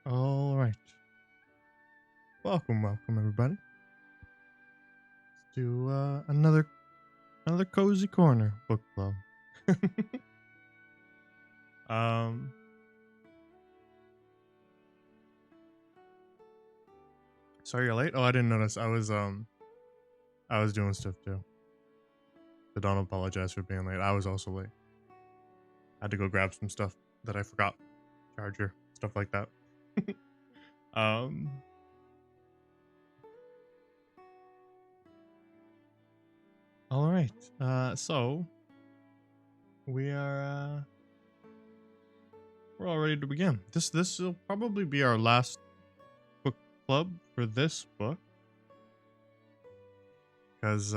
All right. Welcome, everybody. Let's do another cozy corner book club. um, sorry you're late. Oh, I didn't notice. I was doing stuff too. So don't apologize for being late. I was also late. I had to go grab some stuff that I forgot, charger, stuff like that. um. All right. So we're all ready to begin. This will probably be our last book club for this book, because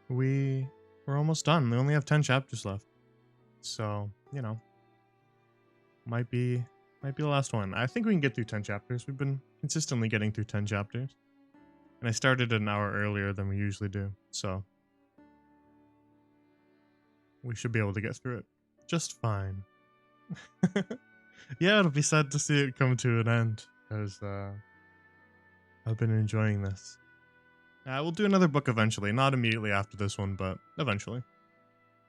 we're almost done. We only have 10 chapters left, so might be the last one. I think we can get through 10 chapters. We've been consistently getting through 10 chapters, and I started an hour earlier than we usually do, so we should be able to get through it just fine. Yeah, it'll be sad to see it come to an end, because I've been enjoying this. We'll do another book eventually, not immediately after this one, but eventually.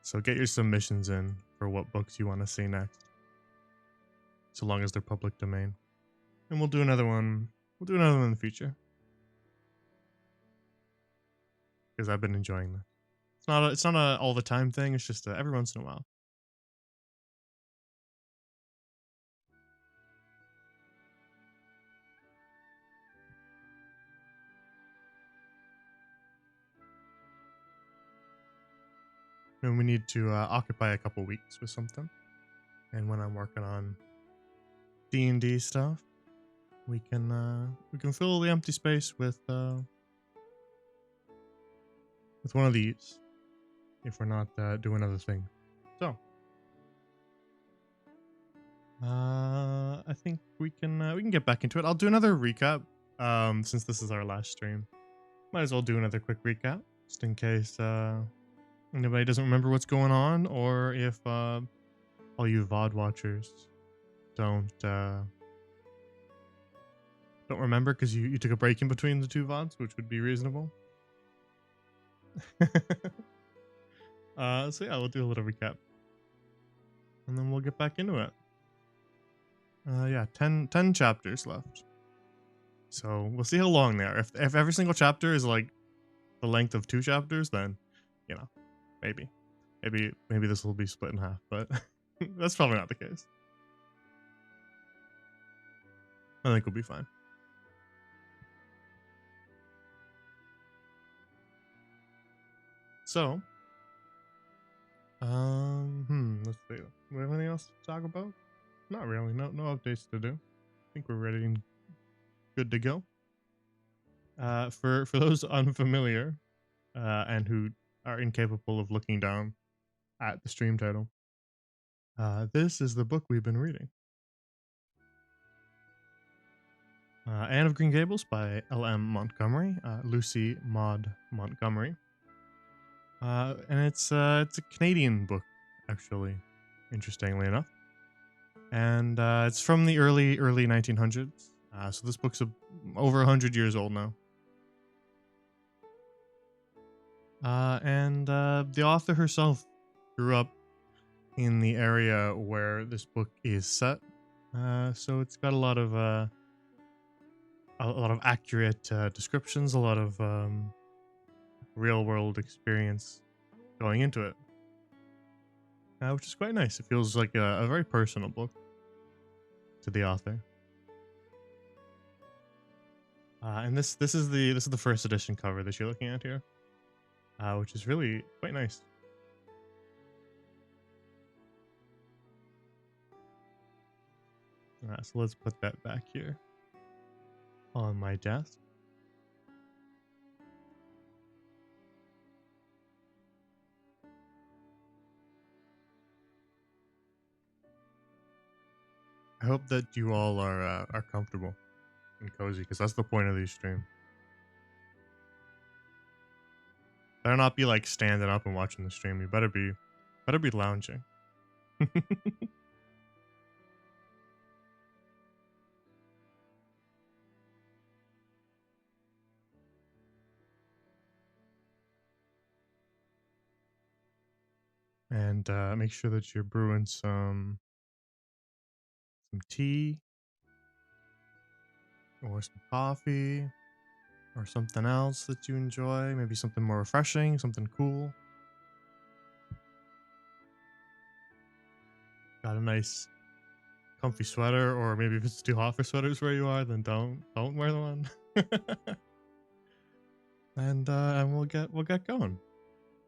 So get your submissions in for what books you want to see next, so long as they're public domain. And we'll do another one. We'll do another one in the future because I've been enjoying this. It's not a all the time thing. It's just every once in a while. And we need to occupy a couple weeks with something. And when I'm working on D&D stuff, we can fill the empty space with one of these if we're not doing other things. So I think we can get back into it. I'll do another recap since this is our last stream. Might as well do another quick recap just in case anybody doesn't remember what's going on, or if all you VOD watchers don't remember because you took a break in between the two VODs, which would be reasonable. So yeah, we'll do a little recap, and then we'll get back into it. Yeah, 10 chapters left. So we'll see how long they are. If every single chapter is like the length of 2 chapters, then you know, maybe this will be split in half, but that's probably not the case. I think we'll be fine. So, let's see. Do we have anything else to talk about? Not really. No updates to do. I think we're ready and good to go. For those unfamiliar, and who are incapable of looking down at the stream title, this is the book we've been reading. Anne of Green Gables by L.M. Montgomery, Lucy Maud Montgomery. And it's a Canadian book, actually, interestingly enough. And it's from the early 1900s. So this book's over 100 years old now. And the author herself grew up in the area where this book is set. So it's got a lot of accurate descriptions, a lot of real world experience going into it, which is quite nice. It feels like a very personal book to the author. And this is the first edition cover that you're looking at here, which is really quite nice. So let's put that back here on my desk. I hope that you all are comfortable and cozy, because that's the point of these streams. Better not be like standing up and watching the stream. You better be lounging. And make sure that you're brewing some tea or some coffee or something else that you enjoy. Maybe something more refreshing, something cool. Got a nice comfy sweater, or maybe if it's too hot for sweaters where you are, then don't wear the one. And we'll get going.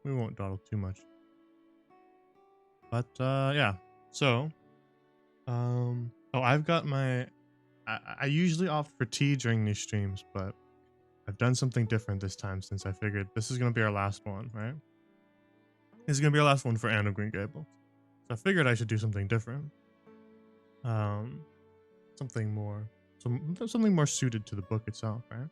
We won't dawdle too much. But yeah. So I've got my I usually opt for tea during these streams, but I've done something different this time, since I figured this is gonna be our last one, right? This is gonna be our last one for Anne of Green Gables. So I figured I should do something different. Something more suited to the book itself, right?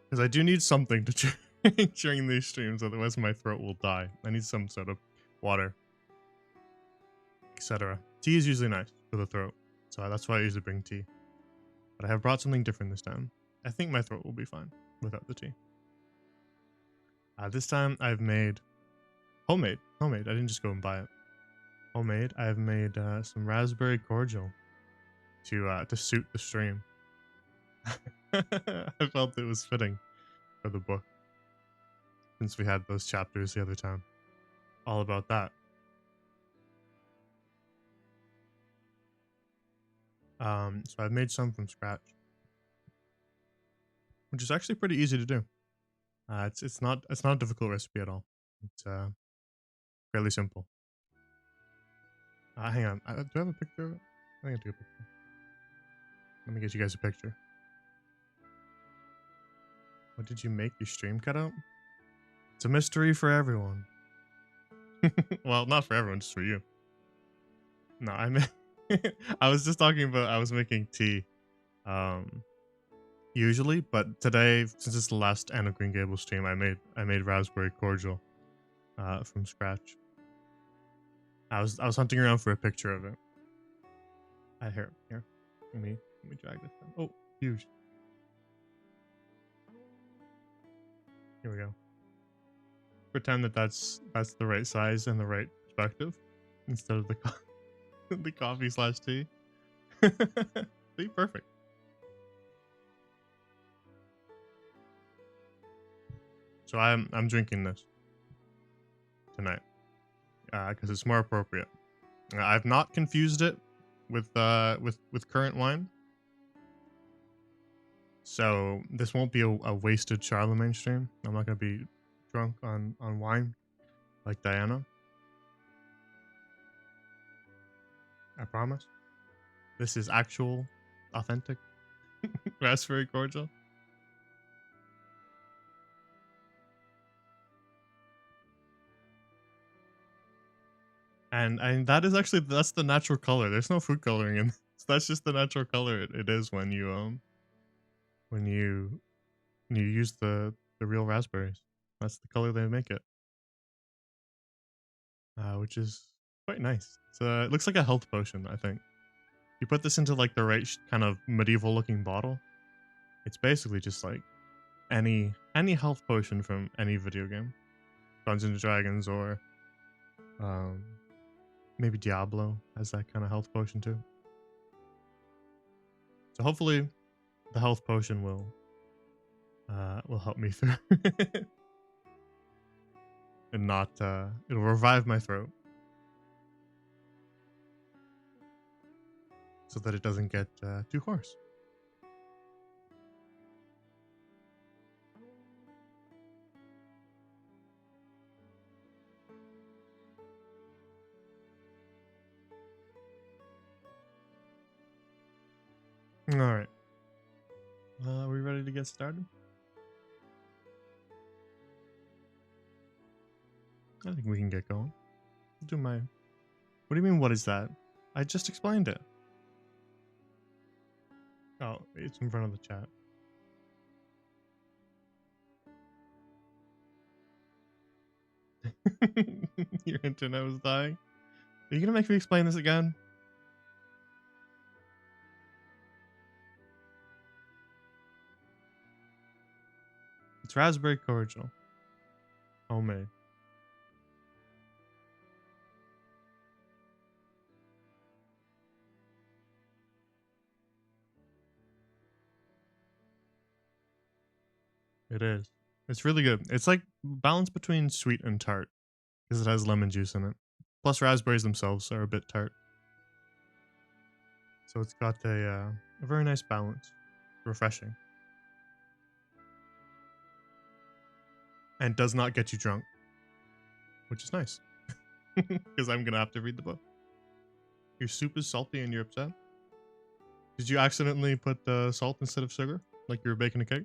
Because I do need something to drink during these streams, otherwise my throat will die. I need some sort of water, etc. Tea is usually nice for the throat, so that's why I usually bring tea. But I have brought something different this time. I think my throat will be fine without the tea. This time I've made homemade. Homemade. I didn't just go and buy it. Homemade. I've made some raspberry cordial to suit the stream. I felt it was fitting for the book since we had those chapters the other time. All about that. So I've made some from scratch, which is actually pretty easy to do. It's not a difficult recipe at all. It's fairly simple. Hang on, do I have a picture of it? I think I took a picture. Let me get you guys a picture. What did you make your stream cut out? It's a mystery for everyone. Well, not for everyone, just for you. No, I was just talking about I was making tea. Usually, but today, since it's the last Anne of Green Gables stream, I made raspberry cordial from scratch. I was hunting around for a picture of it. Here. Let me drag this down. Oh, huge. Here we go. Pretend that's the right size and the right perspective instead of the the coffee / tea. See, perfect. So I'm drinking this tonight because it's more appropriate. I've not confused it with currant wine, so this won't be a wasted Charlemagne stream. I'm not gonna be drunk on wine like Diana. I promise. This is actual, authentic raspberry cordial. And that is actually, that's the natural color. There's no food coloring in this. That's just the natural color it is when you use the real raspberries. That's the color they make it. Which is quite nice. So it looks like a health potion, I think. You put this into like the right kind of medieval looking bottle. It's basically just like any health potion from any video game. Dungeons and Dragons or maybe Diablo has that kind of health potion too. So hopefully the health potion will help me through and not it'll revive my throat so that it doesn't get too hoarse. All right. Are we ready to get started? I think we can get going. I'll do my... What do you mean, what is that? I just explained it. Oh, it's in front of the chat. Your internet was dying. Are you gonna make me explain this again? It's raspberry cordial. Homemade. It is. It's really good. It's like balance between sweet and tart because it has lemon juice in it. Plus, raspberries themselves are a bit tart. So it's got a very nice balance. Refreshing. And does not get you drunk. Which is nice. Because I'm going to have to read the book. Your soup is salty and you're upset? Did you accidentally put salt instead of sugar? Like you were baking a cake?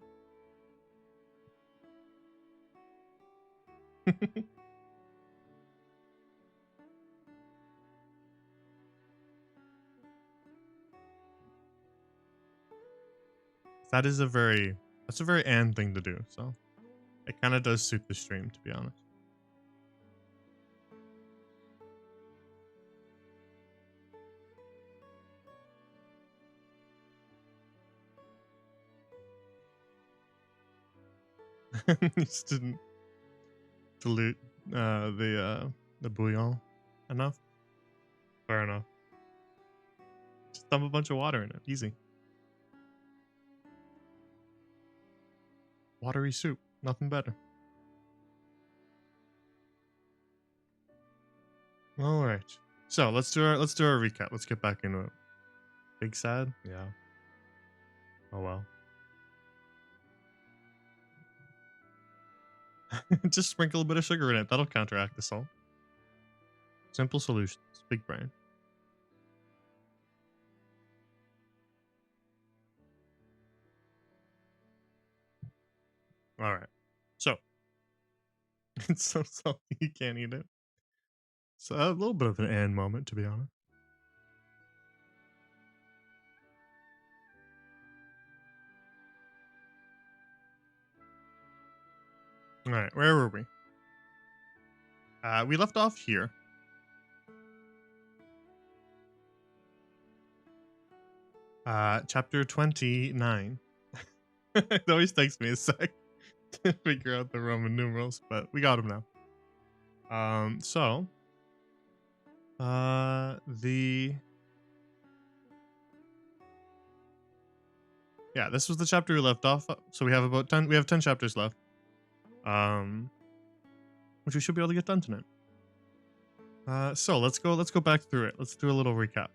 That's a very Anne thing to do, so it kind of does suit the stream, to be honest. You just didn't. dilute the bouillon enough. Fair enough. Just dump a bunch of water in it. Easy. Watery soup. Nothing better. All right. So let's do our recap. Let's get back into it. Big sad? Yeah. Oh well. Just sprinkle a bit of sugar in it. That'll counteract the salt. Simple solutions. Big brain. All right. So it's so salty you can't eat it. So a little bit of an and moment, to be honest. All right, where were we? We left off here. Chapter 29. It always takes me a sec to figure out the Roman numerals, but we got them now. This was the chapter we left off. So we have about 10. We have 10 chapters left. Which we should be able to get done tonight. So let's go back through it. Let's do a little recap.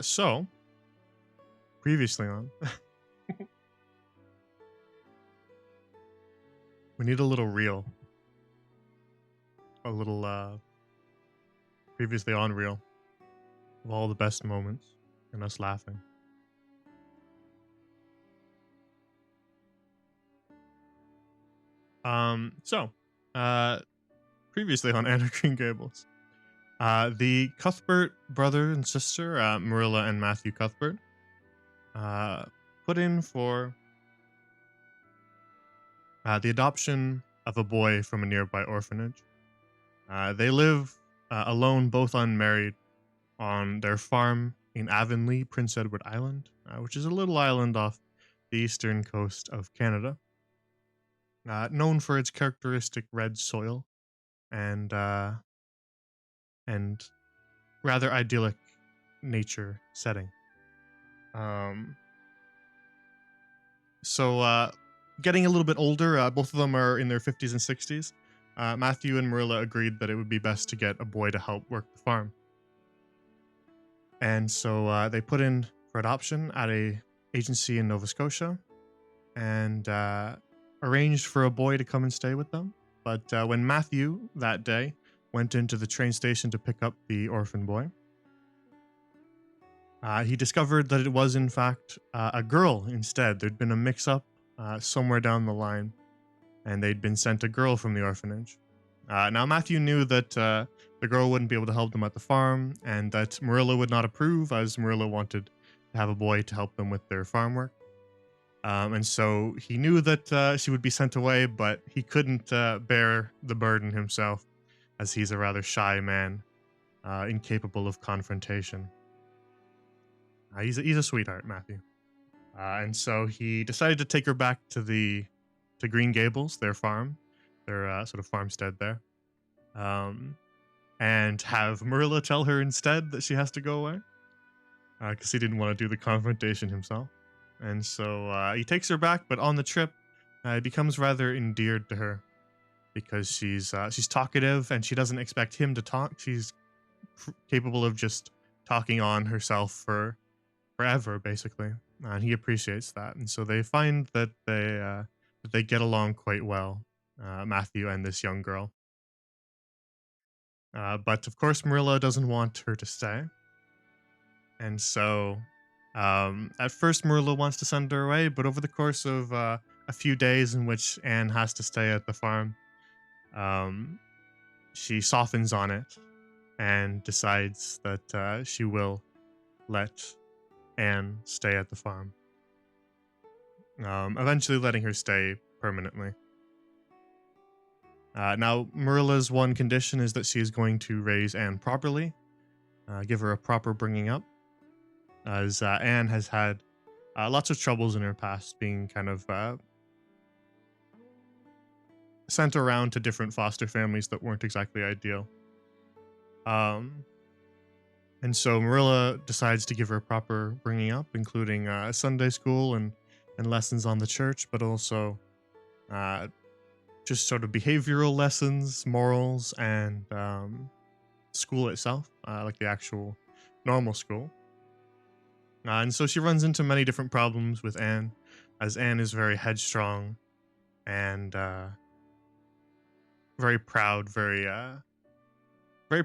So previously on, we need a little reel. A little previously on reel of all the best moments and us laughing. Previously on Anne of Green Gables, the Cuthbert brother and sister, Marilla and Matthew Cuthbert, put in for the adoption of a boy from a nearby orphanage. They live alone, both unmarried, on their farm in Avonlea, Prince Edward Island, which is a little island off the eastern coast of Canada, known for its characteristic red soil and rather idyllic nature setting. Getting a little bit older, both of them are in their 50s and 60s. Matthew and Marilla agreed that it would be best to get a boy to help work the farm. And so they put in for adoption at a agency in Nova Scotia and arranged for a boy to come and stay with them. But when Matthew that day went into the train station to pick up the orphan boy, he discovered that it was in fact a girl instead. There'd been a mix-up somewhere down the line, and they'd been sent a girl from the orphanage. Now Matthew knew that the girl wouldn't be able to help them at the farm, and that Marilla would not approve, as Marilla wanted to have a boy to help them with their farm work. And so he knew that she would be sent away, but he couldn't bear the burden himself, as he's a rather shy man, incapable of confrontation. He's a sweetheart, Matthew. And so he decided to take her back to Green Gables, their farm, their sort of farmstead there, and have Marilla tell her instead that she has to go away, because he didn't want to do the confrontation himself. And so he takes her back, but on the trip, he becomes rather endeared to her because she's talkative and she doesn't expect him to talk. She's capable of just talking on herself for forever, basically, and he appreciates that. And so they find that they get along quite well, Matthew and this young girl. But of course, Marilla doesn't want her to stay, and so at first Marilla wants to send her away, but over the course of a few days in which Anne has to stay at the farm, she softens on it and decides that she will let Anne stay at the farm, eventually letting her stay permanently. Now, Marilla's one condition is that she is going to raise Anne properly, give her a proper bringing up, as Anne has had lots of troubles in her past, being kind of sent around to different foster families that weren't exactly ideal. Um, and so Marilla decides to give her proper bringing up, including Sunday school and lessons on the church, but also uh, just sort of behavioral lessons, morals, and school itself, like the actual normal school. And so she runs into many different problems with Anne, as Anne is very headstrong and very proud, very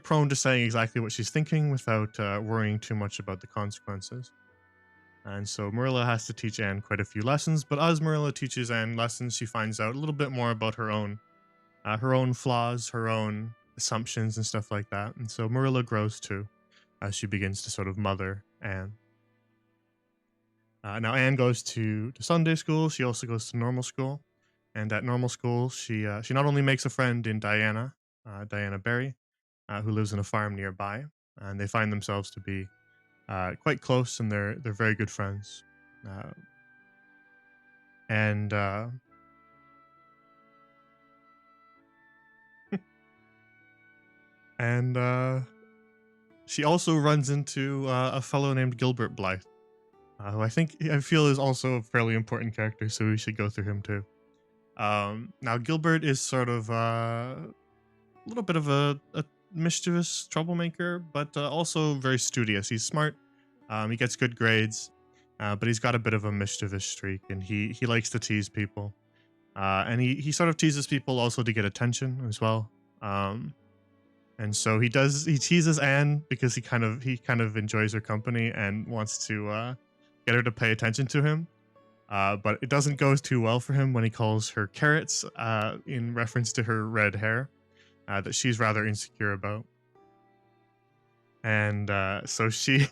prone to saying exactly what she's thinking without worrying too much about the consequences. And so Marilla has to teach Anne quite a few lessons, but as Marilla teaches Anne lessons, she finds out a little bit more about her own flaws, her own assumptions, and stuff like that. And so Marilla grows too as she begins to sort of mother Anne. Now Anne goes to Sunday school. She also goes to normal school, and at normal school, she not only makes a friend in Diana Barry, who lives in a farm nearby, and they find themselves to be quite close, and they're very good friends. Uh, and and she also runs into a fellow named Gilbert Blythe, who I feel is also a fairly important character, so we should go through him too. Now Gilbert is sort of a little bit of a mischievous troublemaker, but also very studious. He's smart. He gets good grades, but he's got a bit of a mischievous streak, and he likes to tease people. And he sort of teases people also to get attention as well. And so he teases Anne because he kind of enjoys her company and wants to get her to pay attention to him. But it doesn't go too well for him when he calls her carrots in reference to her red hair that she's rather insecure about. And so she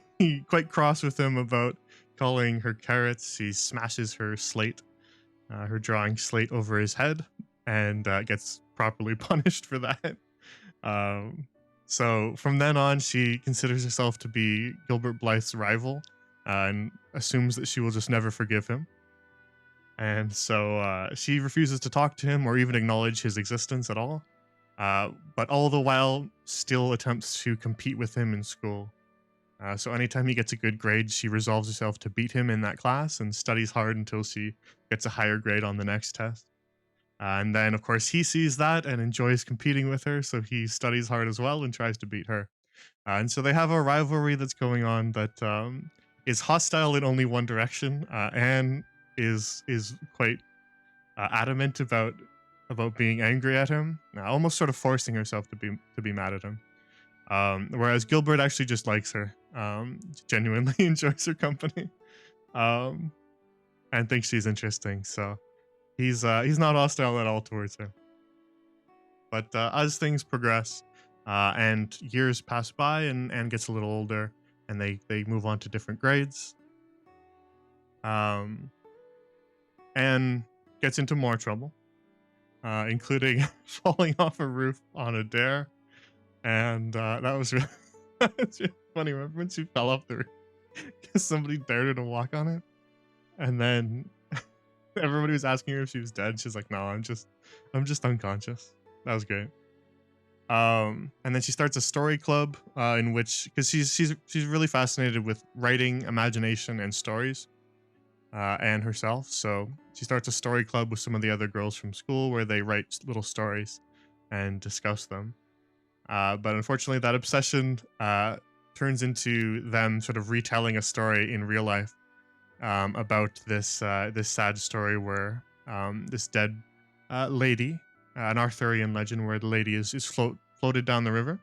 quite cross with him about calling her carrots. He smashes her slate, her drawing slate over his head, and gets properly punished for that. Um, so from then on, she considers herself to be Gilbert Blythe's rival, and assumes that she will just never forgive him. And so she refuses to talk to him or even acknowledge his existence at all. But all the while, still attempts to compete with him in school. So anytime he gets a good grade, she resolves herself to beat him in that class and studies hard until she gets a higher grade on the next test. And then, of course, he sees that and enjoys competing with her, so he studies hard as well and tries to beat her. And so they have a rivalry that's going on that is hostile in only one direction. Anne is quite adamant about being angry at him, almost sort of forcing herself to be mad at him. Whereas Gilbert actually just likes her, genuinely enjoys her company, um, and thinks she's interesting. So he's not hostile at all towards her. But as things progress, and years pass by, and gets a little older, and they move on to different grades. Um, and gets into more trouble, including falling off a roof on a dare, and that was really, that's really funny. Remember when she fell off the roof because somebody dared her to walk on it, and then everybody was asking her if she was dead. She's like, "No, I'm just unconscious." That was great. And then she starts a story club in which, because she's really fascinated with writing, imagination, and stories, and herself. So she starts a story club with some of the other girls from school where they write little stories and discuss them. But unfortunately, that obsession turns into them sort of retelling a story in real life about this sad story where this dead lady, an Arthurian legend where the lady is floated down the river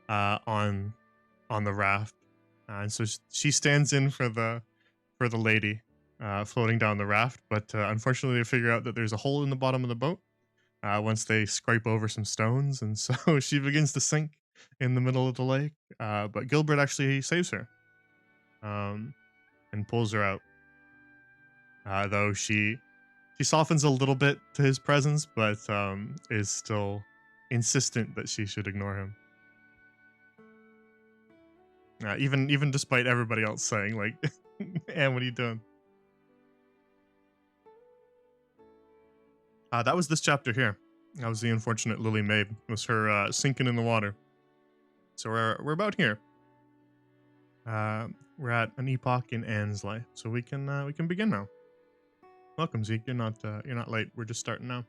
on the raft, and so she stands in for the lady floating down the raft. But unfortunately, they figure out that there's a hole in the bottom of the boat once they scrape over some stones, and so she begins to sink in the middle of the lake. But Gilbert actually saves her um, and pulls her out. Though she softens a little bit to his presence, but is still insistent that she should ignore him. Even despite everybody else saying like, "Anne, what are you doing?" That was this chapter here. That was the unfortunate Lily Mabe. It was her sinking in the water. So we're about here. We're at an epoch in Anne's life, so we can begin now. Welcome, Zeke. You're not late. We're just starting now.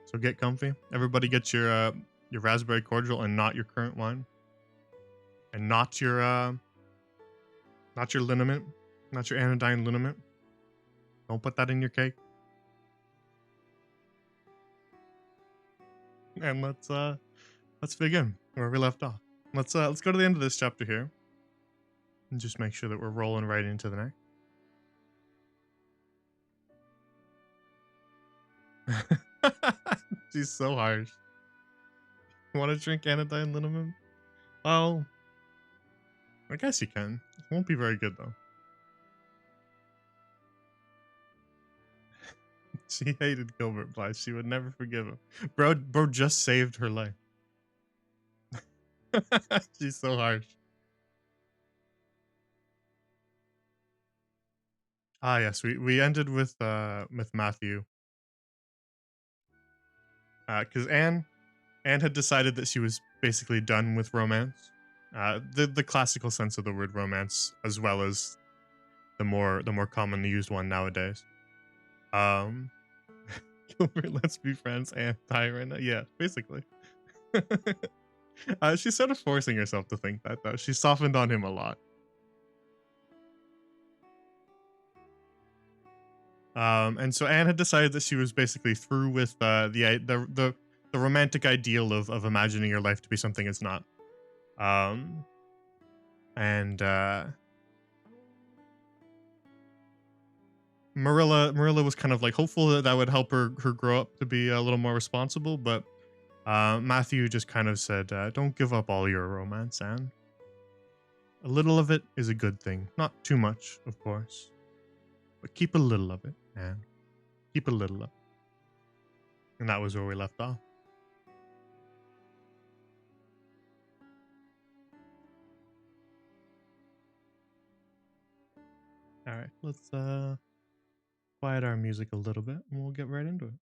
So get comfy. Everybody get your raspberry cordial and not your currant wine, and not your liniment, not your anodyne liniment. Don't put that in your cake. And let's begin where we left off. Let's go to the end of this chapter here, and just make sure that we're rolling right into the next. She's so harsh. You want to drink anodyne liniment? Well, I guess you can. It won't be very good though. She hated Gilbert Blythe. She would never forgive him. Bro just saved her life. She's so harsh. Ah, yes, we ended with Matthew, because Anne had decided that she was basically done with romance, the classical sense of the word romance, as well as the more commonly used one nowadays. Gilbert, let's be friends, Anne, die right now. Yeah, basically. She's sort of forcing herself to think that though. She softened on him a lot. And so Anne had decided that she was basically through with the romantic ideal of imagining your life to be something it's not. And Marilla was kind of like hopeful that would help her grow up to be a little more responsible, but Matthew just kind of said, "Don't give up all your romance, Anne. A little of it is a good thing, not too much, of course, but keep a little of it, Anne. Keep a little of it." And that was where we left off. All right, let's quiet our music a little bit, and we'll get right into it.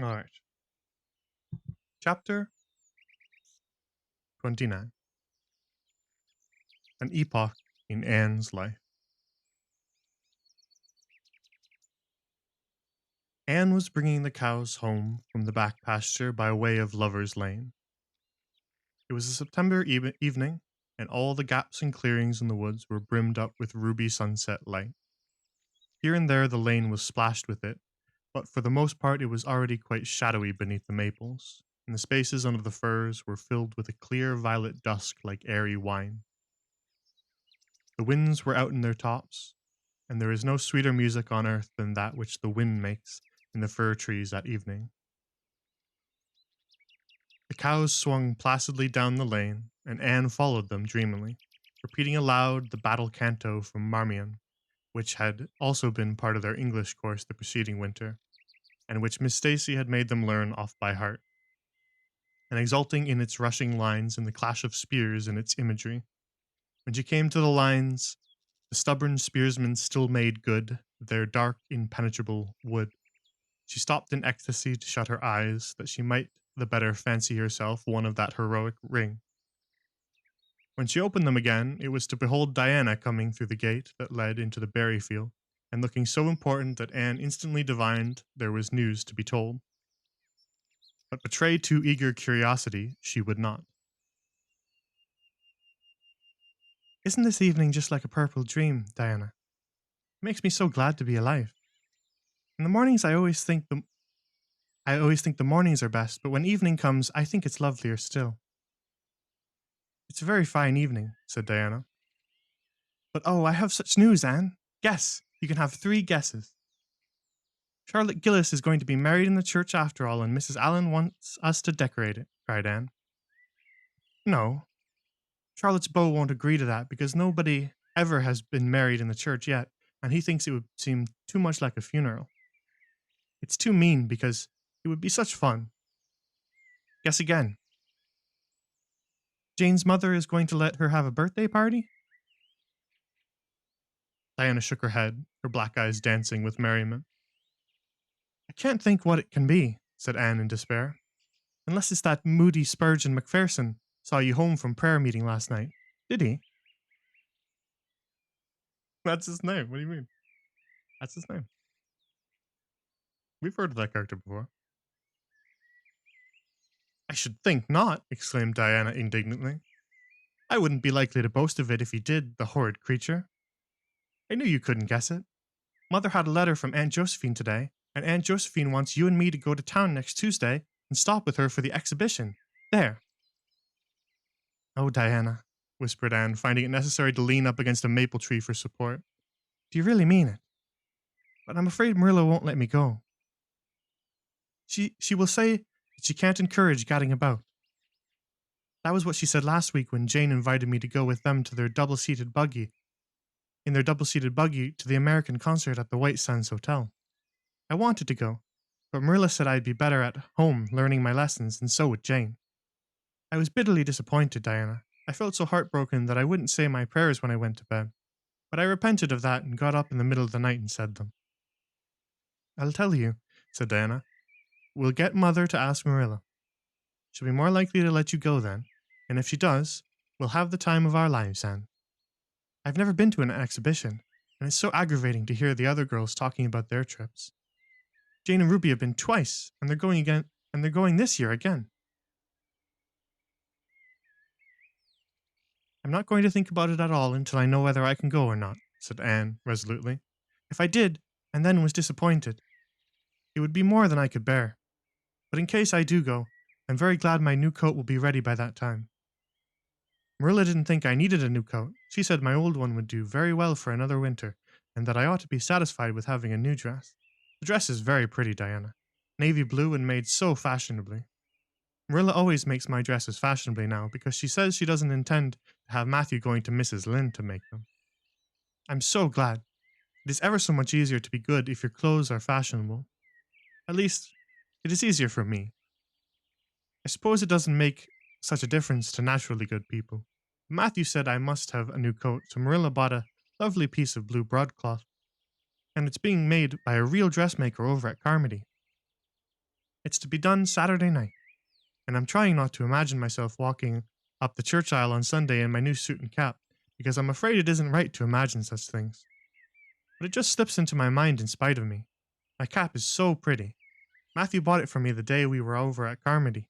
All right. Chapter 29. An epoch in Anne's life. Anne was bringing the cows home from the back pasture by way of Lover's Lane. It was a September evening, and all the gaps and clearings in the woods were brimmed up with ruby sunset light. Here and there the lane was splashed with it, but for the most part it was already quite shadowy beneath the maples, and the spaces under the firs were filled with a clear violet dusk like airy wine. The winds were out in their tops, and there is no sweeter music on earth than that which the wind makes in the fir trees at evening. The cows swung placidly down the lane, and Anne followed them dreamily, repeating aloud the battle canto from Marmion, which had also been part of their English course the preceding winter, and which Miss Stacy had made them learn off by heart, and exulting in its rushing lines and the clash of spears in its imagery. When she came to the lines, the stubborn spearsmen still made good their dark, impenetrable wood. She stopped in ecstasy to shut her eyes, that she might the better fancy herself one of that heroic ring. When she opened them again, it was to behold Diana coming through the gate that led into the berry field, and looking so important that Anne instantly divined there was news to be told. But betray too eager curiosity she would not. "Isn't this evening just like a purple dream, Diana?" It makes me so glad to be alive. In the mornings, I always think the mornings are best, but when evening comes, I think it's lovelier still. It's a very fine evening, said Diana. But oh, I have such news, Anne. Guess. You can have 3 guesses. Charlotte Gillis is going to be married in the church after all, and Mrs. Allen wants us to decorate it, cried Anne. No, Charlotte's beau won't agree to that because nobody ever has been married in the church yet, and he thinks it would seem too much like a funeral. It's too mean because it would be such fun. Guess again. Jane's mother is going to let her have a birthday party? Diana shook her head, her black eyes dancing with merriment. I can't think what it can be, said Anne in despair. Unless it's that moody Spurgeon Macpherson saw you home from prayer meeting last night. Did he? That's his name. What do you mean? That's his name. We've heard of that character before. I should think not, exclaimed Diana indignantly. I wouldn't be likely to boast of it if he did, the horrid creature. I knew you couldn't guess it. Mother had a letter from Aunt Josephine today, and Aunt Josephine wants you and me to go to town next Tuesday and stop with her for the exhibition. There. Oh, Diana, whispered Anne, finding it necessary to lean up against a maple tree for support. Do you really mean it? But I'm afraid Marilla won't let me go. She will say that she can't encourage gadding about. That was what she said last week when Jane invited me to go with them to their double-seated buggy to the American concert at the White Sands Hotel. I wanted to go, but Marilla said I'd be better at home learning my lessons, and so would Jane. I was bitterly disappointed, Diana. I felt so heartbroken that I wouldn't say my prayers when I went to bed. But I repented of that and got up in the middle of the night and said them. I'll tell you, said Diana. We'll get Mother to ask Marilla. She'll be more likely to let you go then, and if she does, we'll have the time of our lives, Anne. I've never been to an exhibition, and it's so aggravating to hear the other girls talking about their trips. Jane and Ruby have been twice, and they're going this year again. I'm not going to think about it at all until I know whether I can go or not, said Anne resolutely. If I did, and then was disappointed, it would be more than I could bear. But in case I do go, I'm very glad my new coat will be ready by that time. Marilla didn't think I needed a new coat. She said my old one would do very well for another winter, and that I ought to be satisfied with having a new dress. The dress is very pretty, Diana. Navy blue and made so fashionably. Marilla always makes my dresses fashionably now because she says she doesn't intend to have Matthew going to Mrs. Lynde to make them. I'm so glad. It is ever so much easier to be good if your clothes are fashionable. At least, it is easier for me. I suppose it doesn't make such a difference to naturally good people. Matthew said I must have a new coat, so Marilla bought a lovely piece of blue broadcloth, and it's being made by a real dressmaker over at Carmody. It's to be done Saturday night, and I'm trying not to imagine myself walking up the church aisle on Sunday in my new suit and cap, because I'm afraid it isn't right to imagine such things. But it just slips into my mind in spite of me. My cap is so pretty. Matthew bought it for me the day we were over at Carmody.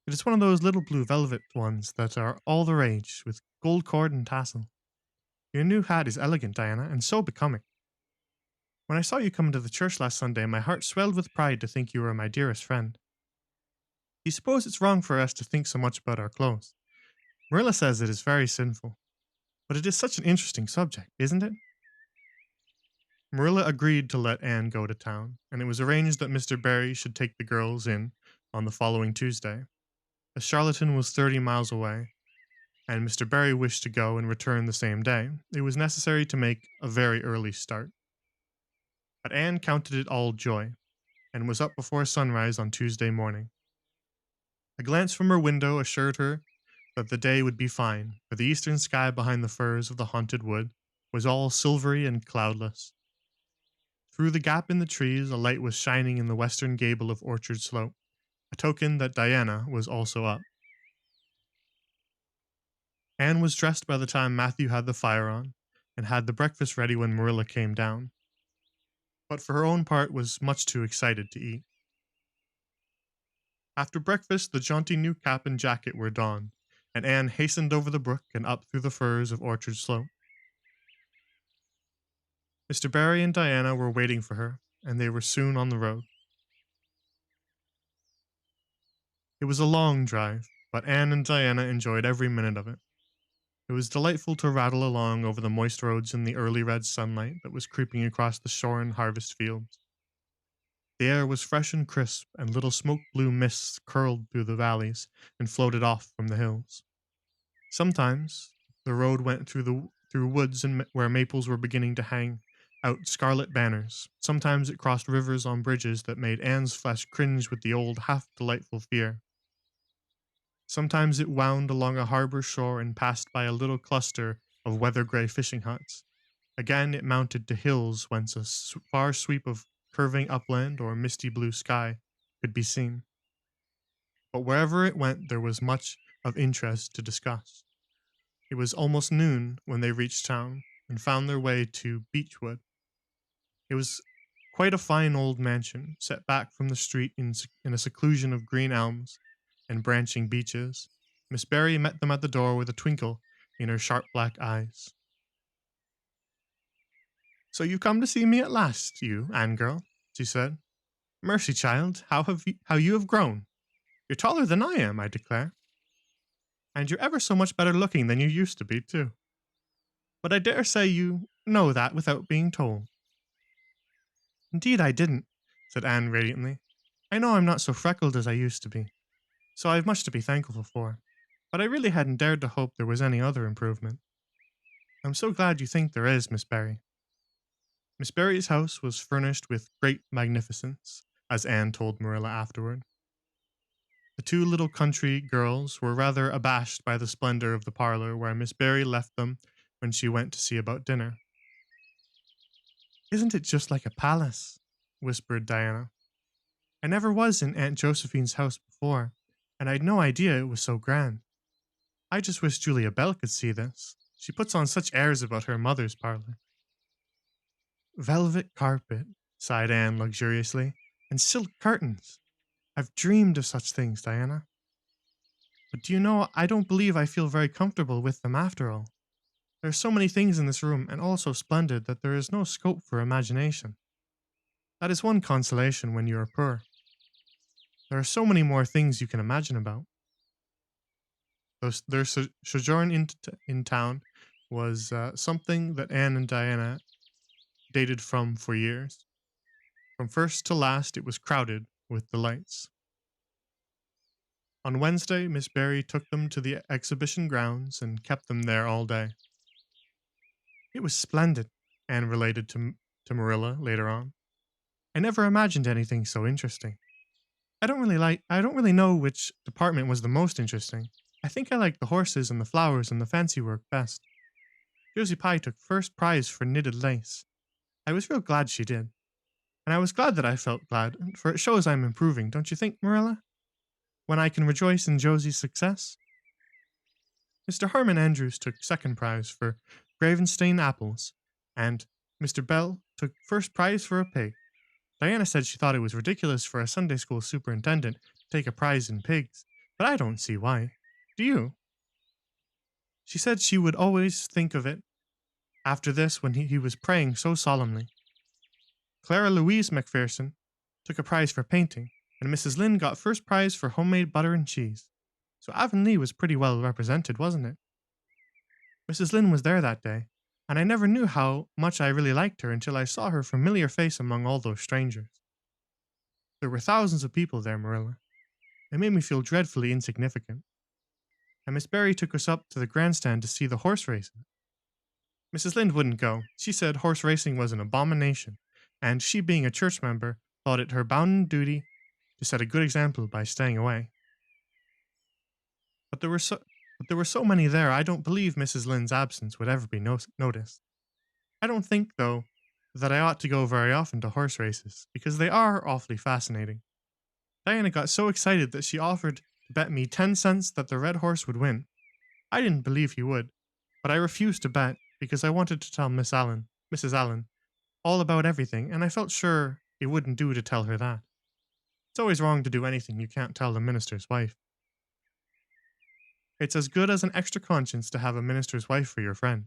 It is one of those little blue velvet ones that are all the rage, with gold cord and tassel. Your new hat is elegant, Diana, and so becoming. When I saw you come into the church last Sunday, my heart swelled with pride to think you were my dearest friend. Do you suppose it's wrong for us to think so much about our clothes? Marilla says it is very sinful. But it is such an interesting subject, isn't it? Marilla agreed to let Anne go to town, and it was arranged that Mr. Barry should take the girls in on the following Tuesday. As Charlottetown was 30 miles away, and Mr. Barry wished to go and return the same day, it was necessary to make a very early start. But Anne counted it all joy, and was up before sunrise on Tuesday morning. A glance from her window assured her that the day would be fine, for the eastern sky behind the firs of the haunted wood was all silvery and cloudless. Through the gap in the trees, a light was shining in the western gable of Orchard Slope, a token that Diana was also up. Anne was dressed by the time Matthew had the fire on, and had the breakfast ready when Marilla came down, but for her own part was much too excited to eat. After breakfast, the jaunty new cap and jacket were donned, and Anne hastened over the brook and up through the firs of Orchard Slope. Mr. Barry and Diana were waiting for her, and they were soon on the road. It was a long drive, but Anne and Diana enjoyed every minute of it. It was delightful to rattle along over the moist roads in the early red sunlight that was creeping across the shorn harvest fields. The air was fresh and crisp, and little smoke blue mists curled through the valleys and floated off from the hills. Sometimes the road went through woods where maples were beginning to hang out scarlet banners. Sometimes it crossed rivers on bridges that made Anne's flesh cringe with the old half delightful fear. Sometimes it wound along a harbor shore and passed by a little cluster of weather gray fishing huts. Again it mounted to hills whence a far sweep of curving upland or misty blue sky could be seen. But wherever it went there was much of interest to discuss. It was almost noon when they reached town and found their way to Beechwood. It was quite a fine old mansion, set back from the street in a seclusion of green elms and branching beeches. Miss Barry met them at the door with a twinkle in her sharp black eyes. "So you've come to see me at last, you, Anne girl," she said. "Mercy, child, how you have grown! You're taller than I am, I declare. And you're ever so much better looking than you used to be, too. But I dare say you know that without being told." "Indeed I didn't," said Anne radiantly. "I know I'm not so freckled as I used to be, so I've much to be thankful for. But I really hadn't dared to hope there was any other improvement. I'm so glad you think there is, Miss Barry." Miss Barry's house was furnished with great magnificence, as Anne told Marilla afterward. The two little country girls were rather abashed by the splendor of the parlor where Miss Barry left them when she went to see about dinner. "Isn't it just like a palace?" whispered Diana. "I never was in Aunt Josephine's house before, and I'd no idea it was so grand. I just wish Julia Bell could see this. She puts on such airs about her mother's parlor." "Velvet carpet," sighed Anne luxuriously, "and silk curtains. I've dreamed of such things, Diana. But do you know, I don't believe I feel very comfortable with them after all. There are so many things in this room, and all so splendid, that there is no scope for imagination. That is one consolation when you are poor. There are so many more things you can imagine about." Their sojourn in town was something that Anne and Diana dated from for years. From first to last, it was crowded with delights. On Wednesday, Miss Barry took them to the exhibition grounds and kept them there all day. "It was splendid," Anne related to Marilla later on. "I never imagined anything so interesting. I don't really know which department was the most interesting. I think I liked the horses and the flowers and the fancy work best. Josie Pye took first prize for knitted lace. I was real glad she did. And I was glad that I felt glad, for it shows I'm improving, don't you think, Marilla? When I can rejoice in Josie's success." Mr. Harmon Andrews took second prize for Gravenstein apples, and Mr. Bell took first prize for a pig. Diana said she thought it was ridiculous for a Sunday school superintendent to take a prize in pigs, but I don't see why. Do you? She said she would always think of it after this when he was praying so solemnly. Clara Louise Macpherson took a prize for painting, and Mrs. Lynde got first prize for homemade butter and cheese. So Avonlea was pretty well represented, wasn't it? Mrs. Lynde was there that day, and I never knew how much I really liked her until I saw her familiar face among all those strangers. There were thousands of people there, Marilla. It made me feel dreadfully insignificant. And Miss Barry took us up to the grandstand to see the horse racing. Mrs. Lynde wouldn't go. She said horse racing was an abomination, and she, being a church member, thought it her bounden duty to set a good example by staying away. But there were so many there, I don't believe Mrs. Lynde's absence would ever be noticed. I don't think, though, that I ought to go very often to horse races, because they are awfully fascinating. Diana got so excited that she offered to bet me 10 cents that the red horse would win. I didn't believe he would, but I refused to bet because I wanted to tell Mrs. Allen, all about everything, and I felt sure it wouldn't do to tell her that. It's always wrong to do anything you can't tell the minister's wife. It's as good as an extra conscience to have a minister's wife for your friend.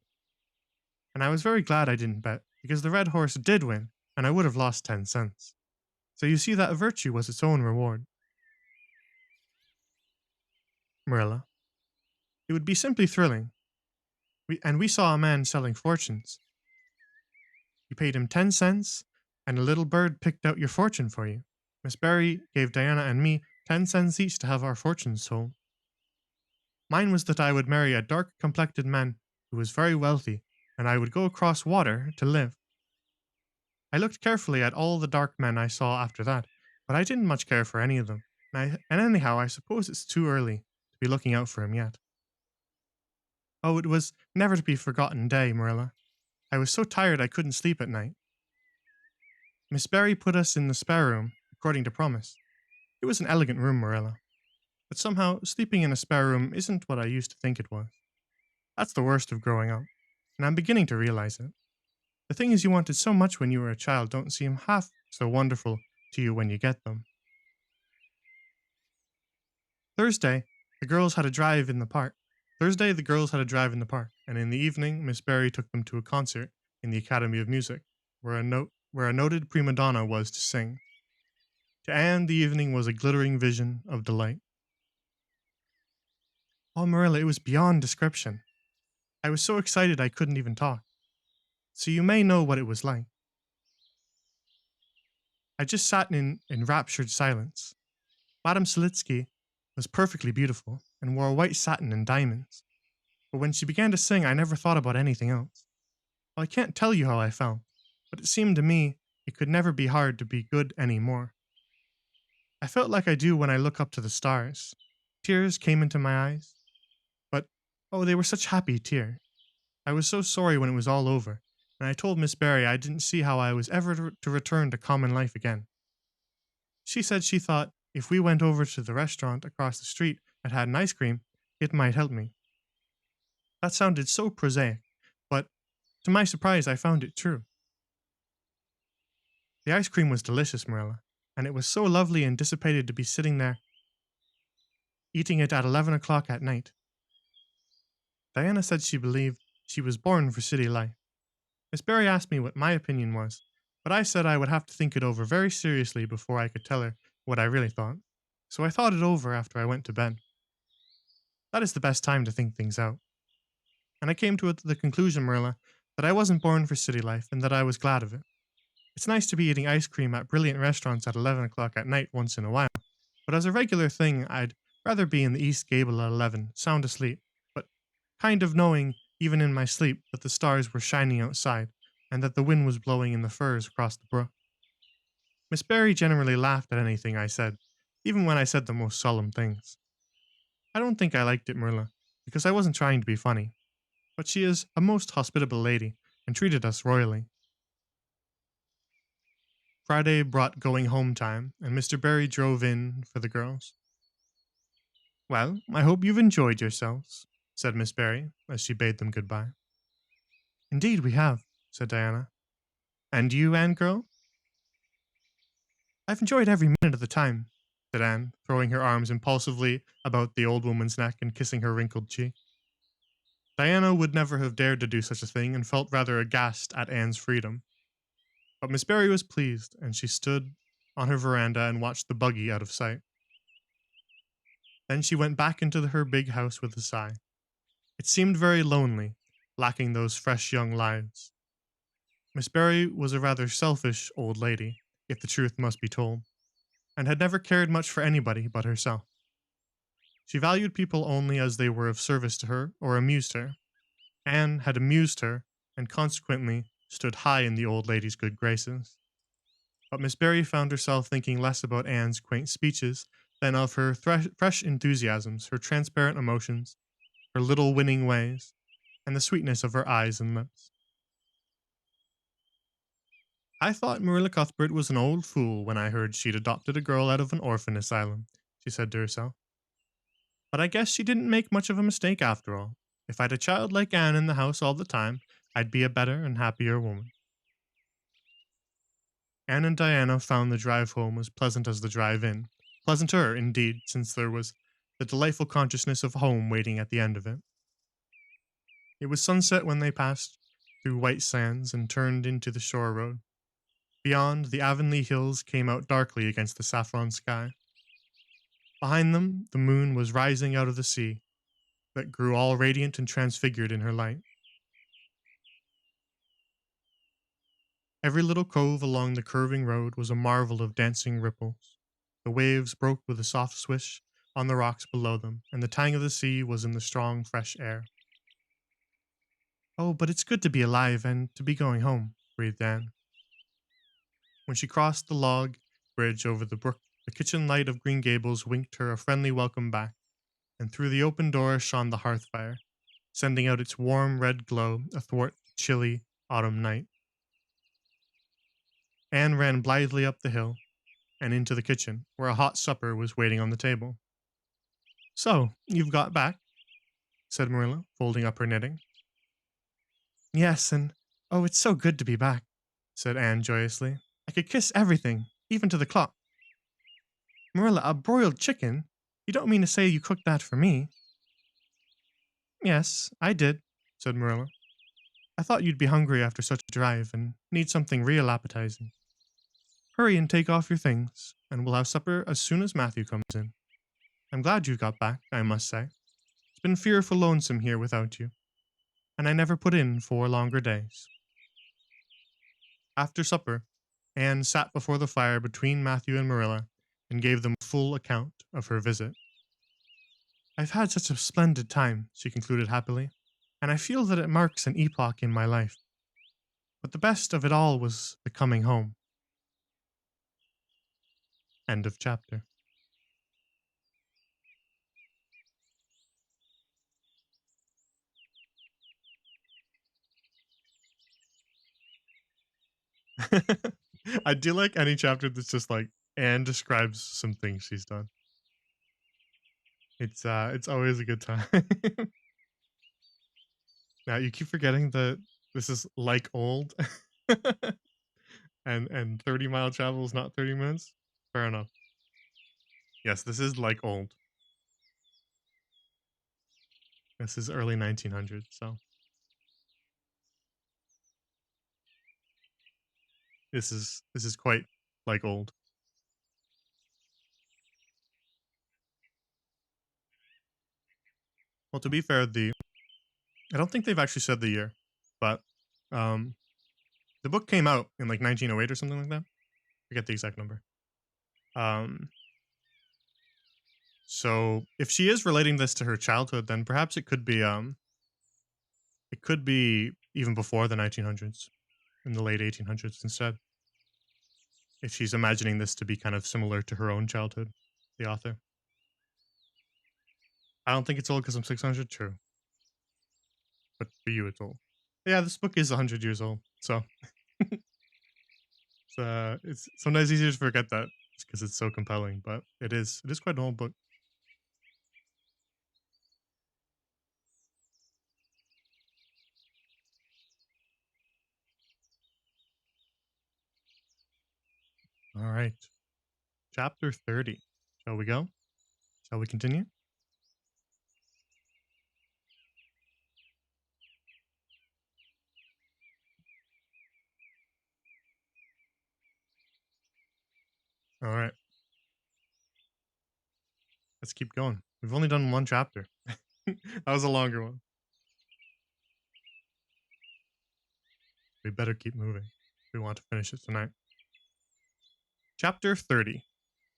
And I was very glad I didn't bet, because the red horse did win, and I would have lost 10 cents. So you see that virtue was its own reward. Marilla, it would be simply thrilling. We saw a man selling fortunes. You paid him 10 cents, and a little bird picked out your fortune for you. Miss Barry gave Diana and me 10 cents each to have our fortunes told. Mine was that I would marry a dark complected man who was very wealthy, and I would go across water to live. I looked carefully at all the dark men I saw after that, but I didn't much care for any of them, and anyhow, I suppose it's too early to be looking out for him yet. Oh, it was never to be forgotten day, Marilla. I was so tired I couldn't sleep at night. Miss Barry put us in the spare room, according to promise. It was an elegant room, Marilla. But somehow, sleeping in a spare room isn't what I used to think it was. That's the worst of growing up, and I'm beginning to realize it. The things you wanted so much when you were a child don't seem half so wonderful to you when you get them. Thursday, the girls had a drive in the park. And in the evening, Miss Barry took them to a concert in the Academy of Music, where a noted prima donna was to sing. To Anne, the evening was a glittering vision of delight. Oh, Marilla, it was beyond description. I was so excited I couldn't even talk. So you may know what it was like. I just sat in enraptured silence. Madame Selitsky was perfectly beautiful and wore white satin and diamonds. But when she began to sing, I never thought about anything else. Well, I can't tell you how I felt, but it seemed to me it could never be hard to be good any more. I felt like I do when I look up to the stars. Tears came into my eyes. But, oh, they were such happy tears. I was so sorry when it was all over, and I told Miss Barry I didn't see how I was ever to return to common life again. She said she thought if we went over to the restaurant across the street and had an ice cream, it might help me. That sounded so prosaic, but to my surprise, I found it true. The ice cream was delicious, Marilla, and it was so lovely and dissipated to be sitting there, eating it at 11 o'clock at night. Diana said she believed she was born for city life. Miss Barry asked me what my opinion was, but I said I would have to think it over very seriously before I could tell her what I really thought. So I thought it over after I went to bed. That is the best time to think things out. And I came to the conclusion, Marilla, that I wasn't born for city life and that I was glad of it. It's nice to be eating ice cream at brilliant restaurants at 11 o'clock at night once in a while, but as a regular thing, I'd rather be in the East Gable at 11, sound asleep, but kind of knowing, even in my sleep, that the stars were shining outside and that the wind was blowing in the firs across the brook. Miss Barry generally laughed at anything I said, even when I said the most solemn things. I don't think I liked it, Marilla, because I wasn't trying to be funny, but she is a most hospitable lady and treated us royally. Friday brought going home time, and Mr. Barry drove in for the girls. Well, I hope you've enjoyed yourselves, said Miss Barry, as she bade them goodbye. Indeed we have, said Diana. And you, Anne girl? I've enjoyed every minute of the time, said Anne, throwing her arms impulsively about the old woman's neck and kissing her wrinkled cheek. Diana would never have dared to do such a thing and felt rather aghast at Anne's freedom. But Miss Barry was pleased, and she stood on her veranda and watched the buggy out of sight. Then she went back into her big house with a sigh. It seemed very lonely, lacking those fresh young lives. Miss Barry was a rather selfish old lady, if the truth must be told, and had never cared much for anybody but herself. She valued people only as they were of service to her or amused her. Anne had amused her, and consequently stood high in the old lady's good graces. But Miss Barry found herself thinking less about Anne's quaint speeches than of her fresh enthusiasms, her transparent emotions, her little winning ways, and the sweetness of her eyes and lips. I thought Marilla Cuthbert was an old fool when I heard she'd adopted a girl out of an orphan asylum, she said to herself. But I guess she didn't make much of a mistake after all. If I'd a child like Anne in the house all the time, I'd be a better and happier woman. Anne and Diana found the drive home as pleasant as the drive in. Pleasanter, indeed, since there was the delightful consciousness of home waiting at the end of it. It was sunset when they passed through white sands and turned into the shore road. Beyond, the Avonlea hills came out darkly against the saffron sky. Behind them, the moon was rising out of the sea, that grew all radiant and transfigured in her light. Every little cove along the curving road was a marvel of dancing ripples. The waves broke with a soft swish on the rocks below them, and the tang of the sea was in the strong, fresh air. Oh, but it's good to be alive and to be going home, breathed Anne. When she crossed the log bridge over the brook, the kitchen light of Green Gables winked her a friendly welcome back, and through the open door shone the hearth fire, sending out its warm red glow athwart the chilly autumn night. Anne ran blithely up the hill and into the kitchen, where a hot supper was waiting on the table. So, you've got back, said Marilla, folding up her knitting. Yes, and oh, it's so good to be back, said Anne joyously. I could kiss everything, even to the clock. Marilla, a broiled chicken? You don't mean to say you cooked that for me? Yes, I did, said Marilla. I thought you'd be hungry after such a drive and need something real appetizing. Hurry and take off your things, and we'll have supper as soon as Matthew comes in. I'm glad you got back, I must say. It's been fearful lonesome here without you, and I never put in 4 longer days. After supper, Anne sat before the fire between Matthew and Marilla and gave them a full account of her visit. I've had such a splendid time, she concluded happily, and I feel that it marks an epoch in my life. But the best of it all was the coming home. End of chapter. I do like any chapter that's just like Anne describes some things she's done. It's always a good time. Now you keep forgetting that this is like old, and 30-mile travel is not 30 minutes. Fair enough. Yes, this is like old. This is early 1900s, so this is quite like old. Well, to be fair, I don't think they've actually said the year, but um, the book came out in like 1908 or something like that. Forget the exact number. Um, so if she is relating this to her childhood, then perhaps it could be even before the 1900s, in the late 1800s instead. If she's imagining this to be kind of similar to her own childhood, the author. I don't think it's old because I'm 600, true. But for you, it's old. Yeah, this book is 100 years old, so it's sometimes easier to forget that because it's so compelling, but it is quite an old book. All right, chapter 30. Shall we go? Shall we continue? All right, let's keep going. We've only done one chapter. That was a longer one. We better keep moving if we want to finish it tonight. Chapter 30.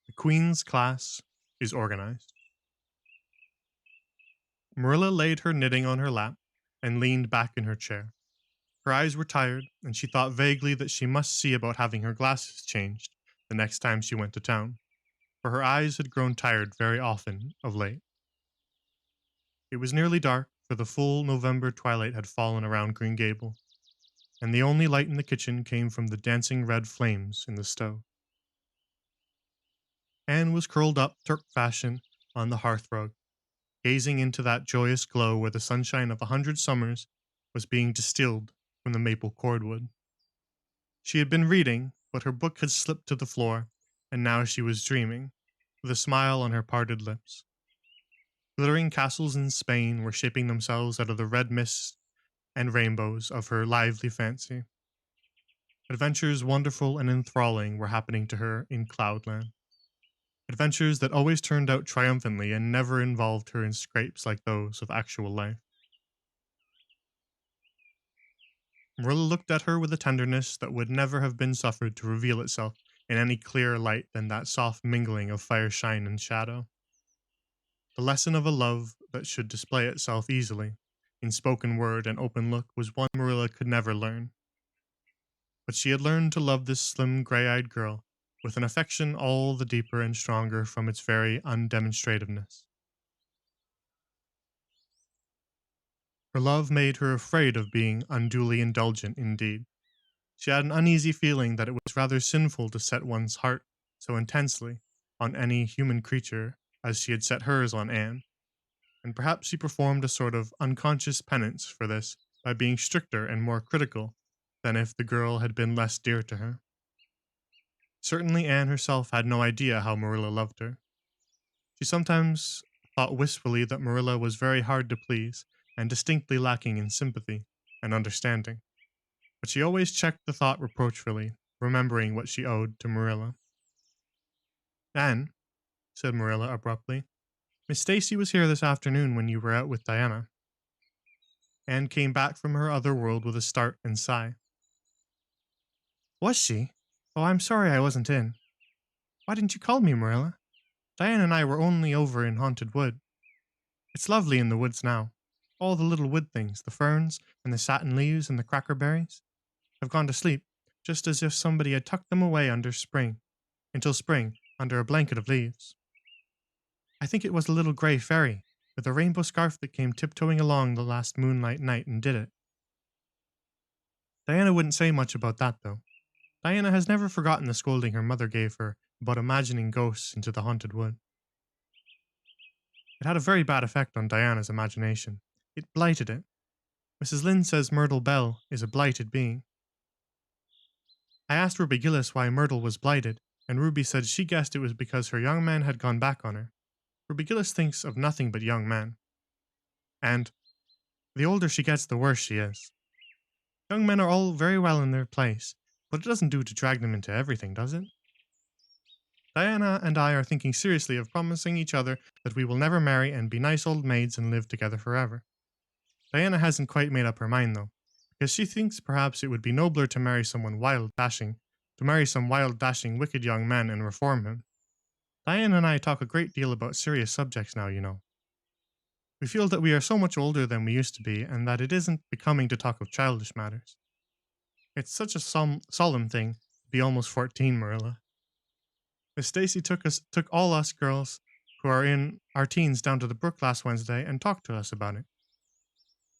The Queen's Class is Organized. Marilla laid her knitting on her lap and leaned back in her chair. Her eyes were tired, and she thought vaguely that she must see about having her glasses changed the next time she went to town, for her eyes had grown tired very often of late. It was nearly dark, for the full November twilight had fallen around Green Gable, and the only light in the kitchen came from the dancing red flames in the stove. Anne was curled up Turk fashion on the hearthrug, gazing into that joyous glow where the sunshine of 100 summers was being distilled from the maple cordwood. She had been reading, but her book had slipped to the floor, and now she was dreaming, with a smile on her parted lips. Glittering castles in Spain were shaping themselves out of the red mist and rainbows of her lively fancy. Adventures wonderful and enthralling were happening to her in Cloudland. Adventures that always turned out triumphantly and never involved her in scrapes like those of actual life. Marilla looked at her with a tenderness that would never have been suffered to reveal itself in any clearer light than that soft mingling of fireshine and shadow. The lesson of a love that should display itself easily, in spoken word and open look, was one Marilla could never learn. But she had learned to love this slim, gray eyed girl with an affection all the deeper and stronger from its very undemonstrativeness. Her love made her afraid of being unduly indulgent indeed. She had an uneasy feeling that it was rather sinful to set one's heart so intensely on any human creature as she had set hers on Anne, and perhaps she performed a sort of unconscious penance for this by being stricter and more critical than if the girl had been less dear to her. Certainly Anne herself had no idea how Marilla loved her. She sometimes thought wistfully that Marilla was very hard to please and distinctly lacking in sympathy and understanding, but she always checked the thought reproachfully, remembering what she owed to Marilla. "Anne," said Marilla abruptly, "Miss Stacy was here this afternoon when you were out with Diana." Anne came back from her other world with a start and sigh. "Was she? Oh, I'm sorry I wasn't in. Why didn't you call me, Marilla? Diana and I were only over in Haunted Wood. It's lovely in the woods now. All the little wood things, the ferns, and the satin leaves, and the crackerberries, have gone to sleep, just as if somebody had tucked them away until spring, under a blanket of leaves. I think it was a little gray fairy, with a rainbow scarf that came tiptoeing along the last moonlight night and did it. Diana wouldn't say much about that, though. Diana has never forgotten the scolding her mother gave her about imagining ghosts into the haunted wood. It had a very bad effect on Diana's imagination. It blighted it. Mrs. Lynde says Myrtle Bell is a blighted being. I asked Ruby Gillis why Myrtle was blighted, and Ruby said she guessed it was because her young man had gone back on her. Ruby Gillis thinks of nothing but young men. And the older she gets, the worse she is. Young men are all very well in their place, but it doesn't do to drag them into everything, does it? Diana and I are thinking seriously of promising each other that we will never marry and be nice old maids and live together forever. Diana hasn't quite made up her mind, though, because she thinks perhaps it would be nobler to marry some wild, dashing, wicked young man and reform him. Diana and I talk a great deal about serious subjects now, you know. We feel that we are so much older than we used to be, and that it isn't becoming to talk of childish matters. It's such a solemn thing to be almost 14, Marilla. Miss Stacy took all us girls who are in our teens down to the brook last Wednesday and talked to us about it.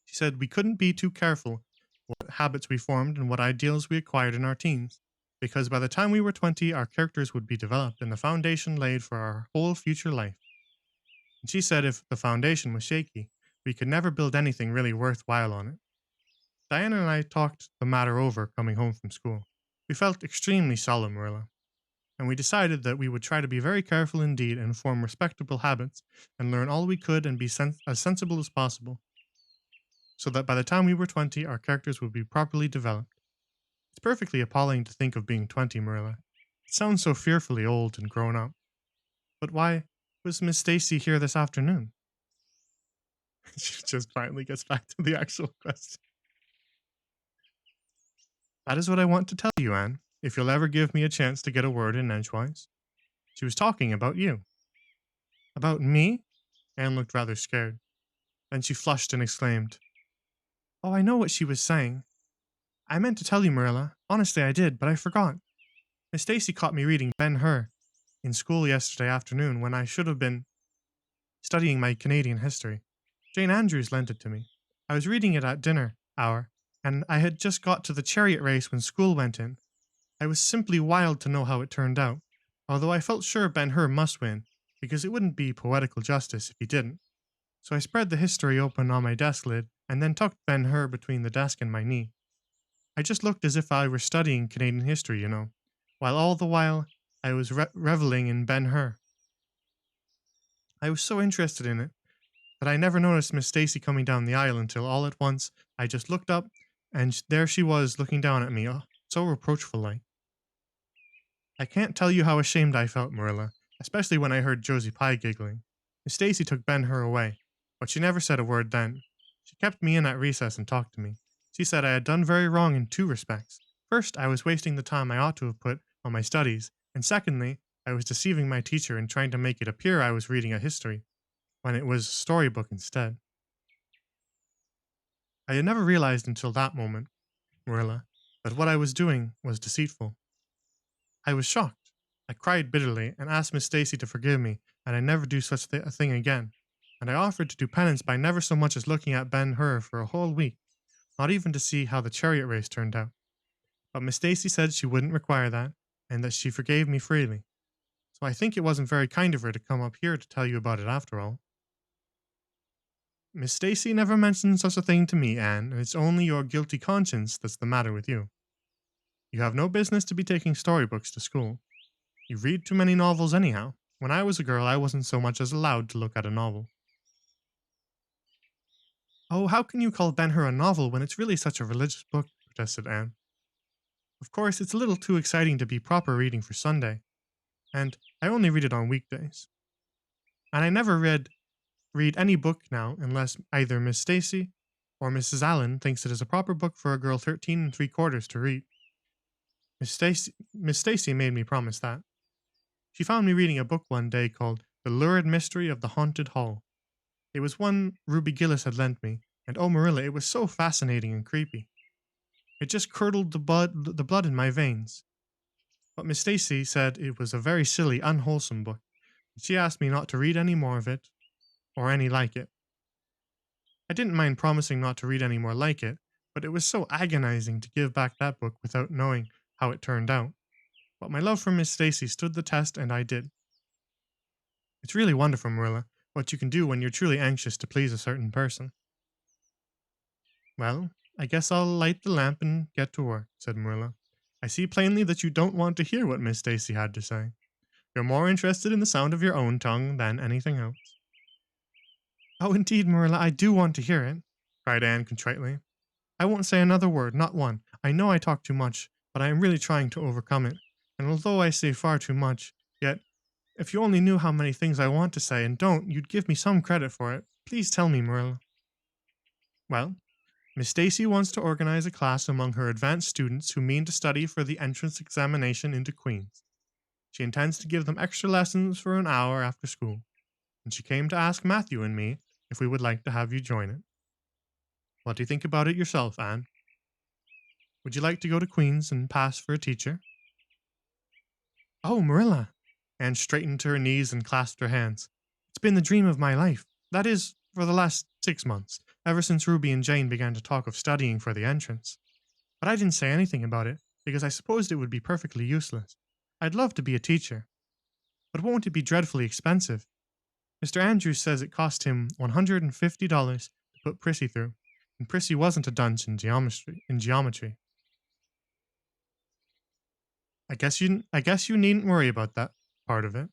She said we couldn't be too careful what habits we formed and what ideals we acquired in our teens, because by the time we were 20, our characters would be developed and the foundation laid for our whole future life. And she said if the foundation was shaky, we could never build anything really worthwhile on it. Diana and I talked the matter over coming home from school. We felt extremely solemn, Marilla, and we decided that we would try to be very careful indeed and form respectable habits and learn all we could and be as sensible as possible, so that by the time we were 20, our characters would be properly developed. It's perfectly appalling to think of being 20, Marilla. It sounds so fearfully old and grown up. But why was Miss Stacy here this afternoon? She just finally gets back to the actual question. That is what I want to tell you, Anne, if you'll ever give me a chance to get a word in edgewise. She was talking about you. About me? Anne looked rather scared. Then she flushed and exclaimed, "Oh, I know what she was saying. I meant to tell you, Marilla. Honestly, I did, but I forgot. Miss Stacy caught me reading Ben-Hur in school yesterday afternoon when I should have been studying my Canadian history. Jane Andrews lent it to me. I was reading it at dinner hour, and I had just got to the chariot race when school went in. I was simply wild to know how it turned out, although I felt sure Ben-Hur must win, because it wouldn't be poetical justice if he didn't. So I spread the history open on my desk lid and then tucked Ben-Hur between the desk and my knee. I just looked as if I were studying Canadian history, you know, while all the while I was reveling in Ben-Hur. I was so interested in it But I never noticed Miss Stacy coming down the aisle until all at once I just looked up, and there she was looking down at me, so reproachful like. I can't tell you how ashamed I felt, Marilla, especially when I heard Josie Pye giggling. Miss Stacy took Ben Hur away, but she never said a word then. She kept me in at recess and talked to me. She said I had done very wrong in two respects. First, I was wasting the time I ought to have put on my studies, and secondly, I was deceiving my teacher in trying to make it appear I was reading a history, when it was a storybook instead. I had never realized until that moment, Marilla, that what I was doing was deceitful. I was shocked. I cried bitterly and asked Miss Stacy to forgive me, and I never do such a thing again. And I offered to do penance by never so much as looking at Ben Hur for a whole week, not even to see how the chariot race turned out. But Miss Stacy said she wouldn't require that, and that she forgave me freely. So I think it wasn't very kind of her to come up here to tell you about it after all. Miss Stacy never mentioned such a thing to me, Anne, and it's only your guilty conscience that's the matter with you. You have no business to be taking storybooks to school. You read too many novels anyhow. When I was a girl, I wasn't so much as allowed to look at a novel. Oh, how can you call Ben Hur a novel when it's really such a religious book? Protested Anne. Of course, it's a little too exciting to be proper reading for Sunday, and I only read it on weekdays. And I never read any book now unless either Miss Stacy or Mrs. Allen thinks it is a proper book for a girl 13 3/4 to read. Miss Stacy made me promise that. She found me reading a book one day called The Lurid Mystery of the Haunted Hall. It was one Ruby Gillis had lent me, and oh Marilla, it was so fascinating and creepy. It just curdled the blood in my veins. But Miss Stacy said it was a very silly, unwholesome book, and she asked me not to read any more of it, or any like it. I didn't mind promising not to read any more like it, but it was so agonizing to give back that book without knowing how it turned out. But my love for Miss Stacy stood the test, and I did. It's really wonderful, Marilla, what you can do when you're truly anxious to please a certain person. Well, I guess I'll light the lamp and get to work, said Marilla. I see plainly that you don't want to hear what Miss Stacy had to say. You're more interested in the sound of your own tongue than anything else. Oh, indeed, Marilla, I do want to hear it, cried Anne contritely. I won't say another word, not one. I know I talk too much, but I am really trying to overcome it. And although I say far too much, yet, if you only knew how many things I want to say and don't, you'd give me some credit for it. Please tell me, Marilla. Well, Miss Stacy wants to organize a class among her advanced students who mean to study for the entrance examination into Queen's. She intends to give them extra lessons for an hour after school, and she came to ask Matthew and me if we would like to have you join it. What do you think about it yourself, Anne? Would you like to go to Queen's and pass for a teacher? Oh, Marilla! Anne straightened to her knees and clasped her hands. It's been the dream of my life. That is, for the last 6 months, ever since Ruby and Jane began to talk of studying for the entrance. But I didn't say anything about it, because I supposed it would be perfectly useless. I'd love to be a teacher. But won't it be dreadfully expensive? Mr. Andrews says it cost him $150 to put Prissy through, and Prissy wasn't a dunce in geometry. I guess you needn't worry about that part of it.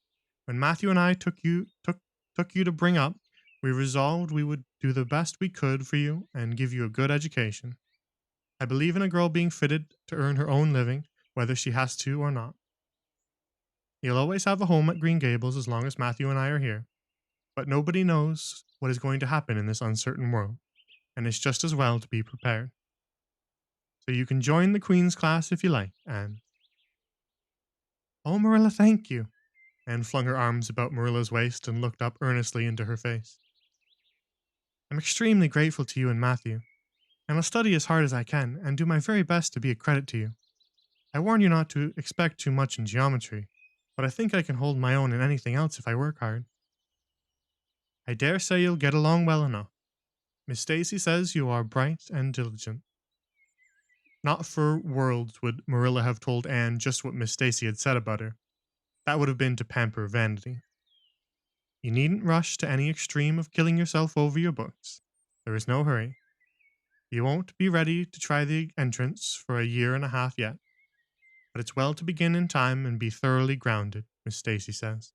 When Matthew and I took you to bring up, we resolved we would do the best we could for you and give you a good education. I believe in a girl being fitted to earn her own living, whether she has to or not. You'll always have a home at Green Gables as long as Matthew and I are here, but nobody knows what is going to happen in this uncertain world, and it's just as well to be prepared. So you can join the Queen's class if you like, Anne. Oh, Marilla, thank you. Anne flung her arms about Marilla's waist and looked up earnestly into her face. I'm extremely grateful to you and Matthew, and I'll study as hard as I can and do my very best to be a credit to you. I warn you not to expect too much in geometry, but I think I can hold my own in anything else if I work hard. I dare say you'll get along well enough. Miss Stacy says you are bright and diligent. Not for worlds would Marilla have told Anne just what Miss Stacy had said about her. That would have been to pamper vanity. You needn't rush to any extreme of killing yourself over your books. There is no hurry. You won't be ready to try the entrance for a year and a half yet. But it's well to begin in time and be thoroughly grounded, Miss Stacy says.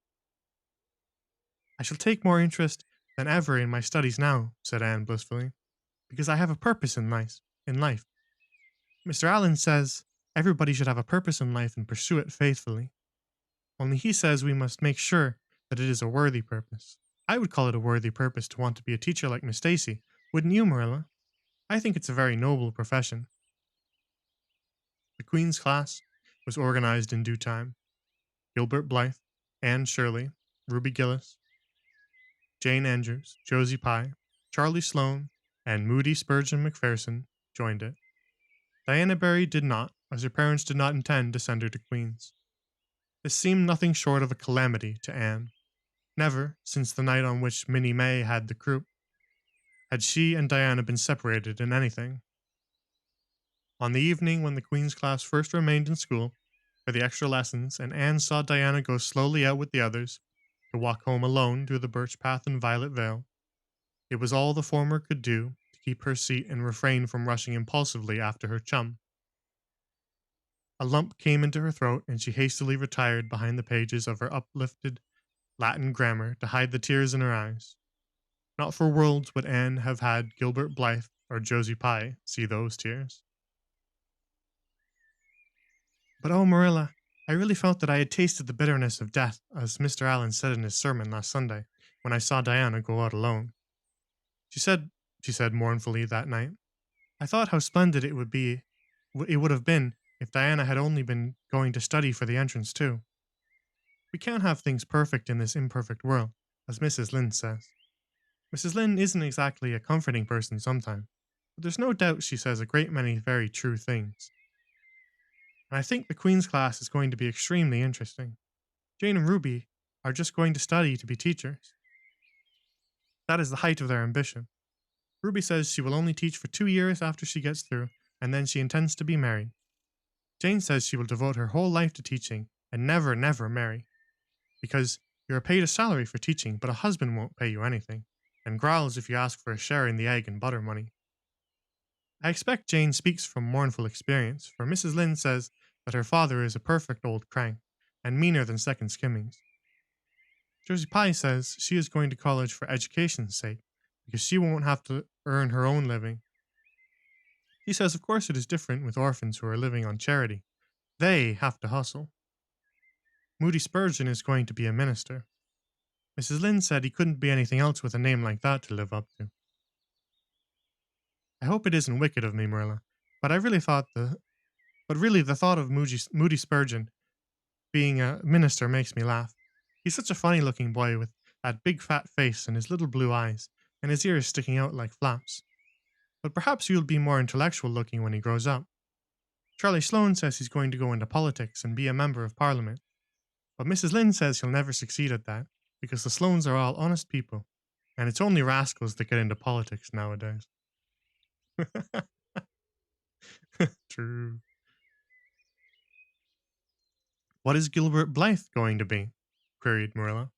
I shall take more interest than ever in my studies now, said Anne blissfully, because I have a purpose in life. In life. Mr. Allen says everybody should have a purpose in life and pursue it faithfully. Only he says we must make sure that it is a worthy purpose. I would call it a worthy purpose to want to be a teacher like Miss Stacy, wouldn't you, Marilla? I think it's a very noble profession. The Queen's class was organized in due time. Gilbert Blythe, Anne Shirley, Ruby Gillis, Jane Andrews, Josie Pye, Charlie Sloane, and Moody Spurgeon McPherson joined it. Diana Barry did not, as her parents did not intend to send her to Queen's. This seemed nothing short of a calamity to Anne. Never, since the night on which Minnie May had the croup, had she and Diana been separated in anything. On the evening when the Queen's class first remained in school for the extra lessons, and Anne saw Diana go slowly out with the others to walk home alone through the birch path and violet vale, it was all the former could do to keep her seat and refrain from rushing impulsively after her chum. A lump came into her throat, and she hastily retired behind the pages of her uplifted Latin grammar to hide the tears in her eyes. Not for worlds would Anne have had Gilbert Blythe or Josie Pye see those tears. But oh, Marilla, I really felt that I had tasted the bitterness of death, as Mr. Allen said in his sermon last Sunday, when I saw Diana go out alone. She said mournfully that night, I thought how splendid it would have been if Diana had only been going to study for the entrance too. We can't have things perfect in this imperfect world, as Mrs. Lynde says. Mrs. Lynde isn't exactly a comforting person sometimes, but there's no doubt she says a great many very true things. And I think the Queen's class is going to be extremely interesting. Jane and Ruby are just going to study to be teachers. That is the height of their ambition. Ruby says she will only teach for 2 years after she gets through, and then she intends to be married. Jane says she will devote her whole life to teaching and never, never marry. Because you're paid a salary for teaching, but a husband won't pay you anything, and growls if you ask for a share in the egg and butter money. I expect Jane speaks from mournful experience, for Mrs. Lynde says that her father is a perfect old crank, and meaner than second skimmings. Josie Pye says she is going to college for education's sake, because she won't have to earn her own living. He says of course it is different with orphans who are living on charity. They have to hustle. Moody Spurgeon is going to be a minister. Mrs. Lynde said he couldn't be anything else with a name like that to live up to. I hope it isn't wicked of me, Marilla, but really the thought of Moody Spurgeon being a minister makes me laugh. He's such a funny-looking boy with that big fat face and his little blue eyes, and his ears sticking out like flaps. But perhaps he'll be more intellectual-looking when he grows up. Charlie Sloane says he's going to go into politics and be a member of Parliament. But Mrs. Lynde says he'll never succeed at that, because the Sloanes are all honest people, and it's only rascals that get into politics nowadays. True. What is Gilbert Blythe going to be? Queried Marilla,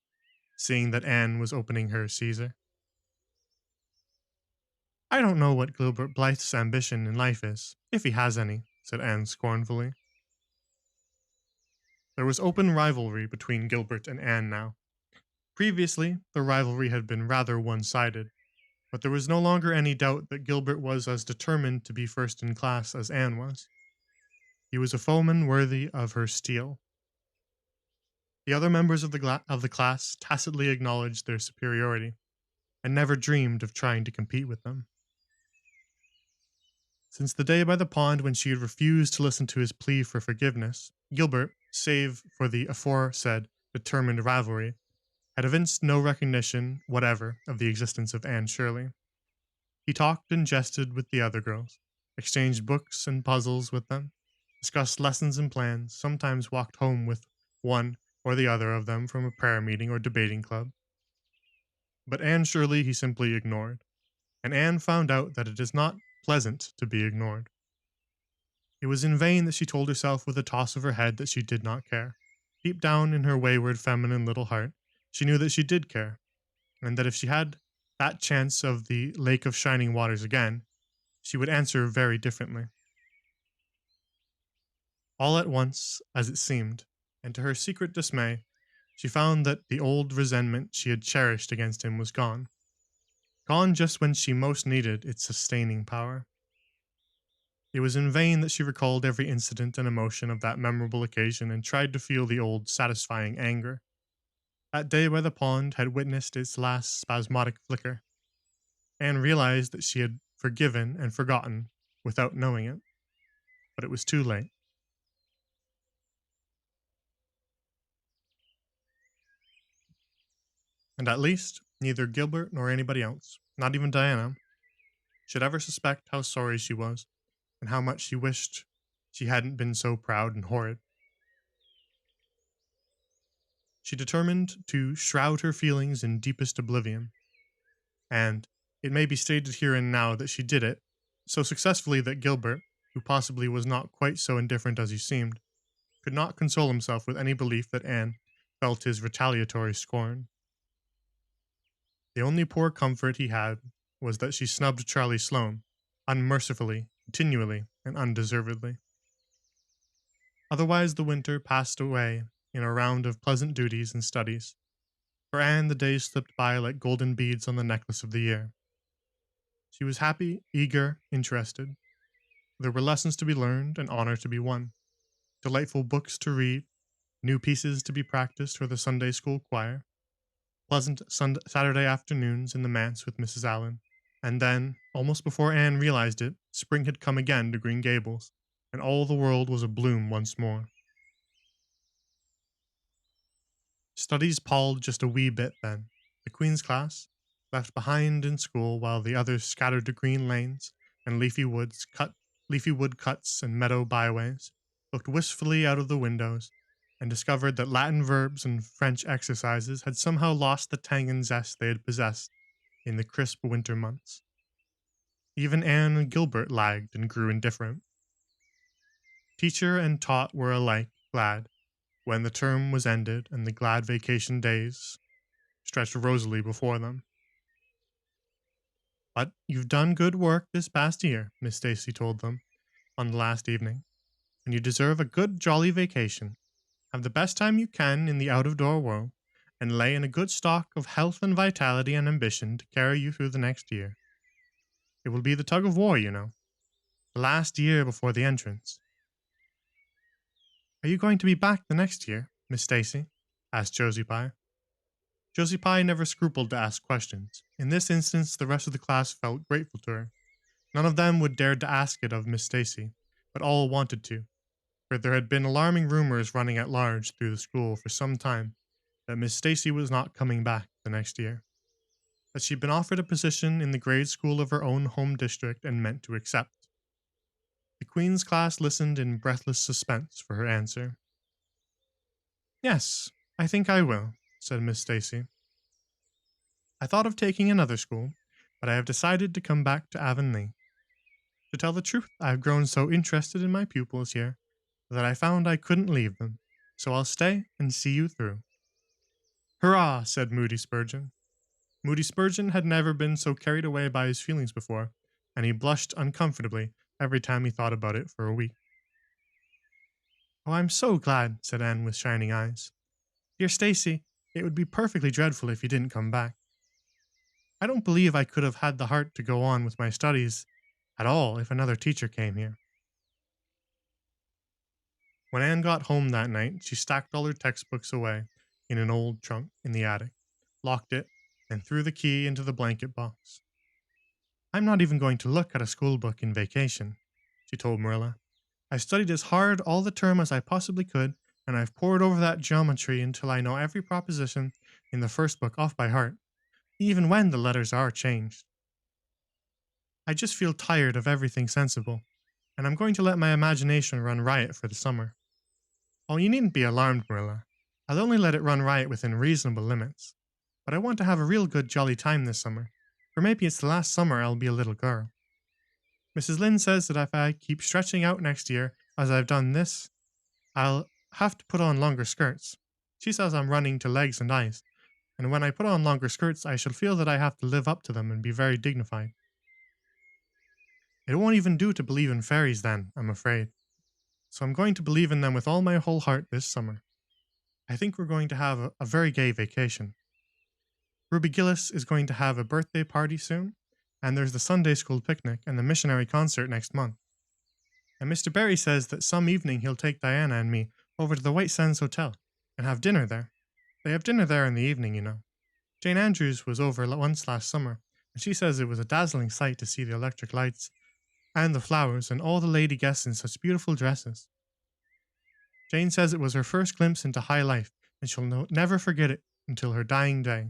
seeing that Anne was opening her Caesar. I don't know what Gilbert Blythe's ambition in life is, if he has any, said Anne scornfully. There was open rivalry between Gilbert and Anne now. Previously, the rivalry had been rather one-sided, but there was no longer any doubt that Gilbert was as determined to be first in class as Anne was. He was a foeman worthy of her steel. The other members of the class tacitly acknowledged their superiority, and never dreamed of trying to compete with them. Since the day by the pond when she had refused to listen to his plea for forgiveness, Gilbert, save for the aforesaid determined rivalry, had evinced no recognition whatever of the existence of Anne Shirley. He talked and jested with the other girls, exchanged books and puzzles with them, discussed lessons and plans, sometimes walked home with one or the other of them from a prayer meeting or debating club. But Anne Shirley he simply ignored, and Anne found out that it is not pleasant to be ignored. It was in vain that she told herself with a toss of her head that she did not care. Deep down in her wayward feminine little heart, she knew that she did care, and that if she had that chance of the Lake of Shining Waters again, she would answer very differently. All at once, as it seemed, and to her secret dismay, she found that the old resentment she had cherished against him was gone. gone just when she most needed its sustaining power. It was in vain that she recalled every incident and emotion of that memorable occasion and tried to feel the old satisfying anger. That day by the pond had witnessed its last spasmodic flicker. Anne realized that she had forgiven and forgotten without knowing it, but it was too late. And at least, neither Gilbert nor anybody else, not even Diana, should ever suspect how sorry she was and how much she wished she hadn't been so proud and horrid. She determined to shroud her feelings in deepest oblivion, and it may be stated here and now that she did it so successfully that Gilbert, who possibly was not quite so indifferent as he seemed, could not console himself with any belief that Anne felt his retaliatory scorn. The only poor comfort he had was that she snubbed Charlie Sloane, unmercifully, continually, and undeservedly. Otherwise, the winter passed away in a round of pleasant duties and studies. For Anne, the days slipped by like golden beads on the necklace of the year. She was happy, eager, interested. There were lessons to be learned and honor to be won, delightful books to read, new pieces to be practiced for the Sunday school choir, pleasant Saturday afternoons in the manse with Mrs. Allen. And then, almost before Anne realized it, spring had come again to Green Gables, and all the world was abloom once more. Studies palled just a wee bit then. The Queen's class, left behind in school while the others scattered to green lanes and leafy wood cuts and meadow byways, looked wistfully out of the windows and discovered that Latin verbs and French exercises had somehow lost the tang and zest they had possessed in the crisp winter months. Even Anne and Gilbert lagged and grew indifferent. Teacher and taught were alike glad when the term was ended and the glad vacation days stretched rosily before them. But you've done good work this past year, Miss Stacy told them on the last evening, and you deserve a good jolly vacation. Have the best time you can in the out-of-door world, and lay in a good stock of health and vitality and ambition to carry you through the next year. It will be the tug of war, you know. The last year before the entrance. Are you going to be back the next year, Miss Stacy? Asked Josie Pye. Josie Pye never scrupled to ask questions. In this instance, the rest of the class felt grateful to her. None of them would dare to ask it of Miss Stacy, but all wanted to, for there had been alarming rumors running at large through the school for some time that Miss Stacy was not coming back the next year, that she'd been offered a position in the grade school of her own home district and meant to accept. The Queen's class listened in breathless suspense for her answer. Yes, I think I will, said Miss Stacy. I thought of taking another school, but I have decided to come back to Avonlea. To tell the truth, I have grown so interested in my pupils here that I found I couldn't leave them, so I'll stay and see you through. Hurrah, said Moody Spurgeon. Moody Spurgeon had never been so carried away by his feelings before, and he blushed uncomfortably every time he thought about it for a week. Oh, I'm so glad, said Anne with shining eyes. Dear Stacy, it would be perfectly dreadful if you didn't come back. I don't believe I could have had the heart to go on with my studies at all if another teacher came here. When Anne got home that night, she stacked all her textbooks away in an old trunk in the attic, locked it, and threw the key into the blanket box. I'm not even going to look at a school book in vacation, she told Marilla. I studied as hard all the term as I possibly could, and I've pored over that geometry until I know every proposition in the first book off by heart, even when the letters are changed. I just feel tired of everything sensible, and I'm going to let my imagination run riot for the summer. Oh, you needn't be alarmed, Marilla. I'll only let it run riot within reasonable limits. But I want to have a real good jolly time this summer, for maybe it's the last summer I'll be a little girl. Mrs. Lynde says that if I keep stretching out next year, as I've done this, I'll have to put on longer skirts. She says I'm running to legs and eyes, and when I put on longer skirts, I shall feel that I have to live up to them and be very dignified. It won't even do to believe in fairies then, I'm afraid. So I'm going to believe in them with all my whole heart this summer. I think we're going to have a very gay vacation. Ruby Gillis is going to have a birthday party soon, and there's the Sunday school picnic and the missionary concert next month. And Mr. Barry says that some evening he'll take Diana and me over to the White Sands Hotel and have dinner there. They have dinner there in the evening, you know. Jane Andrews was over once last summer, and she says it was a dazzling sight to see the electric lights and the flowers and all the lady guests in such beautiful dresses. Jane says it was her first glimpse into high life, and she'll never forget it until her dying day.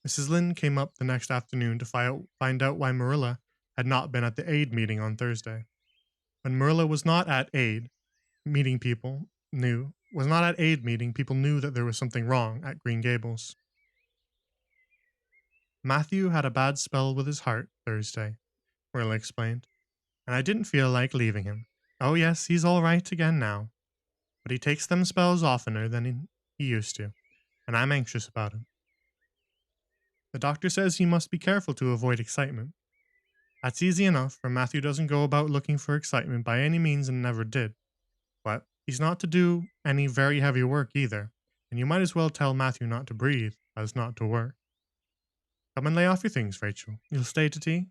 Mrs. Lynde came up the next afternoon to find out why Marilla had not been at the aid meeting on Thursday. When Marilla was not at aid meeting, people knew that there was something wrong at Green Gables. Matthew had a bad spell with his heart Thursday, Marilla explained, and I didn't feel like leaving him. Oh yes, he's all right again now, but he takes them spells oftener than he used to, and I'm anxious about him. The doctor says he must be careful to avoid excitement. That's easy enough, for Matthew doesn't go about looking for excitement by any means and never did. But he's not to do any very heavy work either, and you might as well tell Matthew not to breathe as not to work. Come and lay off your things, Rachel. You'll stay to tea?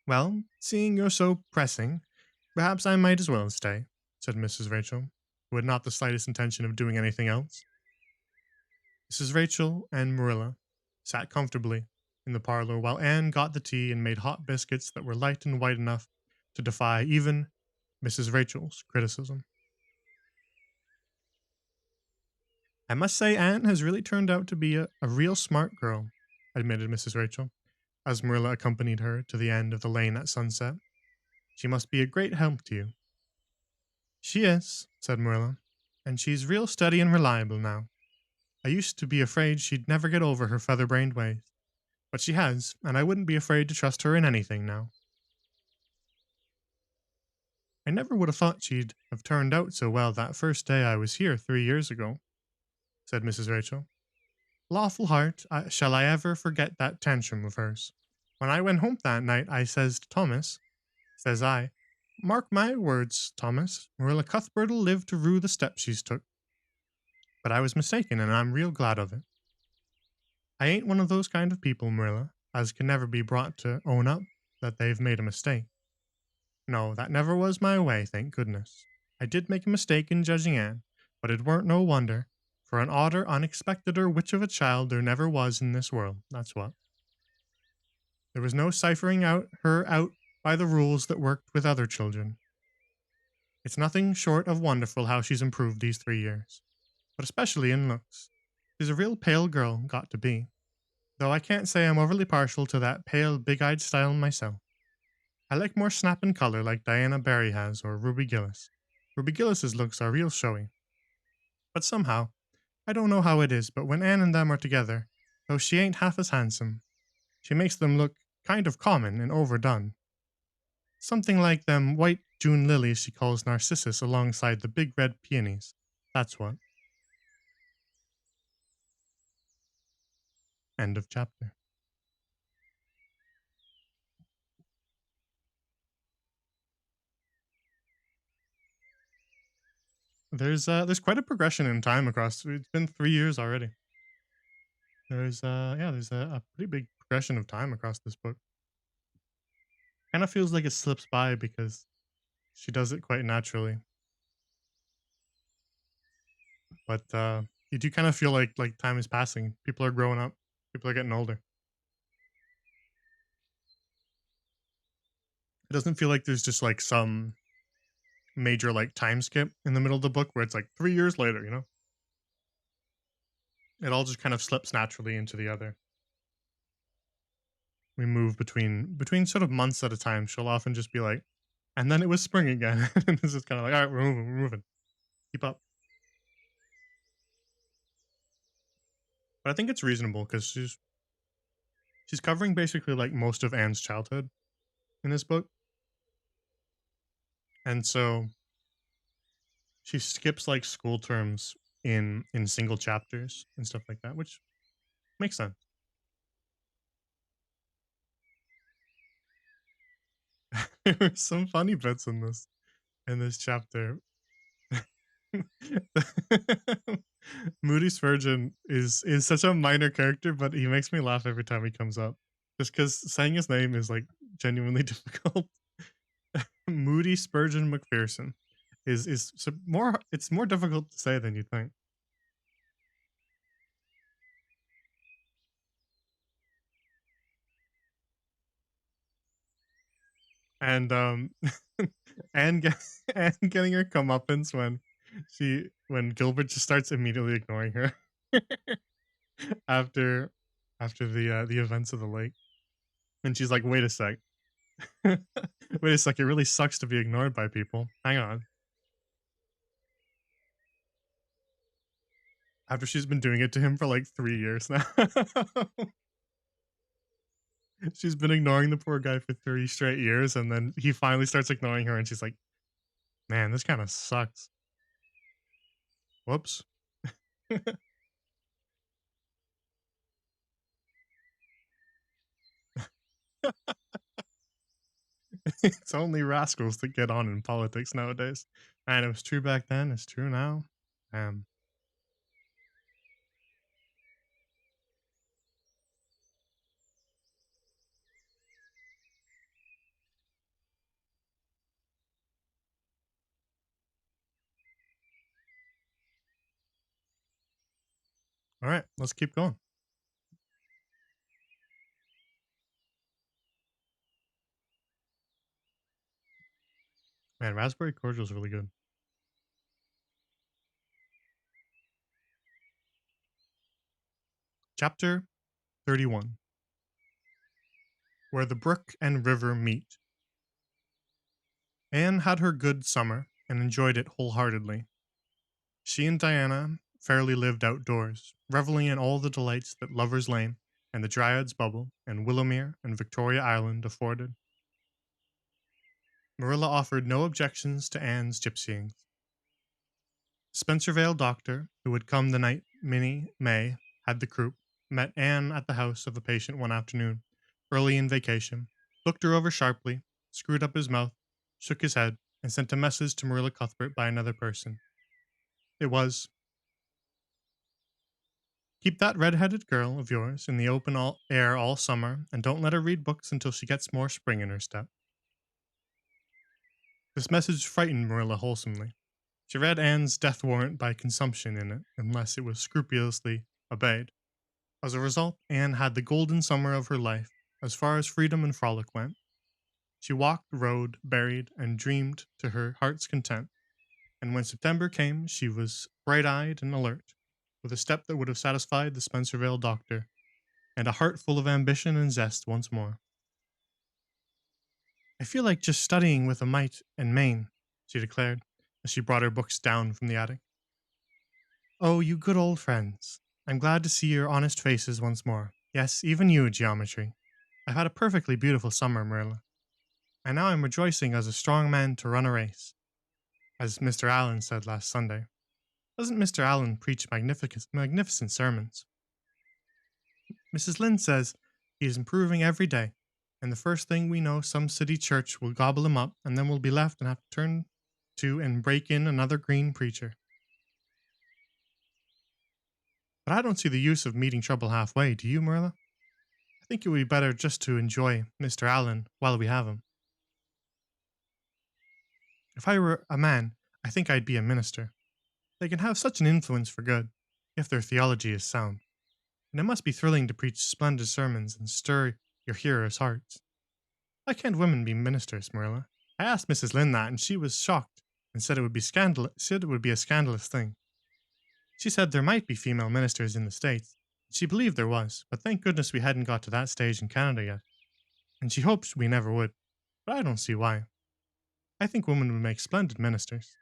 Well, seeing you're so pressing, perhaps I might as well stay, said Mrs. Rachel, who had not the slightest intention of doing anything else. Mrs. Rachel and Marilla sat comfortably in the parlor while Anne got the tea and made hot biscuits that were light and white enough to defy even Mrs. Rachel's criticism. I must say Anne has really turned out to be a real smart girl, admitted Mrs. Rachel, as Marilla accompanied her to the end of the lane at sunset. She must be a great help to you. She is, said Marilla, and she's real steady and reliable now. I used to be afraid she'd never get over her feather-brained ways, but she has, and I wouldn't be afraid to trust her in anything now. I never would have thought she'd have turned out so well that first day I was here 3 years ago, said Mrs. Rachel. Lawful heart, shall I ever forget that tantrum of hers? When I went home that night, I says to Thomas, says I, mark my words, Thomas, Marilla Cuthbert'll live to rue the step she's took. But I was mistaken, and I'm real glad of it. I ain't one of those kind of people, Marilla, as can never be brought to own up that they've made a mistake. No, that never was my way, thank goodness. I did make a mistake in judging Anne, but it weren't no wonder, for an odder, unexpecteder witch of a child there never was in this world, that's what. There was no ciphering her out by the rules that worked with other children. It's nothing short of wonderful how she's improved these 3 years, but especially in looks. She's a real pale girl, got to be, though I can't say I'm overly partial to that pale, big-eyed style myself. I like more snap and color like Diana Barry has or Ruby Gillis. Ruby Gillis's looks are real showy. But somehow, I don't know how it is, but when Anne and them are together, though she ain't half as handsome, she makes them look kind of common and overdone. Something like them white June lilies she calls narcissus alongside the big red peonies. That's what. End of chapter. There's quite a progression in time across. It's been 3 years already. There's a pretty big progression of time across this book. Kind of feels like it slips by because she does it quite naturally. But you do kind of feel like time is passing. People are growing up. People are getting older. It doesn't feel like there's just like some major like time skip in the middle of the book where it's like 3 years later, you know? It all just kind of slips naturally into the other. We move between sort of months at a time. She'll often just be like, and then it was spring again. And it's just kind of like, all right, we're moving. Keep up. But I think it's reasonable because she's covering basically like most of Anne's childhood in this book. And so she skips like school terms in single chapters and stuff like that, which makes sense. There were some funny bits in this chapter. Moody Spurgeon is such a minor character, but he makes me laugh every time he comes up. Just because saying his name is like genuinely difficult. Moody Spurgeon McPherson is more. It's more difficult to say than you think. And and get, and getting her comeuppance when Gilbert just starts immediately ignoring her after the events of the lake, and she's like, "Wait a sec, wait a sec, it really sucks to be ignored by people. Hang on." After she's been doing it to him for like 3 years now, she's been ignoring the poor guy for 3 straight years, and then he finally starts ignoring her, and she's like, "Man, this kind of sucks." Whoops. It's only rascals that get on in politics nowadays. And it was true back then, it's true now. Um, all right, let's keep going. Man, raspberry cordial is really good. Chapter 31, Where the Brook and River Meet. Anne had her good summer and enjoyed it wholeheartedly. She and Diana fairly lived outdoors, reveling in all the delights that Lover's Lane and the Dryad's Bubble and Willowmere and Victoria Island afforded. Marilla offered no objections to Anne's gypsying. Spencervale doctor, who had come the night Minnie May had the croup, met Anne at the house of a patient one afternoon, early in vacation, looked her over sharply, screwed up his mouth, shook his head, and sent a message to Marilla Cuthbert by another person. It was, "Keep that red-headed girl of yours in the open air all summer, and don't let her read books until she gets more spring in her step." This message frightened Marilla wholesomely. She read Anne's death warrant by consumption in it, unless it was scrupulously obeyed. As a result, Anne had the golden summer of her life, as far as freedom and frolic went. She walked, rode, buried, and dreamed to her heart's content, and when September came, she was bright eyed and alert, with a step that would have satisfied the Spencervale doctor, and a heart full of ambition and zest once more. "I feel like just studying with a might and main," she declared, as she brought her books down from the attic. "Oh, you good old friends. I'm glad to see your honest faces once more. Yes, even you, geometry. I've had a perfectly beautiful summer, Marilla, and now I'm rejoicing as a strong man to run a race, as Mr. Allen said last Sunday. Doesn't Mr. Allen preach magnificent sermons? Mrs. Lynde says he is improving every day, and the first thing we know, some city church will gobble him up, and then we'll be left and have to turn to and break in another green preacher. But I don't see the use of meeting trouble halfway, do you, Marilla? I think it would be better just to enjoy Mr. Allen while we have him. If I were a man, I think I'd be a minister. They can have such an influence for good, if their theology is sound. And it must be thrilling to preach splendid sermons and stir your hearers' hearts. Why can't women be ministers, Marilla? I asked Mrs. Lynde that, and she was shocked and said it would be a scandalous thing. She said there might be female ministers in the States. She believed there was, but thank goodness we hadn't got to that stage in Canada yet. And she hopes we never would. But I don't see why. I think women would make splendid ministers.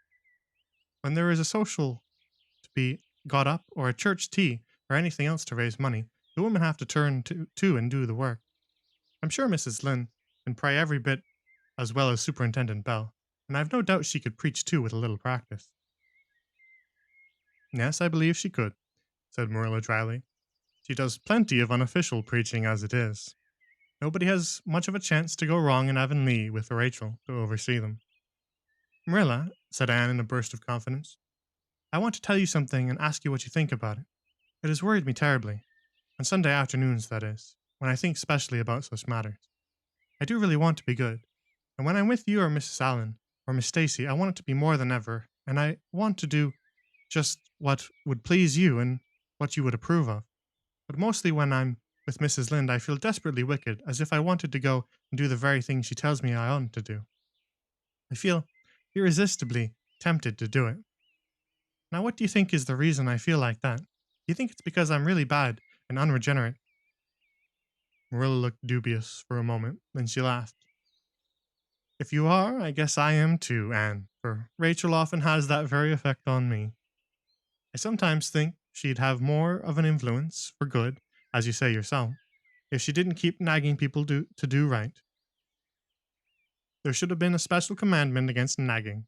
When there is a social to be got up, or a church tea, or anything else to raise money, the women have to turn to and do the work. I'm sure Mrs. Lynde can pray every bit as well as Superintendent Bell, and I've no doubt she could preach too with a little practice. Yes, I believe she could, said Marilla dryly. She does plenty of unofficial preaching as it is. Nobody has much of a chance to go wrong in Avonlea with Rachel to oversee them. Marilla, said Anne in a burst of confidence, I want to tell you something and ask you what you think about it. It has worried me terribly. On Sunday afternoons, that is, when I think specially about such matters. I do really want to be good. And when I'm with you or Mrs. Allen or Miss Stacy, I want it to be more than ever, and I want to do just what would please you and what you would approve of. But mostly when I'm with Mrs. Lynde, I feel desperately wicked, as if I wanted to go and do the very thing she tells me I oughtn't to do. I feel irresistibly tempted to do it. Now, what do you think is the reason I feel like that? Do you think it's because I'm really bad and unregenerate? Marilla looked dubious for a moment, then she laughed. If you are, I guess I am too, Anne, for Rachel often has that very effect on me. I sometimes think she'd have more of an influence, for good, as you say yourself, if she didn't keep nagging people to do right. There should have been a special commandment against nagging.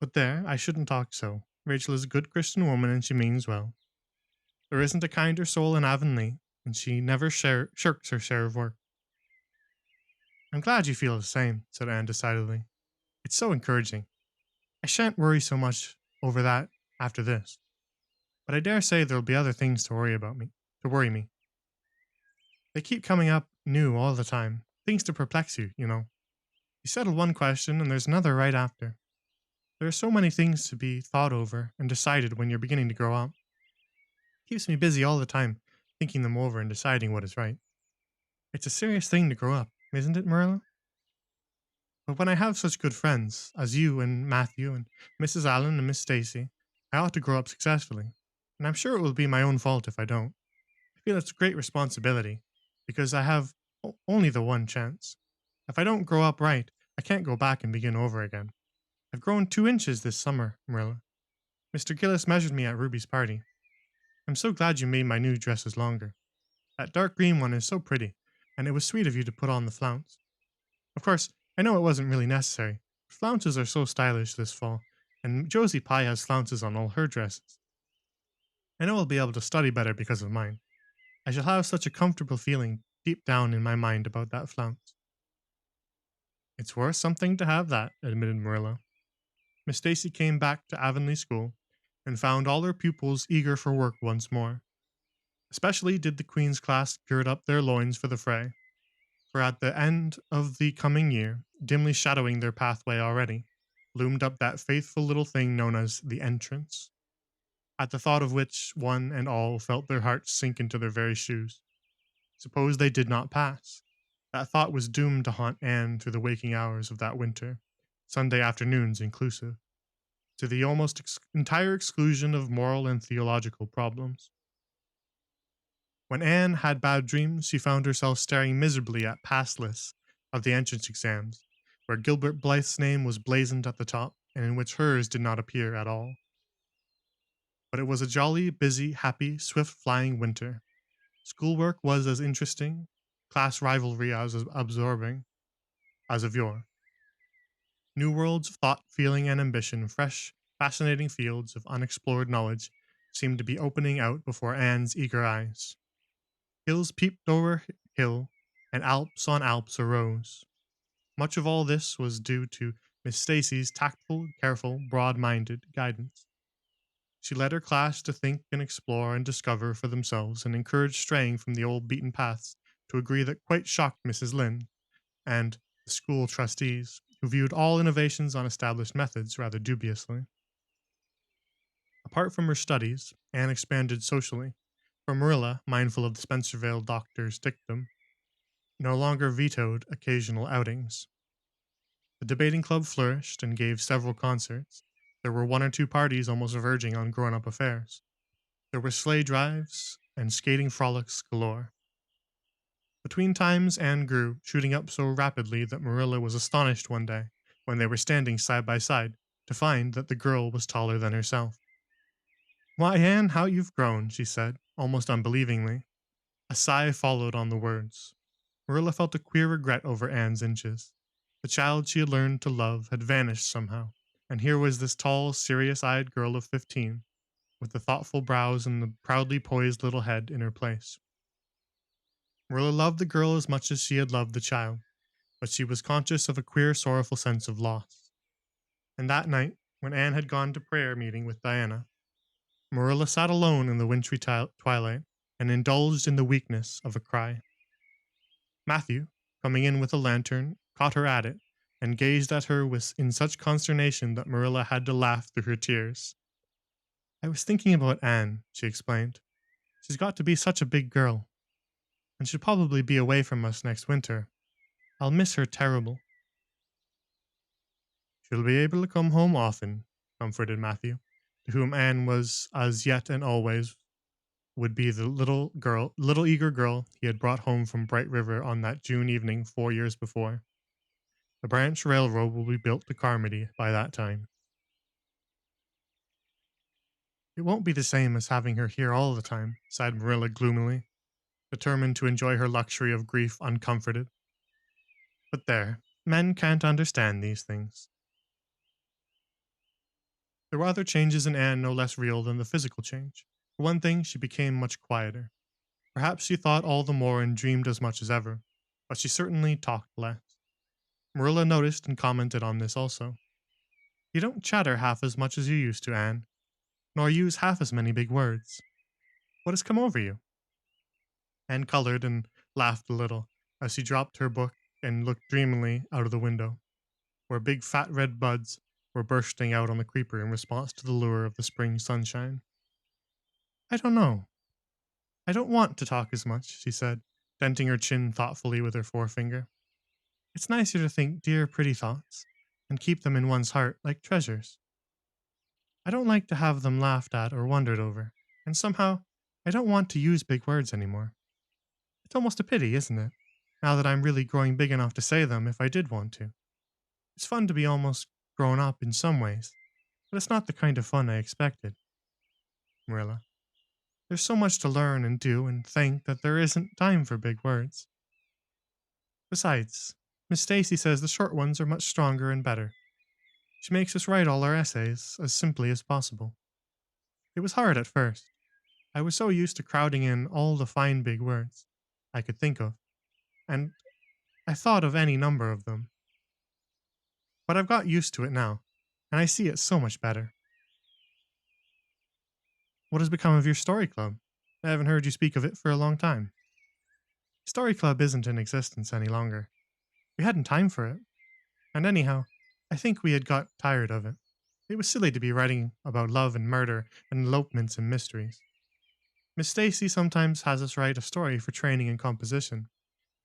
But there, I shouldn't talk so. Rachel is a good Christian woman and she means well. There isn't a kinder soul in Avonlea, and she never shirks her share of work. I'm glad you feel the same, said Anne decidedly. It's so encouraging. I shan't worry so much over that after this. But I dare say there'll be other things to worry me. They keep coming up new all the time. Things to perplex you, you know. You settle one question and there's another right after. There are so many things to be thought over and decided when you're beginning to grow up. It keeps me busy all the time, thinking them over and deciding what is right. It's a serious thing to grow up, isn't it, Marilla? But when I have such good friends as you and Matthew and Mrs. Allen and Miss Stacy, I ought to grow up successfully. And I'm sure it will be my own fault if I don't. I feel it's a great responsibility because I have only the one chance. If I don't grow up right, I can't go back and begin over again. I've grown 2 inches this summer, Marilla. Mr. Gillis measured me at Ruby's party. I'm so glad you made my new dresses longer. That dark green one is so pretty, and it was sweet of you to put on the flounce. Of course, I know it wasn't really necessary. Flounces are so stylish this fall, and Josie Pye has flounces on all her dresses. I know I'll be able to study better because of mine. I shall have such a comfortable feeling deep down in my mind about that flounce. It's worth something to have that, admitted Marilla. Miss Stacy came back to Avonlea School and found all her pupils eager for work once more. Especially did the Queen's class gird up their loins for the fray, for at the end of the coming year, dimly shadowing their pathway already, loomed up that faithful little thing known as the entrance, at the thought of which one and all felt their hearts sink into their very shoes. Suppose they did not pass? That thought was doomed to haunt Anne through the waking hours of that winter, Sunday afternoons inclusive, to the almost entire exclusion of moral and theological problems. When Anne had bad dreams, she found herself staring miserably at pass lists of the entrance exams, where Gilbert Blythe's name was blazoned at the top, and in which hers did not appear at all. But it was a jolly, busy, happy, swift-flying winter. Schoolwork was as interesting, class rivalry as absorbing, as of yore. New worlds of thought, feeling, and ambition, fresh, fascinating fields of unexplored knowledge, seemed to be opening out before Anne's eager eyes. Hills peeped over hill, and Alps on Alps arose. Much of all this was due to Miss Stacy's tactful, careful, broad-minded guidance. She led her class to think and explore and discover for themselves and encouraged straying from the old beaten paths to a degree that quite shocked Mrs. Lynde and the school trustees, who viewed all innovations on established methods rather dubiously. Apart from her studies, Anne expanded socially, for Marilla, mindful of the Spencervale doctor's dictum, no longer vetoed occasional outings. The debating club flourished and gave several concerts. There were 1 or 2 parties almost verging on grown-up affairs. There were sleigh drives and skating frolics galore. Between times Anne grew, shooting up so rapidly that Marilla was astonished one day, when they were standing side by side, to find that the girl was taller than herself. "Why, Anne, how you've grown," she said, almost unbelievingly. A sigh followed on the words. Marilla felt a queer regret over Anne's inches. The child she had learned to love had vanished somehow, and here was this tall, serious-eyed girl of 15, with the thoughtful brows and the proudly poised little head in her place. Marilla loved the girl as much as she had loved the child, but she was conscious of a queer, sorrowful sense of loss. And that night, When Anne had gone to prayer meeting with Diana, Marilla sat alone in the wintry twilight and indulged in the weakness of a cry. Matthew, coming in with a lantern, caught her at it and gazed at her in such consternation that Marilla had to laugh through her tears. I was thinking about Anne, she explained. She's got to be such a big girl, and she'll probably be away from us next winter. I'll miss her terrible. She'll be able to come home often, comforted Matthew, to whom Anne was as yet and always would be the little eager girl he had brought home from Bright River on that June evening 4 years before. The branch railroad will be built to Carmody by that time. It won't be the same as having her here all the time, sighed Marilla gloomily, determined to enjoy her luxury of grief uncomforted. But there, men can't understand these things. There were other changes in Anne no less real than the physical change. For one thing, she became much quieter. Perhaps she thought all the more and dreamed as much as ever, but she certainly talked less. Marilla noticed and commented on this also. You don't chatter half as much as you used to, Anne, nor use half as many big words. What has come over you? Anne colored and laughed a little as she dropped her book and looked dreamily out of the window, where big fat red buds were bursting out on the creeper in response to the lure of the spring sunshine. I don't know. I don't want to talk as much, she said, denting her chin thoughtfully with her forefinger. It's nicer to think dear, pretty thoughts and keep them in one's heart like treasures. I don't like to have them laughed at or wondered over, and somehow I don't want to use big words anymore. It's almost a pity, isn't it? Now that I'm really growing big enough to say them if I did want to. It's fun to be almost grown up in some ways, but it's not the kind of fun I expected. Marilla, there's so much to learn and do and think that there isn't time for big words. Besides, Miss Stacy says the short ones are much stronger and better. She makes us write all our essays as simply as possible. It was hard at first. I was so used to crowding in all the fine big words I could think of, and I thought of any number of them. But I've got used to it now, and I see it so much better. What has become of your story club? I haven't heard you speak of it for a long time. Story club isn't in existence any longer. We hadn't time for it. And anyhow, I think we had got tired of it. It was silly to be writing about love and murder and elopements and mysteries. Miss Stacy sometimes has us write a story for training in composition,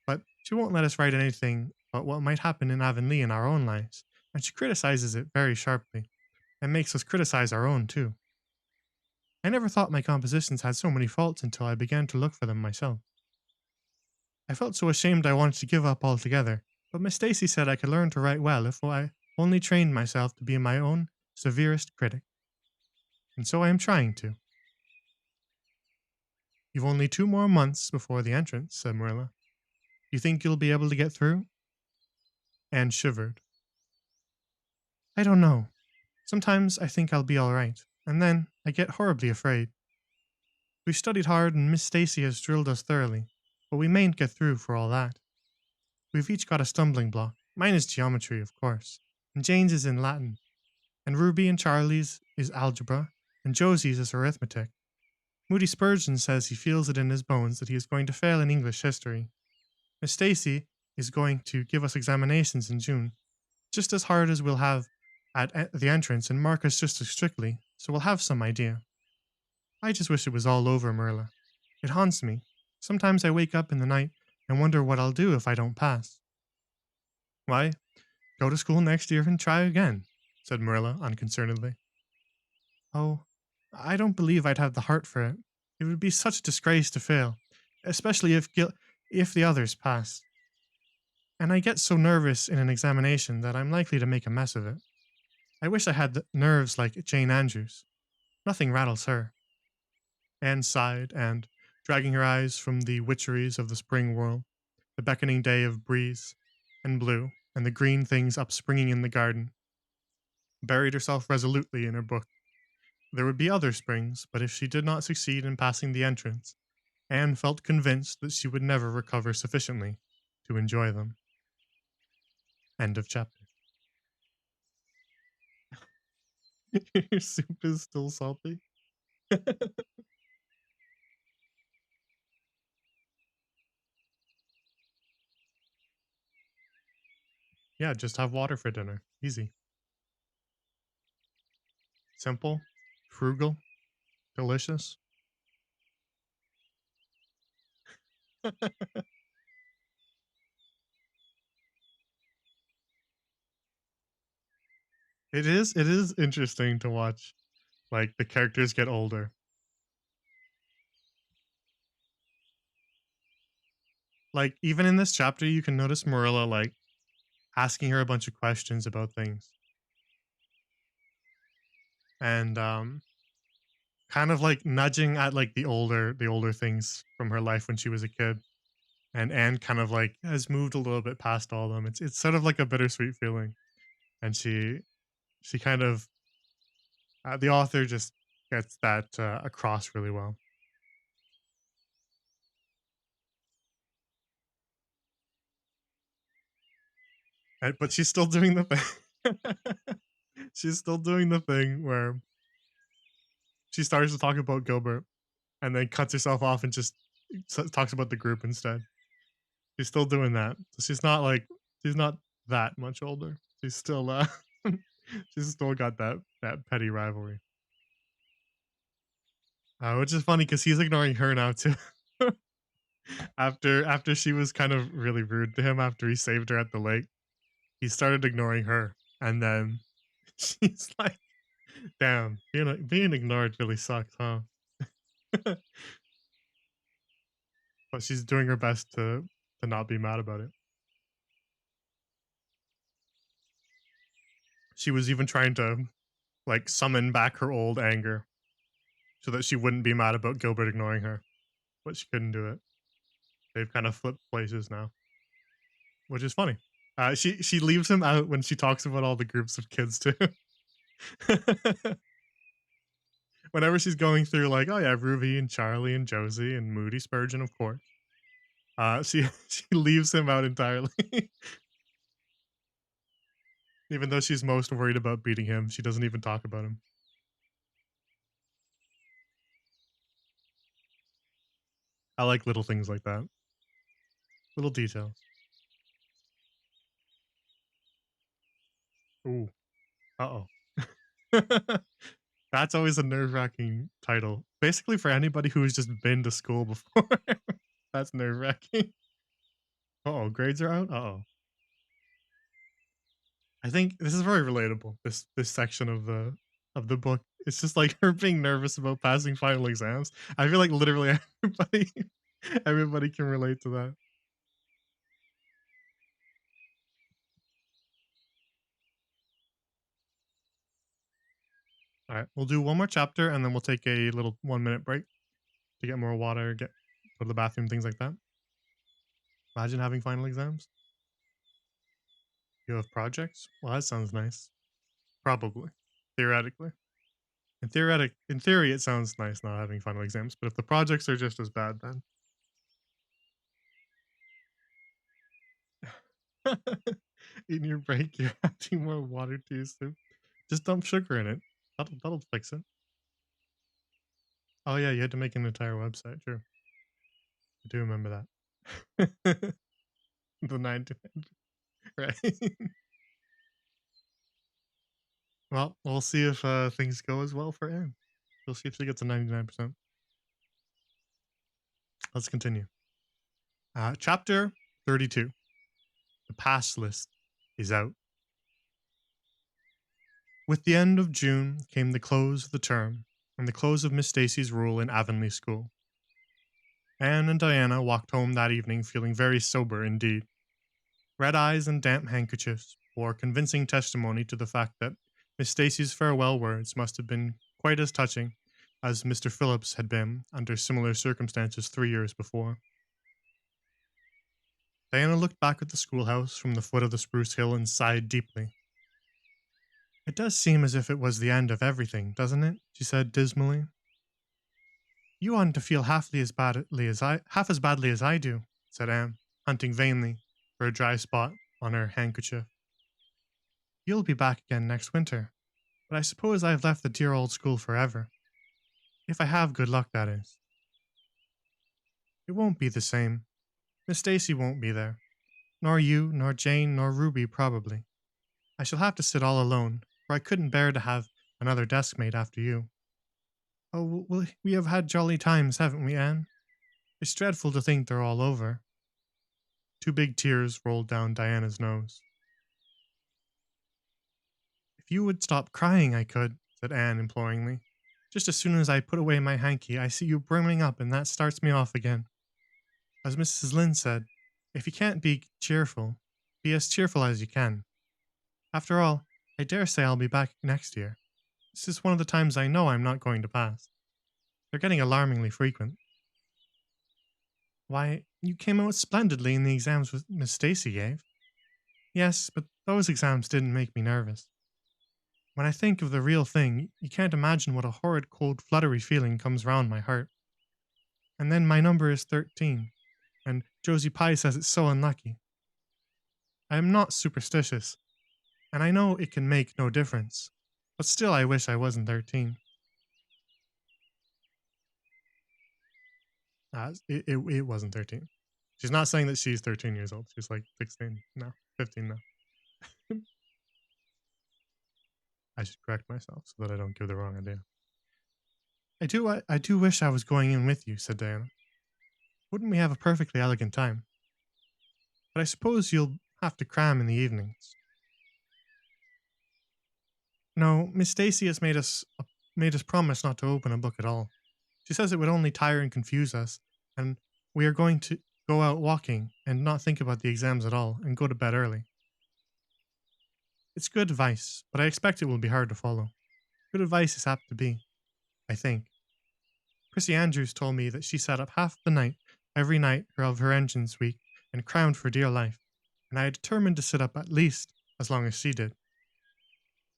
but she won't let us write anything about what might happen in Avonlea in our own lives, and she criticizes it very sharply, and makes us criticize our own too. I never thought my compositions had so many faults until I began to look for them myself. I felt so ashamed I wanted to give up altogether, but Miss Stacy said I could learn to write well if I only trained myself to be my own severest critic. And so I am trying to. You've only 2 more months before the entrance, said Marilla. You think you'll be able to get through? Anne shivered. I don't know. Sometimes I think I'll be all right, and then I get horribly afraid. We've studied hard and Miss Stacy has drilled us thoroughly, but we mayn't get through for all that. We've each got a stumbling block. Mine is geometry, of course, and Jane's is in Latin, and Ruby and Charlie's is algebra, and Josie's is arithmetic. Moody Spurgeon says he feels it in his bones that he is going to fail in English history. Miss Stacy is going to give us examinations in June, just as hard as we'll have at the entrance, and mark us just as strictly, so we'll have some idea. I just wish it was all over, Marilla. It haunts me. Sometimes I wake up in the night and wonder what I'll do if I don't pass. Why, go to school next year and try again, said Marilla unconcernedly. Oh, I don't believe I'd have the heart for it. It would be such a disgrace to fail, especially if the others pass. And I get so nervous in an examination that I'm likely to make a mess of it. I wish I had the nerves like Jane Andrews. Nothing rattles her. Anne sighed and, dragging her eyes from the witcheries of the spring world, the beckoning day of breeze and blue, and the green things upspringing in the garden, buried herself resolutely in her book. There would be other springs, but if she did not succeed in passing the entrance, Anne felt convinced that she would never recover sufficiently to enjoy them. End of chapter. Your soup is still salty. Yeah, just have water for dinner. Easy. Simple, frugal, delicious. It is interesting to watch like the characters get older. Like even in this chapter you can notice Marilla like asking her a bunch of questions about things and kind of like nudging at like the older things from her life when she was a kid. And Anne kind of like has moved a little bit past all of them. It's sort of like a bittersweet feeling. And she kind of the author just gets that across really well. But she's still doing the thing. She's still doing the thing where she starts to talk about Gilbert and then cuts herself off and just talks about the group instead. She's still doing that. So she's not that much older. She's still she's still got that petty rivalry. Which is funny because he's ignoring her now too. After she was kind of really rude to him after he saved her at the lake, he started ignoring her, and then she's like, "Damn, being ignored really sucks, huh?" But she's doing her best to not be mad about it. She was even trying to like summon back her old anger so that she wouldn't be mad about Gilbert ignoring her, but she couldn't do it. They've kind of flipped places now, which is funny. She leaves him out when she talks about all the groups of kids too. Whenever she's going through like, oh yeah, Ruby and Charlie and Josie and Moody Spurgeon, of course. She she leaves him out entirely. Even though she's most worried about beating him, she doesn't even talk about him. I like little things like that. Little details. Ooh. Uh oh. That's always a nerve wracking title. Basically, for anybody who has just been to school before, that's nerve wracking. Uh oh, grades are out. Uh oh. I think this is very relatable. This section of the book. It's just like her being nervous about passing final exams. I feel like literally everybody everybody can relate to that. All right, we'll do one more chapter and then we'll take a little 1 minute break to get more water, get go to the bathroom, things like that. Imagine having final exams. You have projects. Well, that sounds nice. Probably, theoretically. In theory, it sounds nice not having final exams. But if the projects are just as bad, then in your break, you're adding more water to your soup. Just dump sugar in it. That'll fix it. Oh yeah, you had to make an entire website. True, I do remember that. The 99, right? Well, we'll see if things go as well for Anne. We'll see if she gets a 99%. Let's continue. Chapter 32. The pass list is out. With the end of June came the close of the term and the close of Miss Stacy's rule in Avonlea School. Anne and Diana walked home that evening feeling very sober indeed. Red eyes and damp handkerchiefs bore convincing testimony to the fact that Miss Stacy's farewell words must have been quite as touching as Mr. Phillips had been under similar circumstances 3 years before. Diana looked back at the schoolhouse from the foot of the spruce hill and sighed deeply. It does seem as if it was the end of everything, doesn't it? She said dismally. You oughtn't to feel half as badly as I do, said Anne, hunting vainly for a dry spot on her handkerchief. You'll be back again next winter. but I suppose I've left the dear old school forever. If I have good luck, that is. It won't be the same. Miss Stacy won't be there. Nor you, nor Jane, nor Ruby, probably. I shall have to sit all alone, for I couldn't bear to have another deskmate after you. Oh, well, we have had jolly times, haven't we, Anne? It's dreadful to think they're all over. Two big tears rolled down Diana's nose. If you would stop crying, I could, said Anne imploringly. Just as soon as I put away my hanky, I see you brimming up, and that starts me off again. As Mrs. Lynde said, if you can't be cheerful, be as cheerful as you can. After all, I dare say I'll be back next year. This is one of the times I know I'm not going to pass. They're getting alarmingly frequent. Why, you came out splendidly in the exams Miss Stacy gave. Yes, but those exams didn't make me nervous. When I think of the real thing, you can't imagine what a horrid cold fluttery feeling comes round my heart. And then my number is 13, and Josie Pye says it's so unlucky. I am not superstitious, and I know it can make no difference, but still I wish I wasn't 13. It wasn't 13. She's not saying that she's 13 years old. She's like 16 now, 15 now. I should correct myself so that I don't give the wrong idea. I do wish I was going in with you, said Diana. Wouldn't we have a perfectly elegant time? But I suppose you'll have to cram in the evenings. No, Miss Stacy has made us promise not to open a book at all. She says it would only tire and confuse us, and we are going to go out walking and not think about the exams at all and go to bed early. It's good advice, but I expect it will be hard to follow. Good advice is apt to be, I think. Prissy Andrews told me that she sat up half the night every night of her entrance week and crammed for dear life, and I determined to sit up at least as long as she did.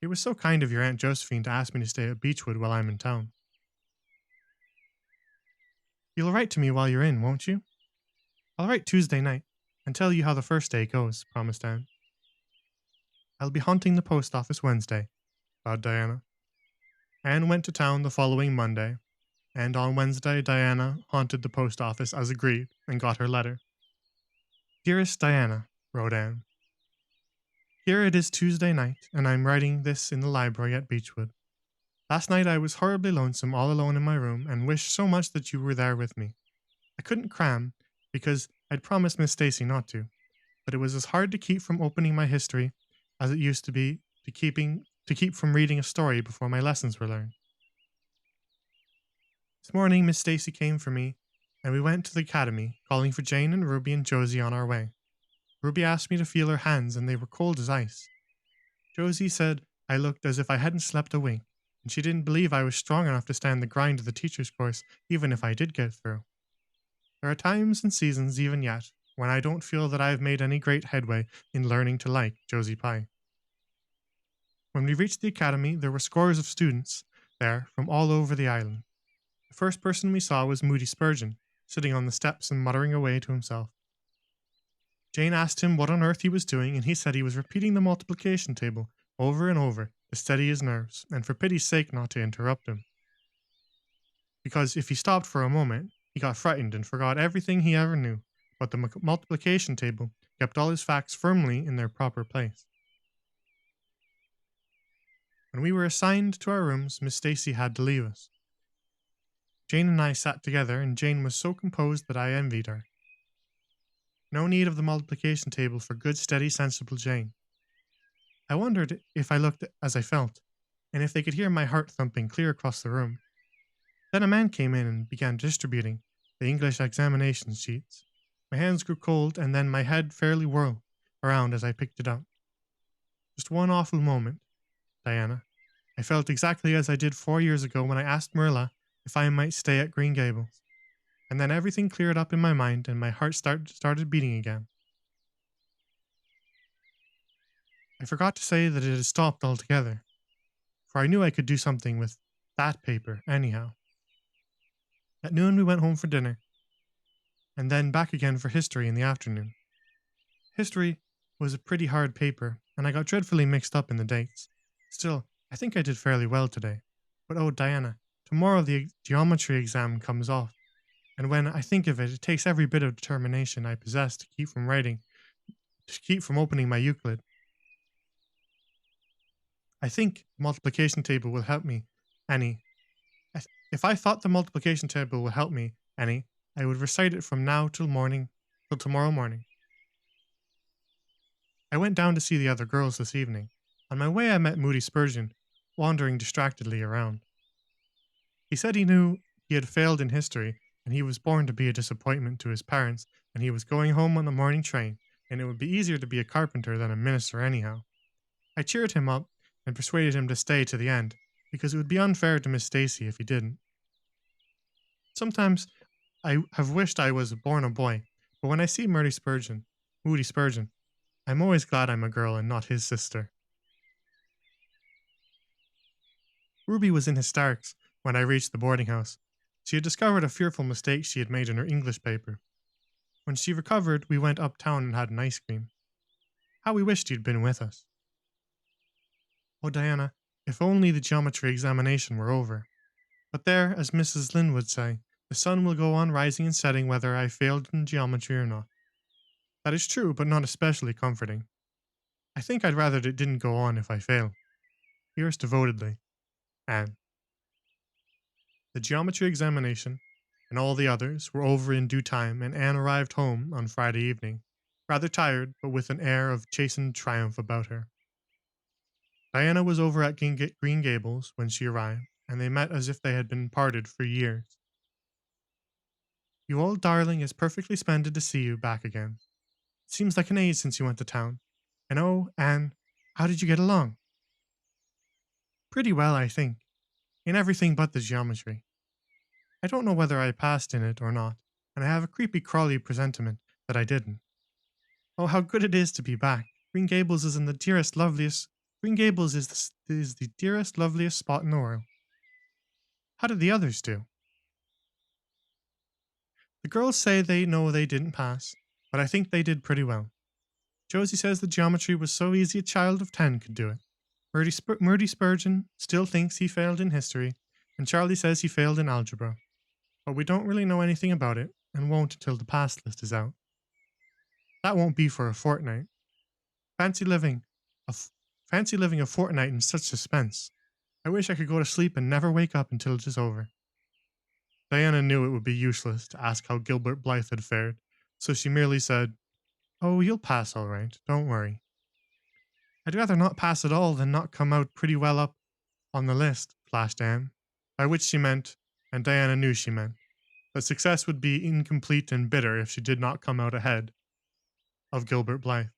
It was so kind of your Aunt Josephine to ask me to stay at Beechwood while I'm in town. You'll write to me while you're in, won't you? I'll write Tuesday night and tell you how the first day goes, promised Anne. I'll be haunting the post office Wednesday, vowed Diana. Anne went to town the following Monday, and on Wednesday Diana haunted the post office as agreed and got her letter. Dearest Diana, wrote Anne, here it is Tuesday night, and I'm writing this in the library at Beechwood. Last night I was horribly lonesome all alone in my room and wished so much that you were there with me. I couldn't cram, because I'd promised Miss Stacy not to, but it was as hard to keep from opening my history as it used to be to keep from reading a story before my lessons were learned. This morning Miss Stacy came for me, and we went to the academy, calling for Jane and Ruby and Josie on our way. Ruby asked me to feel her hands, and they were cold as ice. Josie said I looked as if I hadn't slept a wink, and she didn't believe I was strong enough to stand the grind of the teacher's course, even if I did get through. There are times and seasons, even yet, when I don't feel that I have made any great headway in learning to like Josie Pye. When we reached the academy, there were scores of students there from all over the island. The first person we saw was Moody Spurgeon, sitting on the steps and muttering away to himself. Jane asked him what on earth he was doing, and he said he was repeating the multiplication table over and over to steady his nerves, and for pity's sake not to interrupt him. Because if he stopped for a moment, he got frightened and forgot everything he ever knew, but the multiplication table kept all his facts firmly in their proper place. When we were assigned to our rooms, Miss Stacy had to leave us. Jane and I sat together, and Jane was so composed that I envied her. No need of the multiplication table for good, steady, sensible Jane. I wondered if I looked as I felt, and if they could hear my heart thumping clear across the room. Then a man came in and began distributing the English examination sheets. My hands grew cold, and then my head fairly whirled around as I picked it up. Just one awful moment, Diana. I felt exactly as I did 4 years ago when I asked Marilla if I might stay at Green Gables. And then everything cleared up in my mind, and my heart started beating again. I forgot to say that it had stopped altogether, for I knew I could do something with that paper anyhow. At noon we went home for dinner, and then back again for history in the afternoon. History was a pretty hard paper, and I got dreadfully mixed up in the dates. Still, I think I did fairly well today. But oh, Diana, tomorrow the geometry exam comes off, and when I think of it, it takes every bit of determination I possess to keep from opening my Euclid. I think the multiplication table will help me, Annie. If I thought the multiplication table will help me, Annie, I would recite it from now till tomorrow morning. I went down to see the other girls this evening. On my way, I met Moody Spurgeon, wandering distractedly around. He said he knew he had failed in history, and he was born to be a disappointment to his parents, and he was going home on the morning train, and it would be easier to be a carpenter than a minister anyhow. I cheered him up and persuaded him to stay to the end, because it would be unfair to Miss Stacy if he didn't. Sometimes I have wished I was born a boy, but when I see Moody Spurgeon, I'm always glad I'm a girl and not his sister. Ruby was in hysterics when I reached the boarding house. She had discovered a fearful mistake she had made in her English paper. When she recovered, we went uptown and had an ice cream. How we wished you'd been with us. Oh, Diana, if only the geometry examination were over. But there, as Mrs. Lynde would say, the sun will go on rising and setting whether I failed in geometry or not. That is true, but not especially comforting. I think I'd rather it didn't go on if I fail. Yours devotedly, Anne. The geometry examination and all the others were over in due time, and Anne arrived home on Friday evening, rather tired, but with an air of chastened triumph about her. Diana was over at Green Gables when she arrived, and they met as if they had been parted for years. You old darling, it's perfectly splendid to see you back again. It seems like an age since you went to town. And oh, Anne, how did you get along? Pretty well, I think, in everything but the geometry. I don't know whether I passed in it or not, and I have a creepy crawly presentiment that I didn't. Oh, how good it is to be back. Green Gables is in the dearest, loveliest. Green Gables is the dearest, loveliest spot in the world. How did the others do? The girls say they know they didn't pass, but I think they did pretty well. Josie says the geometry was so easy a child of 10 could do it. Murdy Spurgeon still thinks he failed in history, and Charlie says he failed in algebra. But we don't really know anything about it, and won't until the pass list is out. That won't be for a fortnight. Fancy living a, fancy living a fortnight in such suspense. I wish I could go to sleep and never wake up until it is over. Diana knew it would be useless to ask how Gilbert Blythe had fared, so she merely said, "Oh, you'll pass all right, don't worry." "I'd rather not pass at all than not come out pretty well up on the list," flashed Anne, by which she meant, and Diana knew she meant, that success would be incomplete and bitter if she did not come out ahead of Gilbert Blythe.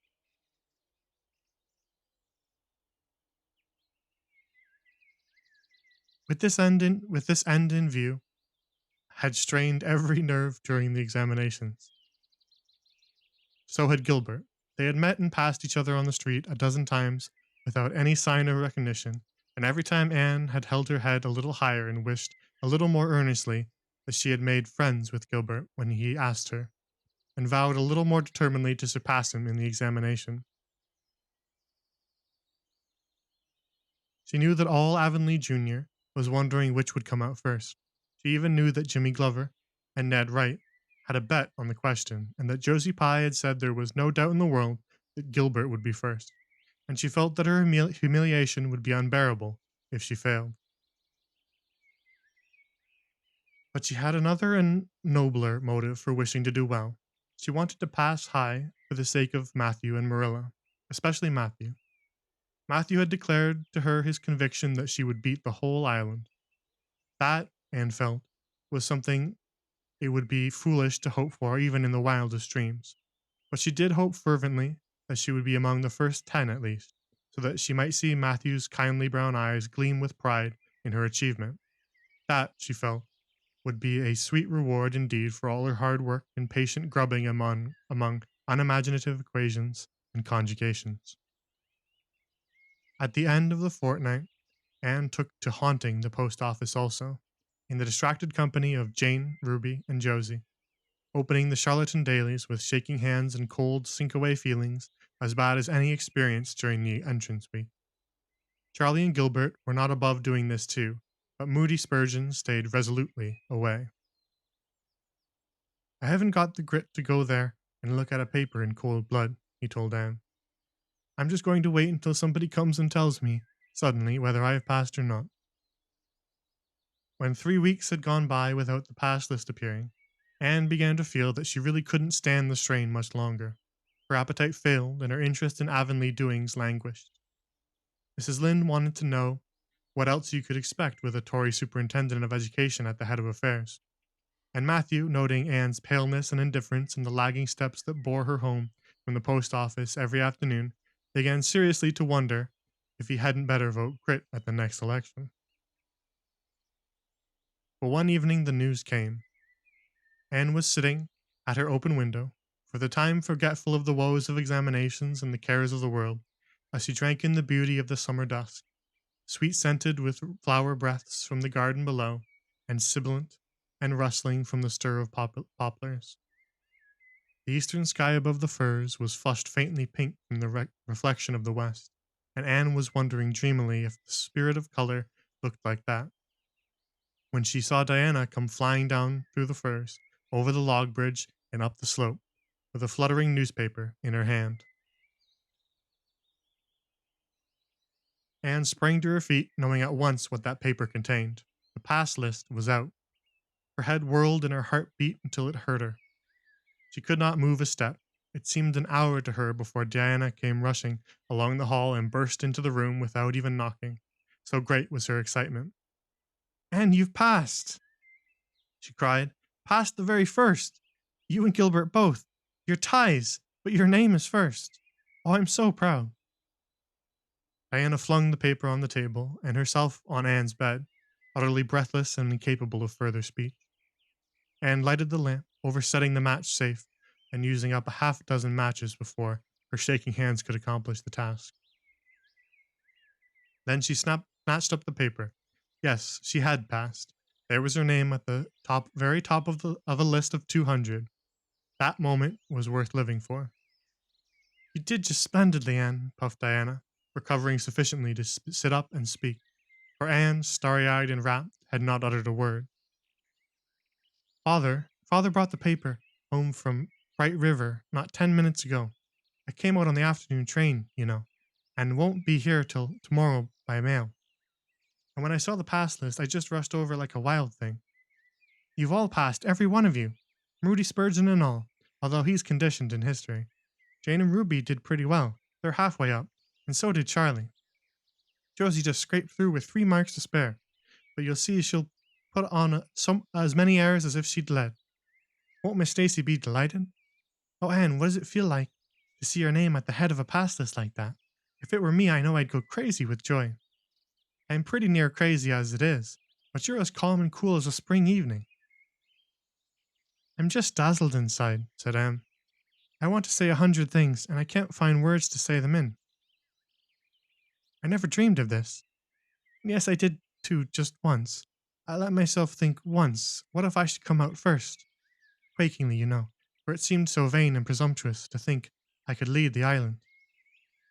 With this end in view, had strained every nerve during the examinations. So had Gilbert. They had met and passed each other on the street a dozen times without any sign of recognition, and every time Anne had held her head a little higher and wished a little more earnestly that she had made friends with Gilbert when he asked her, and vowed a little more determinedly to surpass him in the examination. She knew that all Avonlea Jr. was wondering which would come out first. She even knew that Jimmy Glover and Ned Wright had a bet on the question, and that Josie Pye had said there was no doubt in the world that Gilbert would be first, and she felt that her humiliation would be unbearable if she failed. But she had another and nobler motive for wishing to do well. She wanted to pass high for the sake of Matthew and Marilla, especially Matthew. Matthew had declared to her his conviction that she would beat the whole island. That, Anne felt, was something it would be foolish to hope for even in the wildest dreams. But she did hope fervently that she would be among the first 10 at least, so that she might see Matthew's kindly brown eyes gleam with pride in her achievement. That, she felt, would be a sweet reward indeed for all her hard work and patient grubbing among unimaginative equations and conjugations. At the end of the fortnight, Anne took to haunting the post office also, in the distracted company of Jane, Ruby, and Josie, opening the Charlatan dailies with shaking hands and cold, sink-away feelings as bad as any experienced during the entrance week. Charlie and Gilbert were not above doing this too, but Moody Spurgeon stayed resolutely away. I haven't got the grit to go there and look at a paper in cold blood, he told Anne. I'm just going to wait until somebody comes and tells me, suddenly, whether I have passed or not. When 3 weeks had gone by without the pass list appearing, Anne began to feel that she really couldn't stand the strain much longer. Her appetite failed, and her interest in Avonlea doings languished. Mrs. Lynde wanted to know what else you could expect with a Tory superintendent of education at the head of affairs. And Matthew, noting Anne's paleness and indifference and the lagging steps that bore her home from the post office every afternoon, began seriously to wonder if he hadn't better vote Grit at the next election. But one evening the news came. Anne was sitting at her open window, for the time forgetful of the woes of examinations and the cares of the world, as she drank in the beauty of the summer dusk, sweet-scented with flower breaths from the garden below, and sibilant and rustling from the stir of poplars. The eastern sky above the firs was flushed faintly pink from the reflection of the west, and Anne was wondering dreamily if the spirit of color looked like that, when she saw Diana come flying down through the firs, over the log bridge, and up the slope, with a fluttering newspaper in her hand. Anne sprang to her feet, knowing at once what that paper contained. The pass list was out. Her head whirled and her heart beat until it hurt her. She could not move a step. It seemed an hour to her before Diana came rushing along the hall and burst into the room without even knocking. So great was her excitement. "Anne, you've passed!" she cried. "Passed the very first! You and Gilbert both! You're ties, but your name is first! Oh, I'm so proud!" Diana flung the paper on the table and herself on Anne's bed, utterly breathless and incapable of further speech. Anne lighted the lamp, oversetting the match safe and using up a half-dozen matches before her shaking hands could accomplish the task. Then she snatched up the paper. Yes, she had passed. There was her name at the very top of a list of 200. That moment was worth living for. "You did just splendidly, Anne," puffed Diana, recovering sufficiently to sit up and speak, for Anne, starry-eyed and rapt, had not uttered a word. Father brought the paper home from Bright River not 10 minutes ago. I came out on the afternoon train, you know, and won't be here till tomorrow by mail. And when I saw the pass list, I just rushed over like a wild thing. You've all passed, every one of you, Moody Spurgeon and all, although he's conditioned in history. Jane and Ruby did pretty well. They're halfway up, and so did Charlie. Josie just scraped through with 3 marks to spare, but you'll see she'll put on as many airs as if she'd led. Won't Miss Stacy be delighted? Oh, Anne, what does it feel like to see your name at the head of a pass list like that? If it were me, I know I'd go crazy with joy. I'm pretty near crazy as it is, but you're as calm and cool as a spring evening." "I'm just dazzled inside," said Anne. "I want to say 100 things, and I can't find words to say them in. I never dreamed of this. Yes, I did too, just once. I let myself think once, what if I should come out first? Quakingly, you know, for it seemed so vain and presumptuous to think I could lead the island.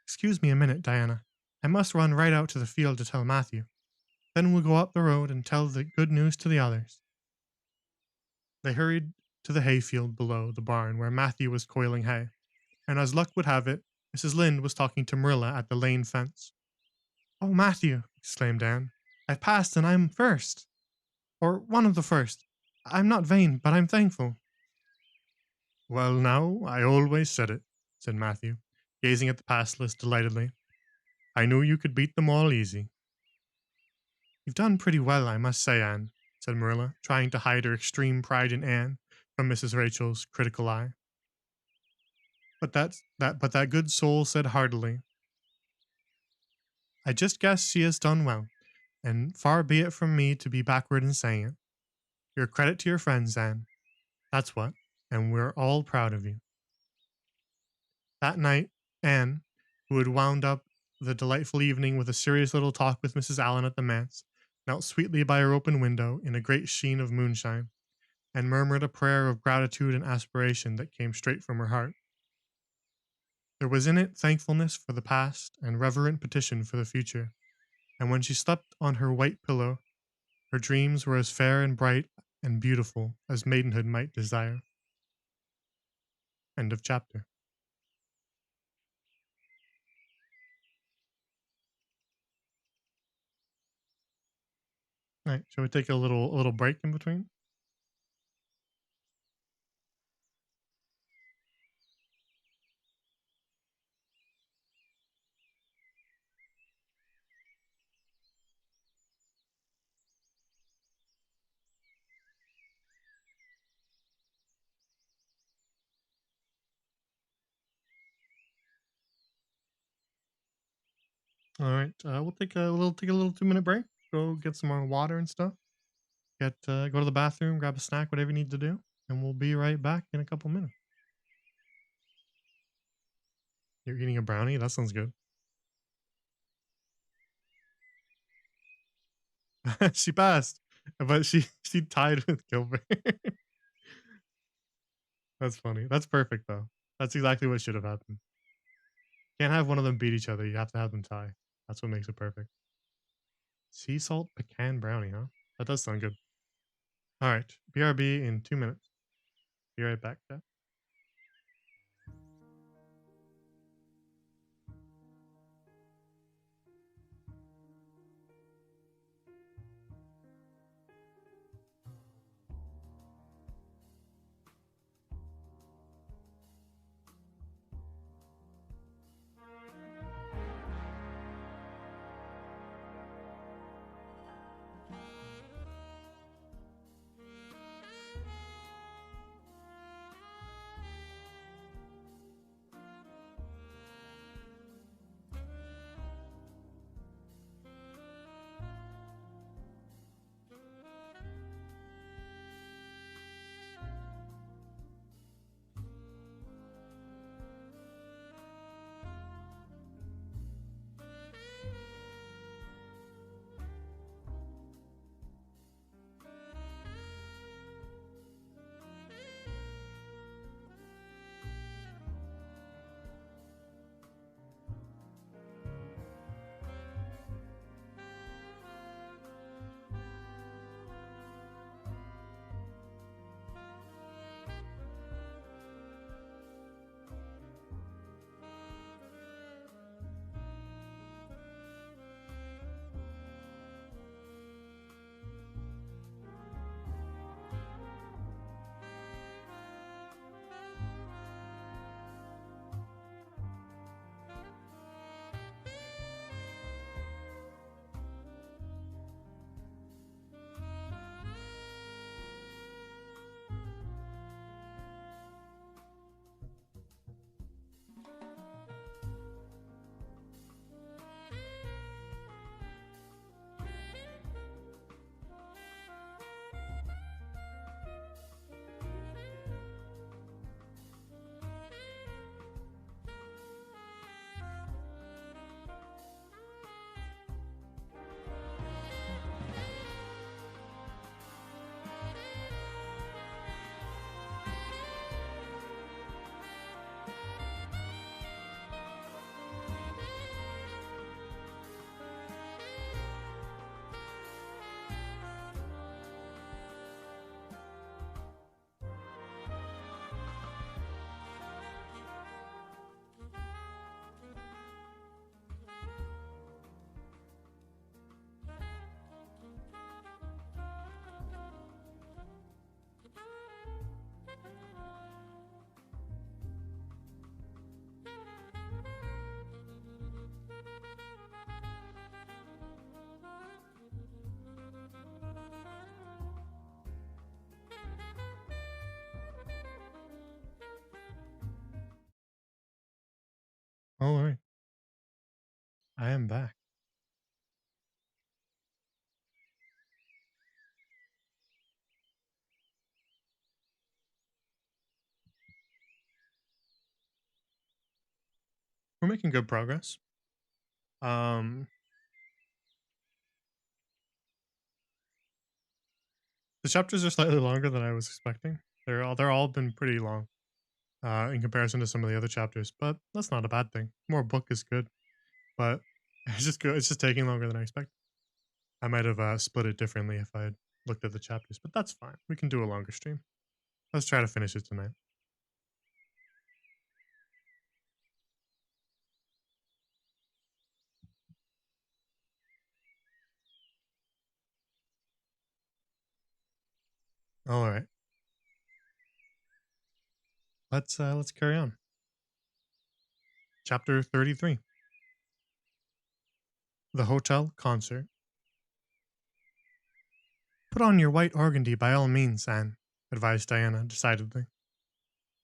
Excuse me a minute, Diana. I must run right out to the field to tell Matthew. Then we'll go up the road and tell the good news to the others." They hurried to the hayfield below the barn where Matthew was coiling hay, and as luck would have it, Mrs. Lynde was talking to Marilla at the lane fence. "Oh, Matthew," exclaimed Anne, "I've passed and I'm first. Or one of the first. I'm not vain, but I'm thankful." "Well, now, I always said it," said Matthew, gazing at the pass list delightedly. "I knew you could beat them all easy." "You've done pretty well, I must say, Anne," said Marilla, trying to hide her extreme pride in Anne from Mrs. Rachel's critical eye. But that good soul said heartily, "I just guess she has done well, and far be it from me to be backward in saying it. You're a credit to your friends, Anne. That's what, and we're all proud of you." That night, Anne, who had wound up the delightful evening with a serious little talk with Mrs. Allen at the manse, knelt sweetly by her open window in a great sheen of moonshine, and murmured a prayer of gratitude and aspiration that came straight from her heart. There was in it thankfulness for the past and reverent petition for the future. And when she slept on her white pillow, her dreams were as fair and bright and beautiful as maidenhood might desire. End of chapter. All right, shall we take a little break in between? All right, we'll take a little 2 minute break. Go get some more water and stuff. Go to the bathroom, grab a snack, whatever you need to do, and we'll be right back in a couple minutes. You're eating a brownie? That sounds good. She passed, but she tied with Gilbert. That's funny. That's perfect though. That's exactly what should have happened. Can't have one of them beat each other. You have to have them tie. That's what makes it perfect. Sea salt pecan brownie, huh? That does sound good. All right, BRB in 2 minutes. Be right back, Jeff. All right, I am back. We're making good progress. Um, the chapters are slightly longer than I was expecting. They're all been pretty long, in comparison to some of the other chapters, but that's not a bad thing. More book is good, but It's just good. It's just taking longer than I expected. I might have split it differently if I had looked at the chapters, but that's fine. We can do a longer stream. Let's try to finish it tonight. All right. Let's carry on. Chapter 33. The Hotel Concert. Put on your white organdy by all means, Anne, advised Diana decidedly.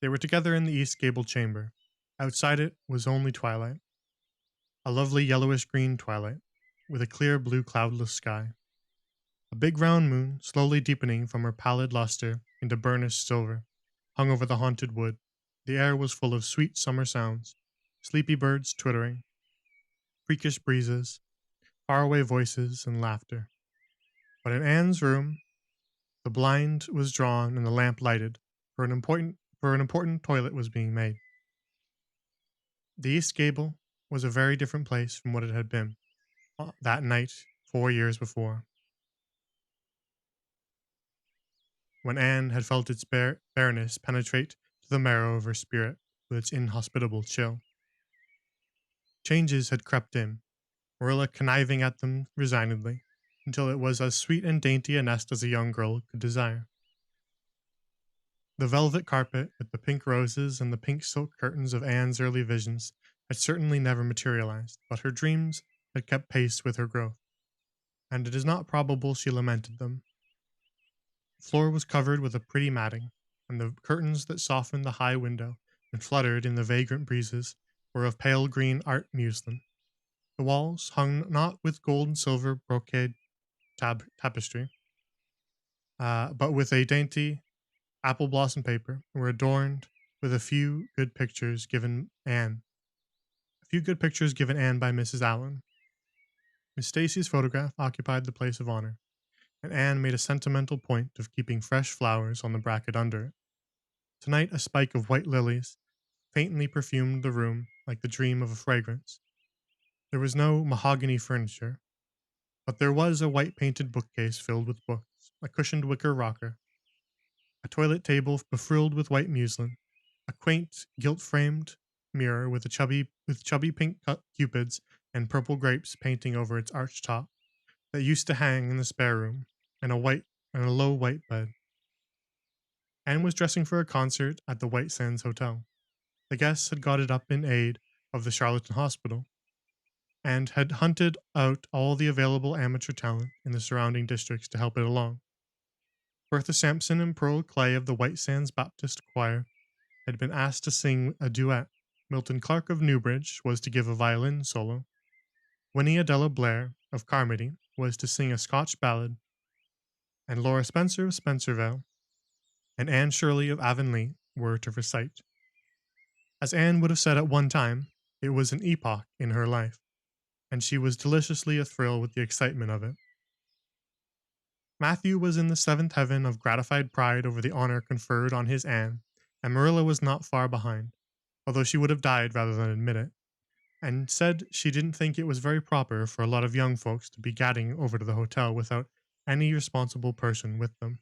They were together in the east gable chamber. Outside it was only twilight, a lovely yellowish green twilight, with a clear blue cloudless sky. A big round moon, slowly deepening from her pallid luster into burnished silver, hung over the haunted wood. The air was full of sweet summer sounds, sleepy birds twittering, freakish breezes, faraway voices, and laughter. But in Anne's room, the blind was drawn and the lamp lighted, for an important toilet was being made. The east gable was a very different place from what it had been that night 4 years before, when Anne had felt its bareness penetrate to the marrow of her spirit with its inhospitable chill. Changes had crept in, Marilla conniving at them resignedly, until it was as sweet and dainty a nest as a young girl could desire. The velvet carpet with the pink roses and the pink silk curtains of Anne's early visions had certainly never materialized, but her dreams had kept pace with her growth, and it is not probable she lamented them. The floor was covered with a pretty matting, and the curtains that softened the high window and fluttered in the vagrant breezes were of pale green art muslin. The walls, hung not with gold and silver brocade tapestry, but with a dainty apple blossom paper, were adorned with a few good pictures given Anne by Mrs. Allen. Miss Stacy's photograph occupied the place of honor, and Anne made a sentimental point of keeping fresh flowers on the bracket under it. Tonight, a spike of white lilies faintly perfumed the room like the dream of a fragrance. There was no mahogany furniture, but there was a white painted bookcase filled with books, a cushioned wicker rocker, a toilet table befrilled with white muslin, a quaint gilt-framed mirror with chubby pink cupids and purple grapes painting over its arched top, that used to hang in the spare room, and a low white bed. Anne was dressing for a concert at the White Sands Hotel. The guests had got it up in aid of the Charlottetown Hospital, and had hunted out all the available amateur talent in the surrounding districts to help it along. Bertha Sampson and Pearl Clay of the White Sands Baptist Choir had been asked to sing a duet. Milton Clark of Newbridge was to give a violin solo. Winnie Adela Blair of Carmody was to sing a Scotch ballad, and Laura Spencer of Spencervale and Anne Shirley of Avonlea were to recite. As Anne would have said at one time, it was an epoch in her life, and she was deliciously athrill with the excitement of it. Matthew was in the seventh heaven of gratified pride over the honor conferred on his Anne, and Marilla was not far behind, although she would have died rather than admit it, and said she didn't think it was very proper for a lot of young folks to be gadding over to the hotel without any responsible person with them.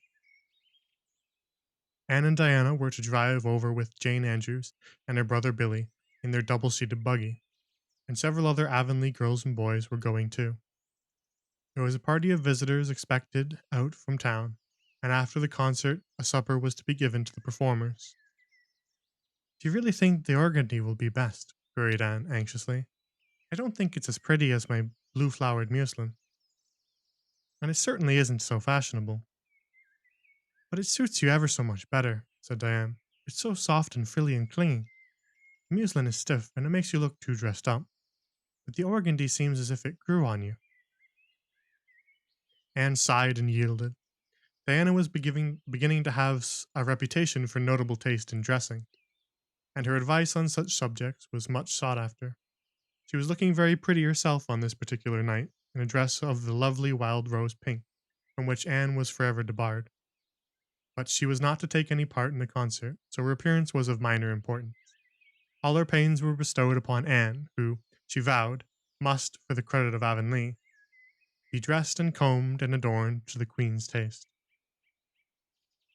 Anne and Diana were to drive over with Jane Andrews and her brother Billy in their double-seated buggy, and several other Avonlea girls and boys were going too. There was a party of visitors expected out from town, and after the concert, a supper was to be given to the performers. Do you really think the organdy will be best? Queried Anne anxiously. I don't think it's as pretty as my blue-flowered muslin, and it certainly isn't so fashionable. But it suits you ever so much better, said Diane. It's so soft and frilly and clinging. The muslin is stiff, and it makes you look too dressed up, but the organdy seems as if it grew on you. Anne sighed and yielded. Diana was beginning to have a reputation for notable taste in dressing, and her advice on such subjects was much sought after. She was looking very pretty herself on this particular night, in a dress of the lovely wild rose pink, from which Anne was forever debarred. But she was not to take any part in the concert, so her appearance was of minor importance. All her pains were bestowed upon Anne, who, she vowed, must, for the credit of Avonlea, be dressed and combed and adorned to the Queen's taste.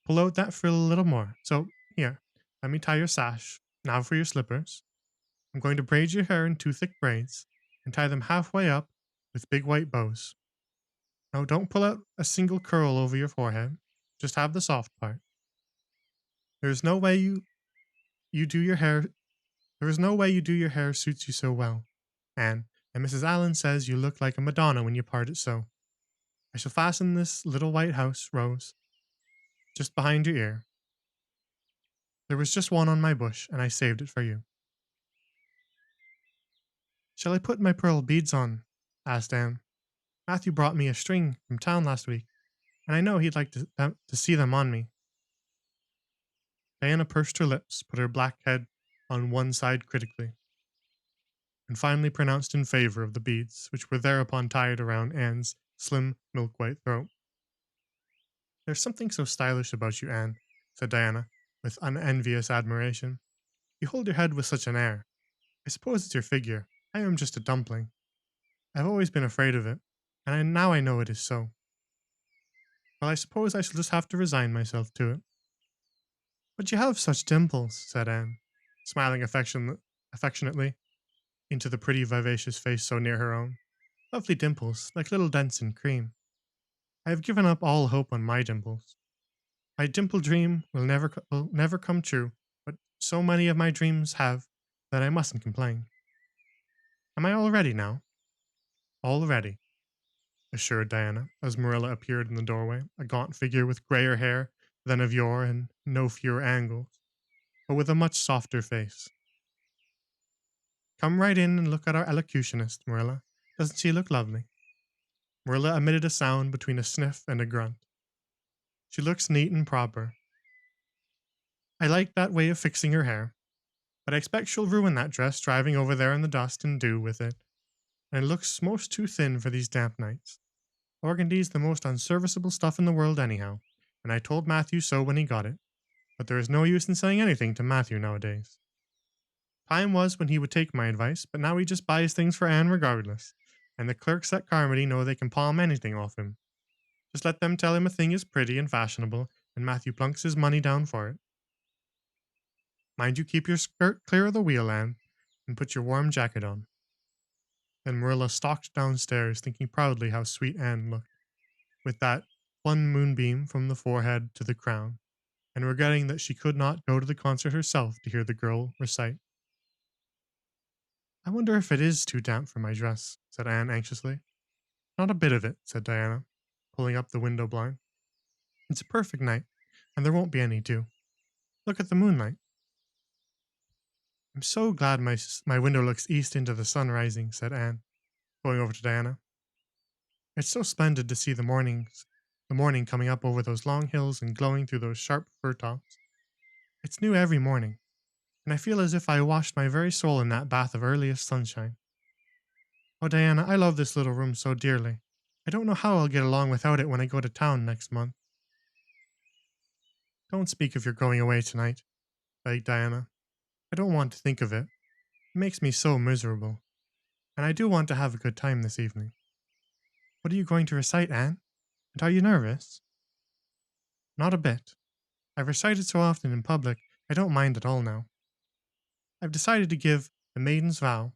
Pull out that frill a little more. So, here, let me tie your sash. Now for your slippers. I'm going to braid your hair in two thick braids and tie them halfway up with big white bows. Now, don't pull out a single curl over your forehead. Just have the soft part. There is no way you do your hair. There is no way you do your hair suits you so well, Anne. And Mrs. Allen says you look like a Madonna when you part it so. I shall fasten this little white house rose just behind your ear. There was just one on my bush, and I saved it for you. Shall I put my pearl beads on? Asked Anne. Matthew brought me a string from town last week, and I know he'd like to see them on me. Diana pursed her lips, put her black head on one side critically, and finally pronounced in favor of the beads, which were thereupon tied around Anne's slim, milk-white throat. There's something so stylish about you, Anne, said Diana, with unenvious admiration. You hold your head with such an air. I suppose it's your figure. I am just a dumpling. I've always been afraid of it, and now I know it is so. Well, I suppose I shall just have to resign myself to it. But you have such dimples, said Anne, smiling affectionately into the pretty, vivacious face so near her own. Lovely dimples, like little dents in cream. I have given up all hope on my dimples. My dimple dream will never come true, but so many of my dreams have that I mustn't complain. Am I all ready now? All ready, assured Diana, as Marilla appeared in the doorway, a gaunt figure with grayer hair than of yore and no fewer angles, but with a much softer face. Come right in and look at our elocutionist, Marilla. Doesn't she look lovely? Marilla emitted a sound between a sniff and a grunt. She looks neat and proper. I like that way of fixing her hair, but I expect she'll ruin that dress driving over there in the dust and dew with it, and it looks most too thin for these damp nights. Organdy's the most unserviceable stuff in the world anyhow, and I told Matthew so when he got it, but there is no use in saying anything to Matthew nowadays. Time was when he would take my advice, but now he just buys things for Anne regardless, and the clerks at Carmody know they can palm anything off him. Just let them tell him a thing is pretty and fashionable, and Matthew plunks his money down for it. Mind you keep your skirt clear of the wheel, Anne, and put your warm jacket on. Then Marilla stalked downstairs, thinking proudly how sweet Anne looked, with that one moonbeam from the forehead to the crown, and regretting that she could not go to the concert herself to hear the girl recite. I wonder if it is too damp for my dress, said Anne anxiously. Not a bit of it, said Diana, pulling up the window blind. It's a perfect night, and there won't be any dew. Look at the moonlight. I'm so glad my window looks east into the sun rising, said Anne, going over to Diana. It's so splendid to see the morning coming up over those long hills and glowing through those sharp fir tops. It's new every morning, and I feel as if I washed my very soul in that bath of earliest sunshine. Oh, Diana, I love this little room so dearly. I don't know how I'll get along without it when I go to town next month. Don't speak of your going away tonight, begged Diana. I don't want to think of it. It makes me so miserable. And I do want to have a good time this evening. What are you going to recite, Anne? And are you nervous? Not a bit. I've recited so often in public, I don't mind at all now. I've decided to give The Maiden's Vow.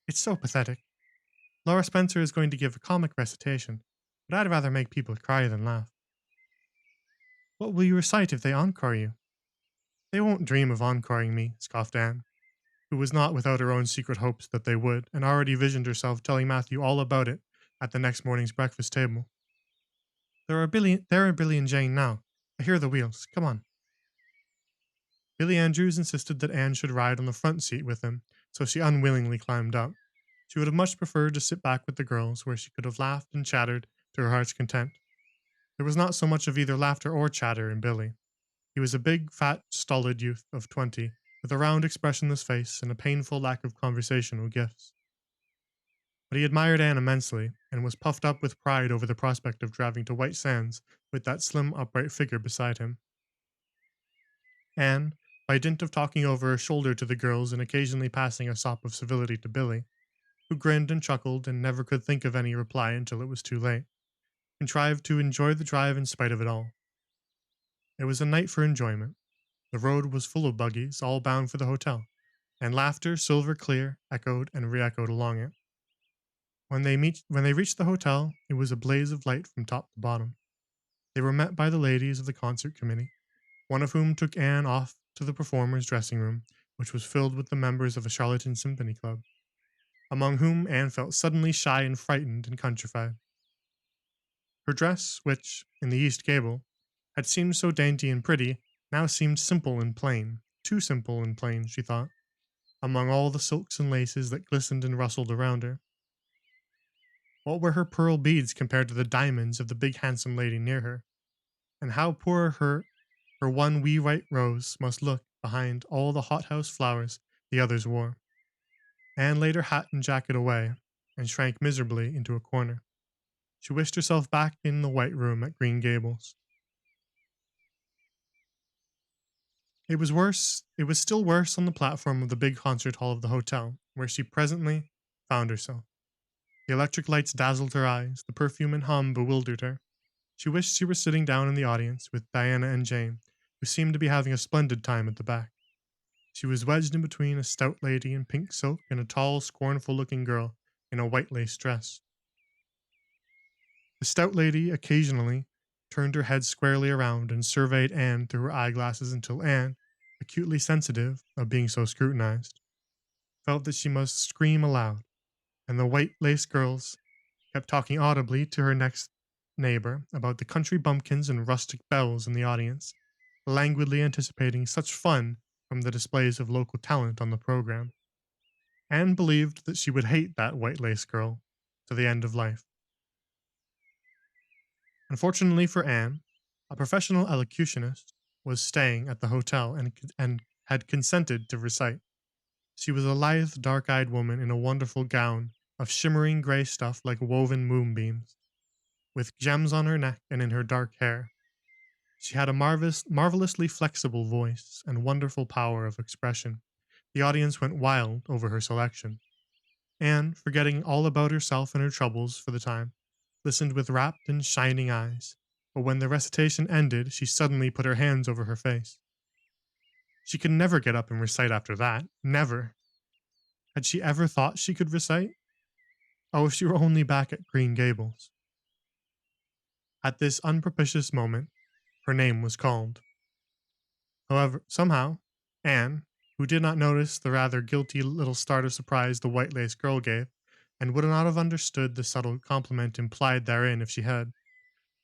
It's so pathetic. Laura Spencer is going to give a comic recitation, but I'd rather make people cry than laugh. What will you recite if they encore you? They won't dream of encoring me, scoffed Anne, who was not without her own secret hopes that they would, and already visioned herself telling Matthew all about it at the next morning's breakfast table. There are Billy and Jane now. I hear the wheels. Come on. Billy Andrews insisted that Anne should ride on the front seat with him, so she unwillingly climbed up. She would have much preferred to sit back with the girls, where she could have laughed and chattered to her heart's content. There was not so much of either laughter or chatter in Billy. He was a big, fat, stolid youth of 20, with a round, expressionless face and a painful lack of conversational gifts. But he admired Anne immensely, and was puffed up with pride over the prospect of driving to White Sands with that slim, upright figure beside him. Anne, by dint of talking over her shoulder to the girls and occasionally passing a sop of civility to Billy, who grinned and chuckled and never could think of any reply until it was too late, contrived to enjoy the drive in spite of it all. It was a night for enjoyment. The road was full of buggies, all bound for the hotel, and laughter, silver clear, echoed and re-echoed along it. When they reached the hotel, it was a blaze of light from top to bottom. They were met by the ladies of the concert committee, one of whom took Anne off to the performers' dressing room, which was filled with the members of a Charlatan Symphony Club, among whom Anne felt suddenly shy and frightened and countrified. Her dress, which, in the east gable, had seemed so dainty and pretty, now seemed simple and plain, too simple and plain, she thought, among all the silks and laces that glistened and rustled around her. What were her pearl beads compared to the diamonds of the big handsome lady near her? And how poor her one wee white rose must look behind all the hothouse flowers the others wore. Anne laid her hat and jacket away, and shrank miserably into a corner. She wished herself back in the white room at Green Gables. It was still worse on the platform of the big concert hall of the hotel, where she presently found herself. The electric lights dazzled her eyes, the perfume and hum bewildered her. She wished she were sitting down in the audience with Diana and Jane, who seemed to be having a splendid time at the back. She was wedged in between a stout lady in pink silk and a tall, scornful-looking girl in a white lace dress. The stout lady occasionally turned her head squarely around and surveyed Anne through her eyeglasses until Anne, acutely sensitive of being so scrutinized, felt that she must scream aloud, and the white lace girls kept talking audibly to her next neighbor about the country bumpkins and rustic belles in the audience, languidly anticipating such fun from the displays of local talent on the program. Anne believed that she would hate that white lace girl to the end of life. Unfortunately for Anne, a professional elocutionist was staying at the hotel and had consented to recite. She was a lithe, dark-eyed woman in a wonderful gown of shimmering gray stuff like woven moonbeams, with gems on her neck and in her dark hair. She had a marvelously flexible voice and wonderful power of expression. The audience went wild over her selection. Anne, forgetting all about herself and her troubles for the time, listened with rapt and shining eyes, but when the recitation ended, she suddenly put her hands over her face. She could never get up and recite after that. Never. Had she ever thought she could recite? Oh, if she were only back at Green Gables. At this unpropitious moment, her name was called. However, somehow, Anne, who did not notice the rather guilty little start of surprise the white lace girl gave, and would not have understood the subtle compliment implied therein if she had,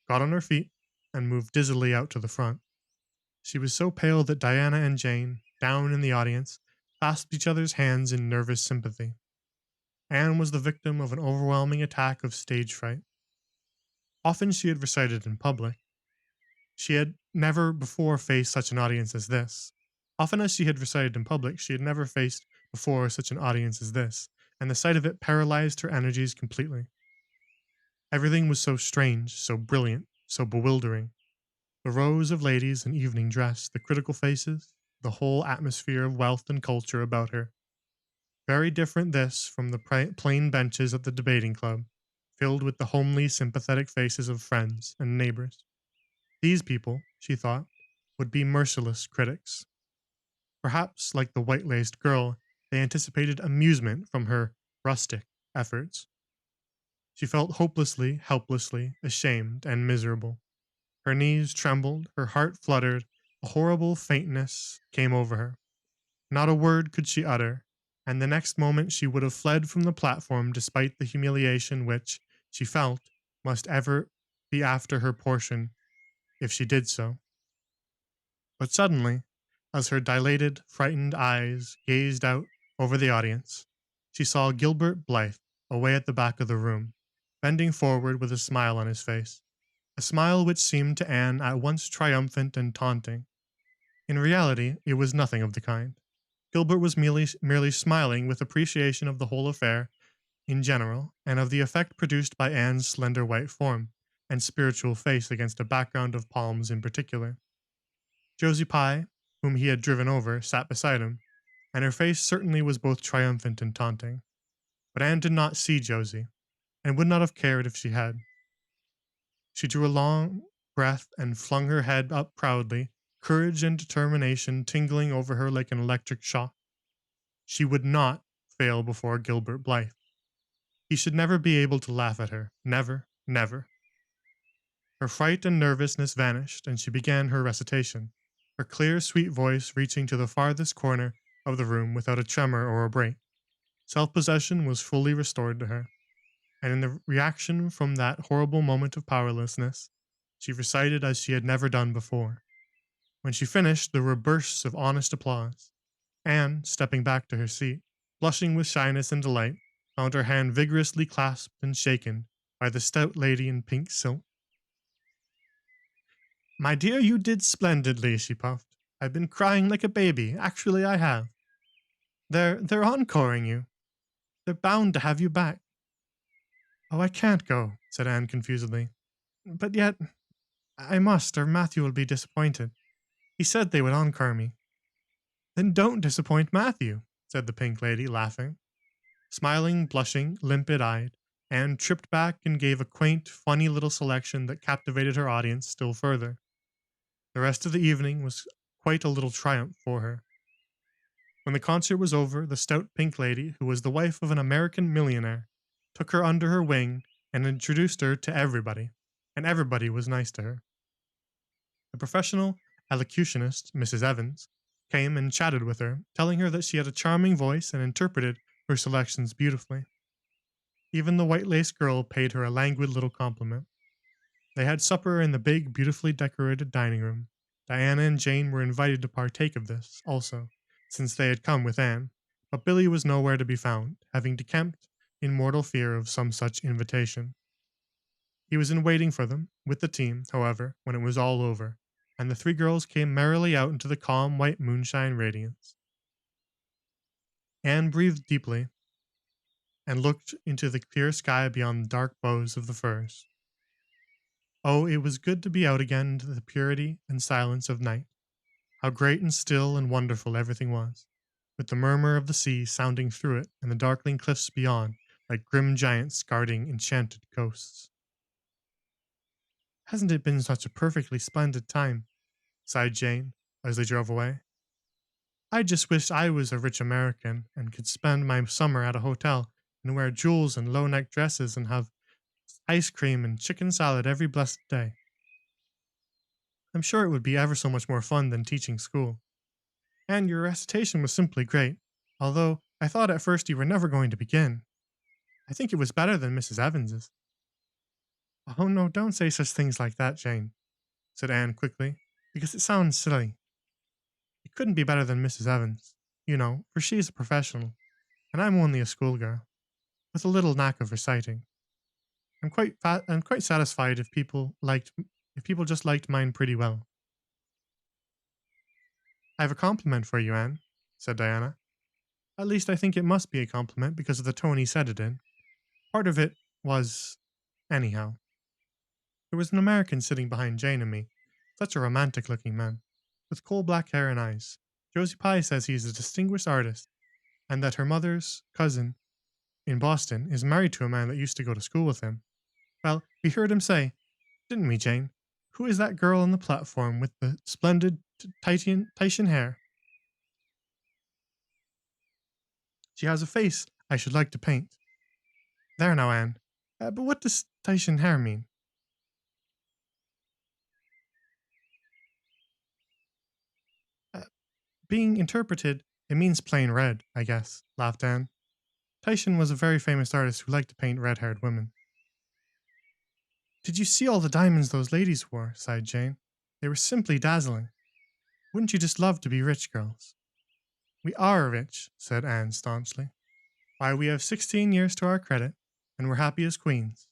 got on her feet and moved dizzily out to the front. She was so pale that Diana and Jane, down in the audience, clasped each other's hands in nervous sympathy. Anne was the victim of an overwhelming attack of stage fright. Often she had recited in public. She had never before faced such an audience as this. Often as she had recited in public, she had never faced before such an audience as this, and the sight of it paralyzed her energies completely. Everything was so strange, so brilliant, so bewildering. The rows of ladies in evening dress, the critical faces, the whole atmosphere of wealth and culture about her. Very different this from the plain benches at the debating club, filled with the homely, sympathetic faces of friends and neighbors. These people, she thought, would be merciless critics. Perhaps, like the white-laced girl, they anticipated amusement from her rustic efforts. She felt hopelessly, helplessly ashamed and miserable. Her knees trembled, her heart fluttered, a horrible faintness came over her. Not a word could she utter, and the next moment she would have fled from the platform despite the humiliation which, she felt, must ever be after her portion if she did so. But suddenly, as her dilated, frightened eyes gazed out over the audience, she saw Gilbert Blythe away at the back of the room, bending forward with a smile on his face, a smile which seemed to Anne at once triumphant and taunting. In reality, it was nothing of the kind. Gilbert was merely smiling with appreciation of the whole affair in general, and of the effect produced by Anne's slender white form and spiritual face against a background of palms in particular. Josie Pye, whom he had driven over, sat beside him, and her face certainly was both triumphant and taunting. But Anne did not see Josie, and would not have cared if she had. She drew a long breath and flung her head up proudly, courage and determination tingling over her like an electric shock. She would not fail before Gilbert Blythe. He should never be able to laugh at her. Never, never. Her fright and nervousness vanished, and she began her recitation, her clear, sweet voice reaching to the farthest corner of the room without a tremor or a break. Self possession was fully restored to her, and in the reaction from that horrible moment of powerlessness, she recited as she had never done before. When she finished, there were bursts of honest applause. Anne, stepping back to her seat, blushing with shyness and delight, found her hand vigorously clasped and shaken by the stout lady in pink silk. My dear, you did splendidly, she puffed. I've been crying like a baby. Actually, I have. They're encoring you. They're bound to have you back. Oh, I can't go, said Anne confusedly. But yet, I must, or Matthew will be disappointed. He said they would encore me. Then don't disappoint Matthew, said the pink lady, laughing. Smiling, blushing, limpid-eyed, Anne tripped back and gave a quaint, funny little selection that captivated her audience still further. The rest of the evening was quite a little triumph for her. When the concert was over, the stout pink lady, who was the wife of an American millionaire, took her under her wing and introduced her to everybody, and everybody was nice to her. The professional elocutionist, Mrs. Evans, came and chatted with her, telling her that she had a charming voice and interpreted her selections beautifully. Even the white-laced girl paid her a languid little compliment. They had supper in the big, beautifully decorated dining room. Diana and Jane were invited to partake of this, also, since they had come with Anne, but Billy was nowhere to be found, having decamped in mortal fear of some such invitation. He was in waiting for them, with the team, however, when it was all over, and the three girls came merrily out into the calm white moonshine radiance. Anne breathed deeply and looked into the clear sky beyond the dark boughs of the firs. Oh, it was good to be out again into the purity and silence of night. How great and still and wonderful everything was, with the murmur of the sea sounding through it and the darkling cliffs beyond like grim giants guarding enchanted coasts. Hasn't it been such a perfectly splendid time? Sighed Jane as they drove away. I just wish I was a rich American and could spend my summer at a hotel and wear jewels and low-neck dresses and have ice cream and chicken salad every blessed day. I'm sure it would be ever so much more fun than teaching school. And your recitation was simply great, although I thought at first you were never going to begin. I think it was better than Mrs. Evans's. Oh no, don't say such things like that, Jane, said Anne quickly, because it sounds silly. It couldn't be better than Mrs. Evans, for she's a professional, and I'm only a schoolgirl, with a little knack of reciting. I'm quite satisfied if people just liked mine pretty well. I have a compliment for you, Anne, said Diana. At least I think it must be a compliment because of the tone he said it in. Part of it was anyhow. There was an American sitting behind Jane and me, such a romantic-looking man, with coal black hair and eyes. Josie Pye says he is a distinguished artist, and that her mother's cousin in Boston is married to a man that used to go to school with him. Well, we heard him say, didn't we, Jane? Who is that girl on the platform with the splendid Titian hair? She has a face I should like to paint. There now, Anne. But what does Titian hair mean? Uh, Being interpreted, it means plain red, I guess, laughed Anne. Titian was a very famous artist who liked to paint red-haired women. Did you see all the diamonds those ladies wore? Sighed Jane. They were simply dazzling. Wouldn't you just love to be rich, girls? We are rich, said Anne staunchly. Why, we have 16 years to our credit, and we're happy as queens.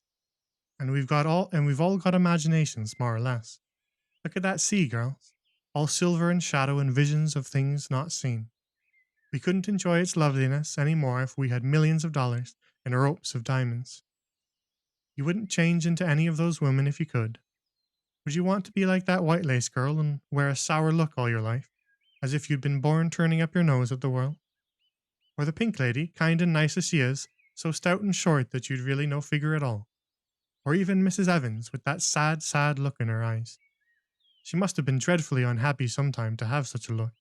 And we've all got imaginations, more or less. Look at that sea, girls. All silver and shadow and visions of things not seen. We couldn't enjoy its loveliness any more if we had millions of dollars and ropes of diamonds. You wouldn't change into any of those women if you could. Would you want to be like that white lace girl and wear a sour look all your life, as if you'd been born turning up your nose at the world? Or the pink lady, kind and nice as she is, so stout and short that you'd really no figure at all. Or even Mrs. Evans, with that sad, sad look in her eyes. She must have been dreadfully unhappy sometime to have such a look.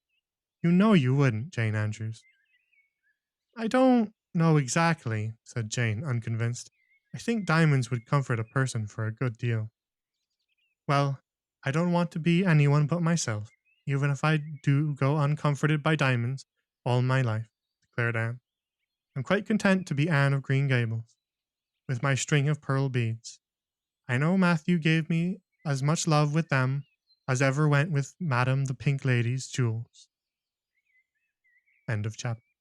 You know you wouldn't, Jane Andrews. I don't know exactly, said Jane, unconvinced. I think diamonds would comfort a person for a good deal. Well, I don't want to be anyone but myself, even if I do go uncomforted by diamonds all my life, declared Anne. I'm quite content to be Anne of Green Gables, with my string of pearl beads. I know Matthew gave me as much love with them as ever went with Madame the Pink Lady's jewels. End of chapter.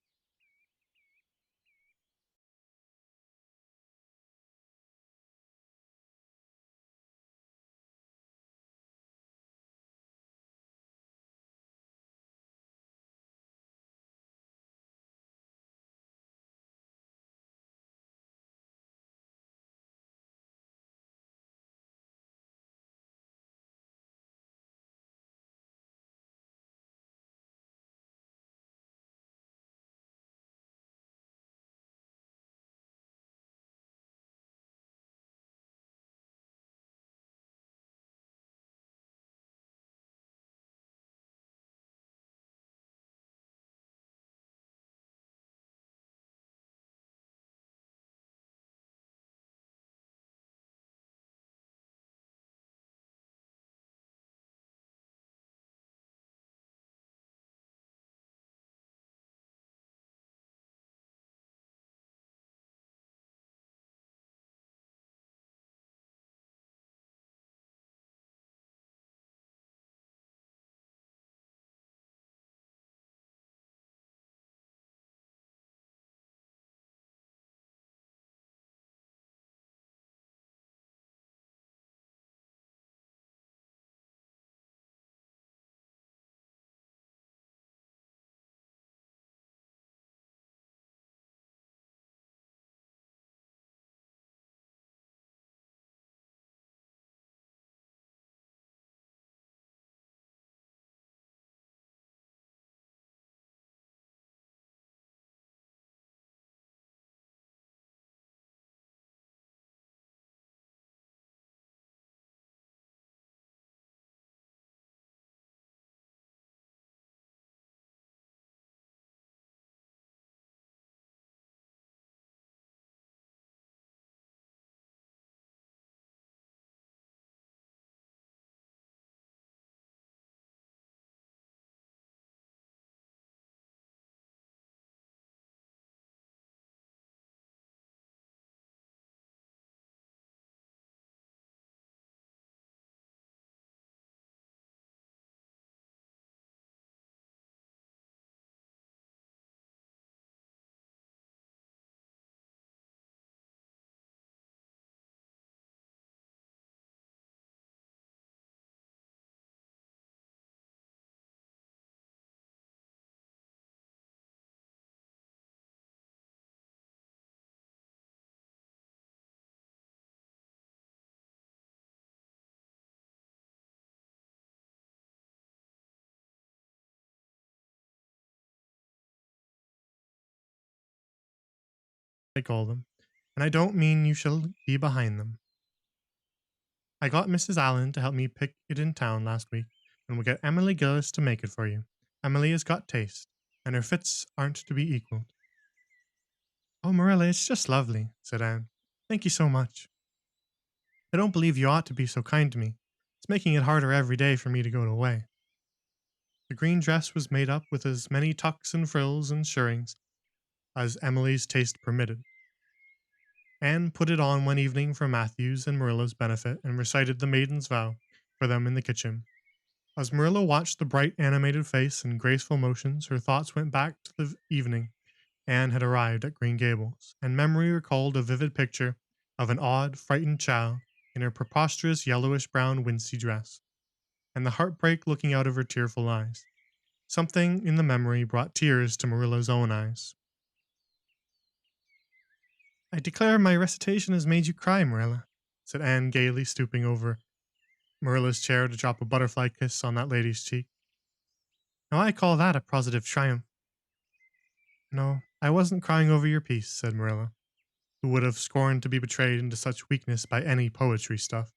I call them, and I don't mean you shall be behind them. I got Mrs. Allen to help me pick it in town last week, and we'll get Emily Gillis to make it for you. Emily has got taste, and her fits aren't to be equaled. Oh, Marilla, it's just lovely, said Anne. Thank you so much. I don't believe you ought to be so kind to me. It's making it harder every day for me to go away. The green dress was made up with as many tucks and frills and shirrings as Emily's taste permitted. Anne put it on one evening for Matthew's and Marilla's benefit and recited the maiden's vow for them in the kitchen. As Marilla watched the bright animated face and graceful motions, her thoughts went back to the evening Anne had arrived at Green Gables, and memory recalled a vivid picture of an odd, frightened child in her preposterous yellowish brown wincey dress, and the heartbreak looking out of her tearful eyes. Something in the memory brought tears to Marilla's own eyes. I declare my recitation has made you cry, Marilla, said Anne gaily, stooping over Marilla's chair to drop a butterfly kiss on that lady's cheek. Now I call that a positive triumph. No, I wasn't crying over your piece, said Marilla. who would have scorned to be betrayed into such weakness by any poetry stuff.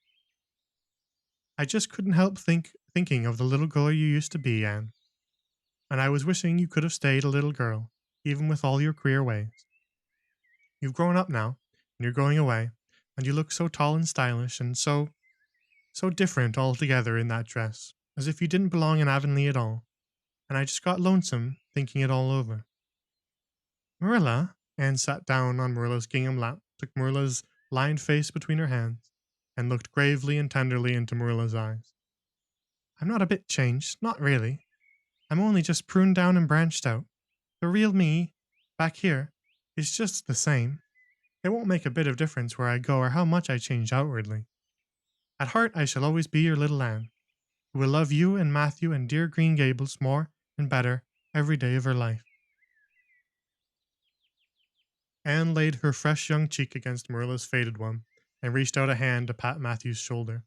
I just couldn't help thinking of the little girl you used to be, Anne, and I was wishing you could have stayed a little girl, even with all your queer ways. You've grown up now, and you're going away, and you look so tall and stylish, and so different altogether in that dress, as if you didn't belong in Avonlea at all, and I just got lonesome thinking it all over. Marilla, Anne sat down on Marilla's gingham lap, took Marilla's lined face between her hands, and looked gravely and tenderly into Marilla's eyes. I'm not a bit changed, not really. I'm only just pruned down and branched out. The real me, back here, is just the same. It won't make a bit of difference where I go or how much I change outwardly. At heart, I shall always be your little Anne, who will love you and Matthew and dear Green Gables more and better every day of her life. Anne laid her fresh young cheek against Marilla's faded one and reached out a hand to pat Matthew's shoulder.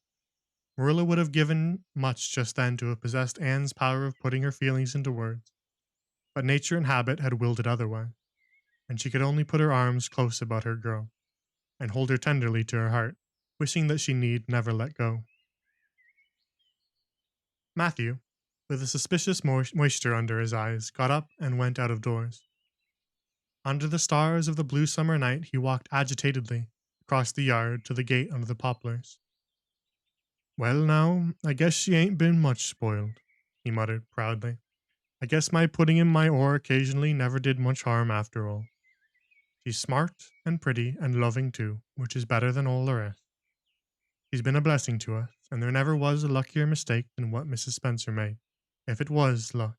Marilla would have given much just then to have possessed Anne's power of putting her feelings into words, but nature and habit had willed it otherwise, and she could only put her arms close about her girl and hold her tenderly to her heart, wishing that she need never let go. Matthew, with a suspicious moisture under his eyes, got up and went out of doors. Under the stars of the blue summer night, he walked agitatedly across the yard to the gate under the poplars. Well, now, I guess she ain't been much spoiled, he muttered proudly. I guess my putting in my oar occasionally never did much harm after all. She's smart and pretty and loving too, which is better than all the rest. She's been a blessing to us, and there never was a luckier mistake than what Mrs. Spencer made. If it was luck,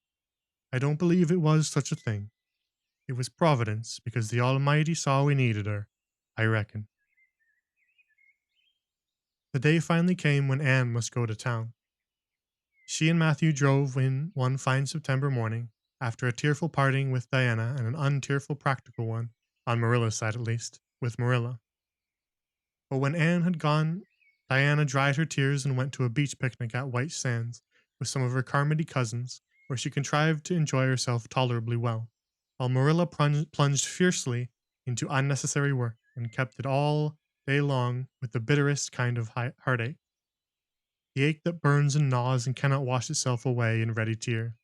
I don't believe it was such a thing. It was Providence, because the Almighty saw we needed her, I reckon. The day finally came when Anne must go to town. She and Matthew drove in one fine September morning, after a tearful parting with Diana and an untearful practical one, on Marilla's side at least, with Marilla. But when Anne had gone, Diana dried her tears and went to a beach picnic at White Sands with some of her Carmody cousins, where she contrived to enjoy herself tolerably well, while Marilla plunged fiercely into unnecessary work and kept it all day long with the bitterest kind of heartache. The ache that burns and gnaws and cannot wash itself away in ready tear.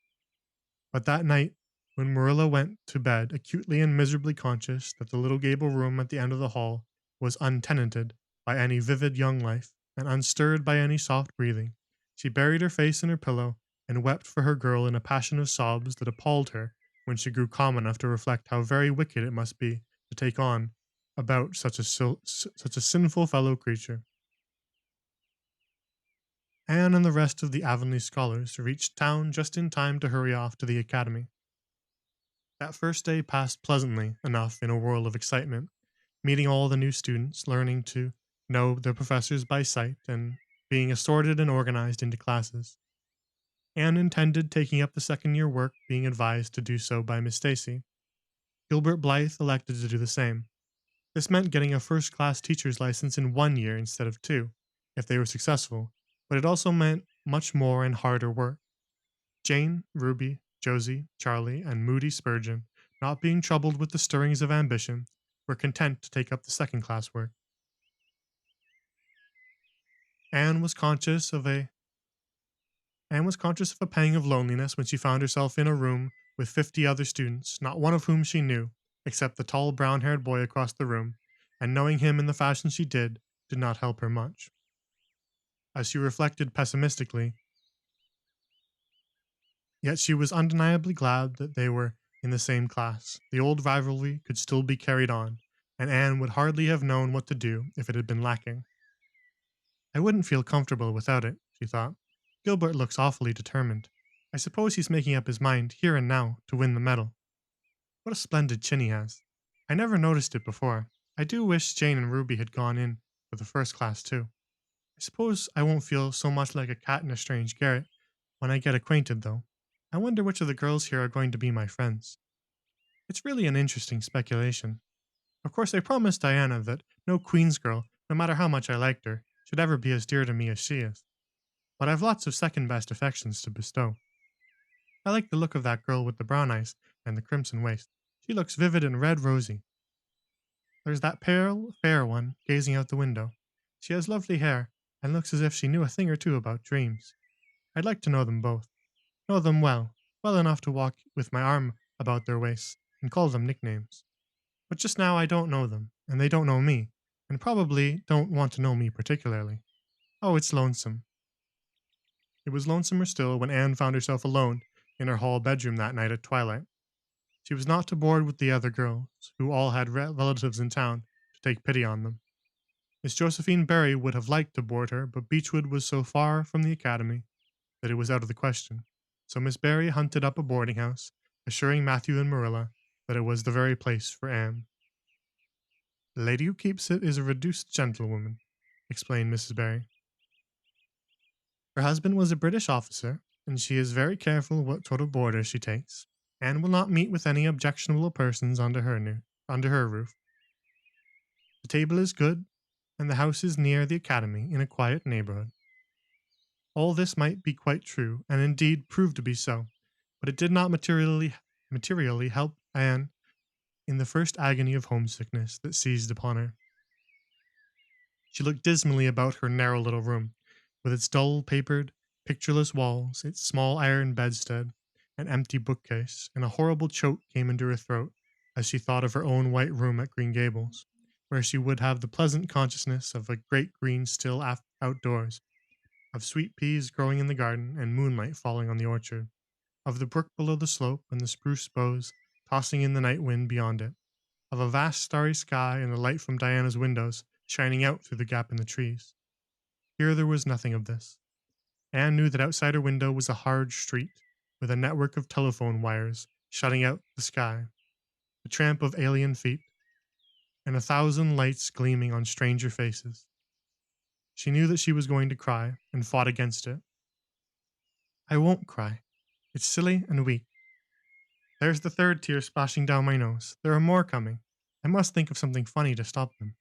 But that night, when Marilla went to bed acutely and miserably conscious that the little gable room at the end of the hall was untenanted by any vivid young life, and unstirred by any soft breathing, she buried her face in her pillow and wept for her girl in a passion of sobs that appalled her when she grew calm enough to reflect how very wicked it must be to take on about such a sinful fellow creature. Anne and the rest of the Avonlea scholars reached town just in time to hurry off to the academy. That first day passed pleasantly enough in a whirl of excitement, meeting all the new students, learning to know their professors by sight, and being assorted and organized into classes. Anne intended taking up the second-year work, being advised to do so by Miss Stacy. Gilbert Blythe elected to do the same. This meant getting a first-class teacher's license in 1 year instead of 2, if they were successful, but it also meant much more and harder work. Jane, Ruby, Josie, Charlie, and Moody Spurgeon, not being troubled with the stirrings of ambition, were content to take up the second-class work. Anne was conscious of a pang of loneliness when she found herself in a room with 50 other students, not one of whom she knew, except the tall brown-haired boy across the room, and knowing him in the fashion she did not help her much. As she reflected pessimistically, yet she was undeniably glad that they were in the same class. The old rivalry could still be carried on, and Anne would hardly have known what to do if it had been lacking. I wouldn't feel comfortable without it, she thought. Gilbert looks awfully determined. I suppose he's making up his mind, here and now, to win the medal. What a splendid chin he has. I never noticed it before. I do wish Jane and Ruby had gone in for the first class, too. I suppose I won't feel so much like a cat in a strange garret when I get acquainted, though. I wonder which of the girls here are going to be my friends. It's really an interesting speculation. Of course, I promised Diana that no Queen's girl, no matter how much I liked her, should ever be as dear to me as she is. But I've lots of second-best affections to bestow. I like the look of that girl with the brown eyes and the crimson waist. She looks vivid and red rosy. There's that pale, fair one gazing out the window. She has lovely hair and looks as if she knew a thing or two about dreams. I'd like to know them both. Know them well, well enough to walk with my arm about their waists and call them nicknames. But just now I don't know them, and they don't know me, and probably don't want to know me particularly. Oh, it's lonesome. It was lonesomer still when Anne found herself alone in her hall bedroom that night at twilight. She was not to board with the other girls, who all had relatives in town to take pity on them. Miss Josephine Barry would have liked to board her, but Beechwood was so far from the academy that it was out of the question. So Miss Barry hunted up a boarding house, assuring Matthew and Marilla that it was the very place for Anne. The lady who keeps it is a reduced gentlewoman, explained Mrs. Barry. Her husband was a British officer, and she is very careful what sort of boarders she takes, and will not meet with any objectionable persons under her roof. The table is good, and the house is near the academy in a quiet neighborhood. All this might be quite true, and indeed proved to be so, but it did not materially help Anne in the first agony of homesickness that seized upon her. She looked dismally about her narrow little room, with its dull papered, pictureless walls, its small iron bedstead, an empty bookcase, and a horrible choke came into her throat as she thought of her own white room at Green Gables, where she would have the pleasant consciousness of a great green still outdoors, of sweet peas growing in the garden and moonlight falling on the orchard, of the brook below the slope and the spruce boughs tossing in the night wind beyond it, of a vast starry sky and the light from Diana's windows shining out through the gap in the trees. Here there was nothing of this. Anne knew that outside her window was a hard street, with a network of telephone wires shutting out the sky, the tramp of alien feet, and 1,000 lights gleaming on stranger faces. She knew that she was going to cry, and fought against it. I won't cry. It's silly and weak. There's the third tear splashing down my nose. There are more coming. I must think of something funny to stop them.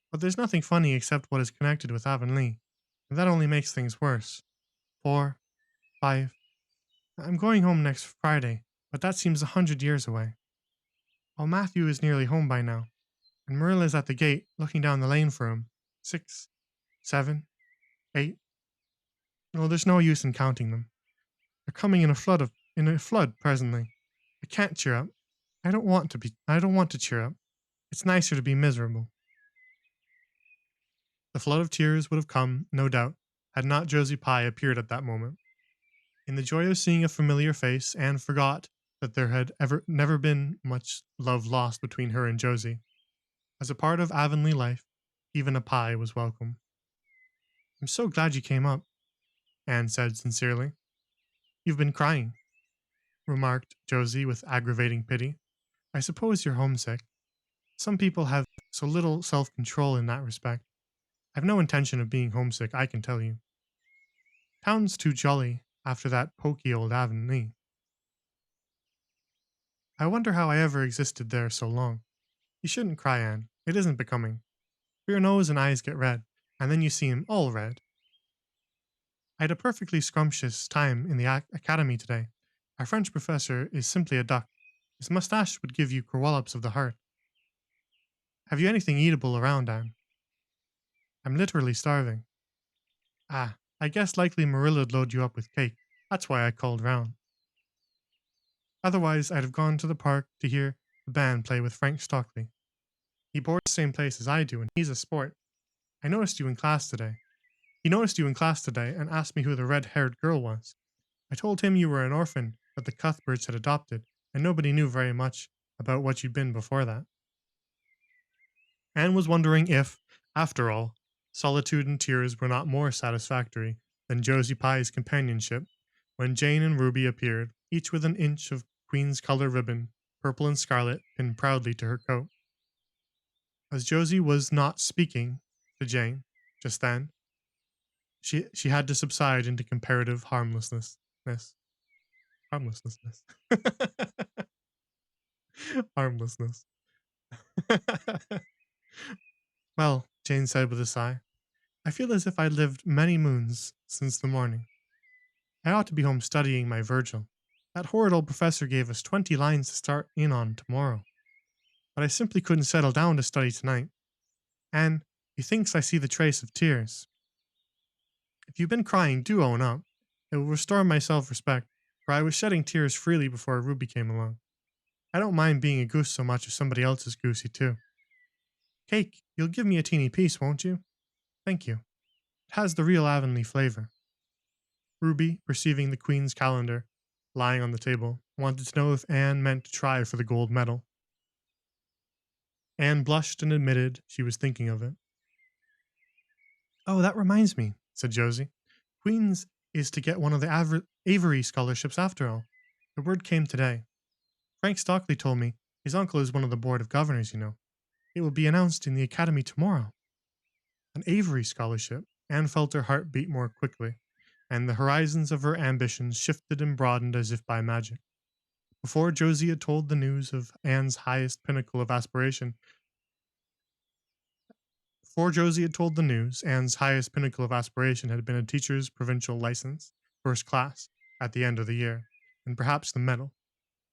But there's nothing funny except what is connected with Avonlea, and that only makes things worse. 4, 5. I'm going home next Friday, but that seems 100 years away. Oh, Matthew is nearly home by now, and Marilla's at the gate, looking down the lane for him. 6, 7, 8. No, there's no use in counting them. They're coming in a flood presently. I can't cheer up. I don't want to cheer up. It's nicer to be miserable. The flood of tears would have come, no doubt, had not Josie Pye appeared at that moment. In the joy of seeing a familiar face, Anne forgot that there had never been much love lost between her and Josie. As a part of Avonlea life, even a Pye was welcome. I'm so glad you came up, Anne said sincerely. You've been crying, remarked Josie with aggravating pity. I suppose you're homesick. Some people have so little self-control in that respect. I've no intention of being homesick, I can tell you. Town's too jolly after that poky old Avonlea. I wonder how I ever existed there so long. You shouldn't cry, Anne. It isn't becoming. For your nose and eyes get red, and then you seem all red. I had a perfectly scrumptious time in the academy today. Our French professor is simply a duck. His mustache would give you kerwallops of the heart. Have you anything eatable around, Anne? I'm literally starving. Ah, I guess likely Marilla'd load you up with cake. That's why I called round. Otherwise, I'd have gone to the park to hear the band play with Frank Stockley. He boards the same place as I do, and he's a sport. I noticed you in class today. He noticed you in class today and asked me who the red-haired girl was. I told him you were an orphan that the Cuthberts had adopted, and nobody knew very much about what you'd been before that. Anne was wondering if, after all, solitude and tears were not more satisfactory than Josie Pye's companionship, when Jane and Ruby appeared, each with an inch of Queen's color ribbon, purple and scarlet, pinned proudly to her coat. As Josie was not speaking to Jane just then, she had to subside into comparative harmlessness. Harmlessness. Harmlessness. Well, Jane said with a sigh, I feel as if I'd lived many moons since the morning. I ought to be home studying my Virgil. That horrid old professor gave us 20 lines to start in on tomorrow. but I simply couldn't settle down to study tonight. And he thinks I see the trace of tears. If you've been crying, do own up. It will restore my self respect, for I was shedding tears freely before Ruby came along. I don't mind being a goose so much if somebody else is goosey too. Cake, you'll give me a teeny piece, won't you? Thank you. It has the real Avonlea flavor. Ruby, perceiving the Queen's calendar lying on the table, wanted to know if Anne meant to try for the gold medal. Anne blushed and admitted she was thinking of it. Oh, that reminds me, said Josie. Queen's is to get one of the Avery scholarships after all. The word came today. Frank Stockley told me his uncle is one of the board of governors, you know. It will be announced in the academy tomorrow. An Avery scholarship. Anne felt her heart beat more quickly, and the horizons of her ambitions shifted and broadened as if by magic. Before Josie had told the news of Anne's highest pinnacle of aspiration, Before Josie had told the news, Anne's highest pinnacle of aspiration had been a teacher's provincial license, first class, at the end of the year, and perhaps the medal.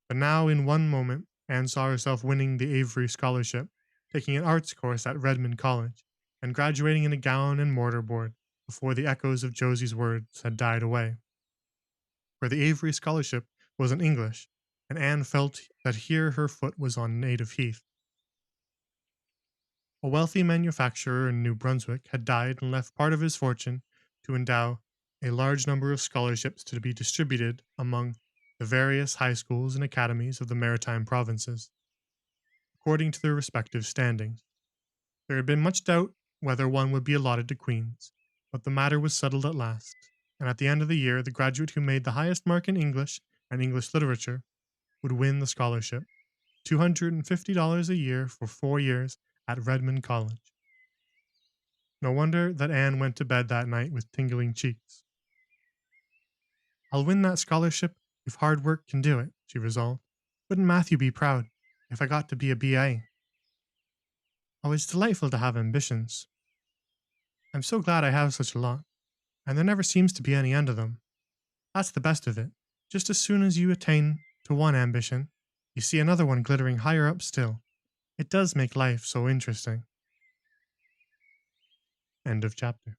But now, in one moment, Anne saw herself winning the Avery Scholarship, taking an arts course at Redmond College, and graduating in a gown and mortarboard before the echoes of Josie's words had died away. For the Avery Scholarship was in English, and Anne felt that here her foot was on native heath. A wealthy manufacturer in New Brunswick had died and left part of his fortune to endow a large number of scholarships to be distributed among the various high schools and academies of the maritime provinces, according to their respective standings. There had been much doubt whether one would be allotted to Queen's, but the matter was settled at last, and at the end of the year, the graduate who made the highest mark in English and English literature would win the scholarship, $250 a year for 4 years at Redmond College. No wonder that Anne went to bed that night with tingling cheeks. I'll win that scholarship if hard work can do it, she resolved. Wouldn't Matthew be proud if I got to be a BA? Oh, it's delightful to have ambitions. I'm so glad I have such a lot, and there never seems to be any end to them. That's the best of it. Just as soon as you attain to one ambition, you see another one glittering higher up still. It does make life so interesting. End of chapter.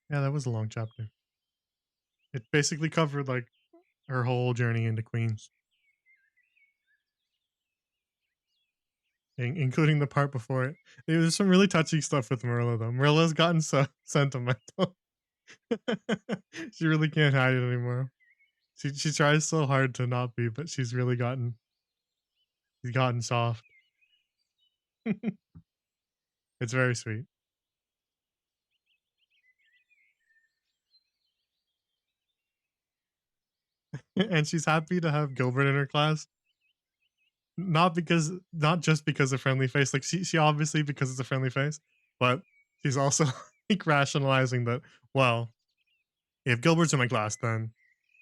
Yeah, that was a long chapter. It basically covered like her whole journey into Queens, including the part before it. There's some really touching stuff with Marilla though. Marilla's gotten so sentimental. She really can't hide it anymore. She tries so hard to not be, but she's gotten soft. It's very sweet. And she's happy to have Gilbert in her class. Not just because of friendly face. Like she obviously because it's a friendly face, but she's also like rationalizing that, well, if Gilbert's in my class, then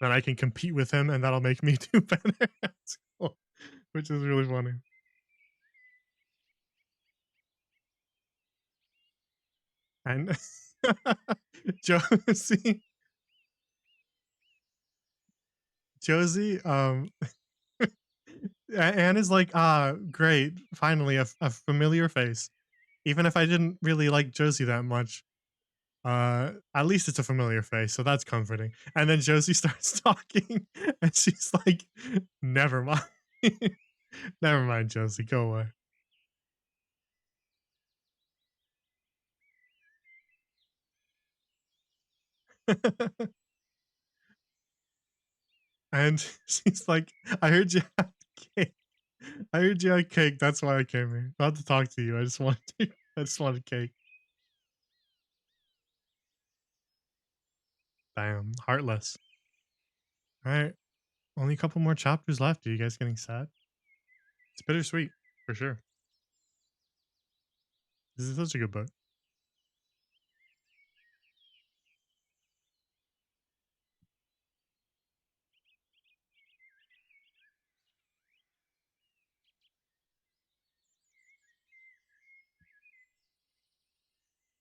I can compete with him and that'll make me do better at school. Which is really funny. And Josie Josie, Anne is like, ah, great, finally a familiar face. Even if I didn't really like Josie that much, at least it's a familiar face, so that's comforting. And then Josie starts talking, and she's like, never mind. Never mind, Josie, go away. And she's like, I heard you had cake. I heard you had cake, that's why I came here. Not to talk to you. I just wanted cake. Damn, heartless. Alright. Only a couple more chapters left. Are you guys getting sad? It's bittersweet, for sure. This is such a good book.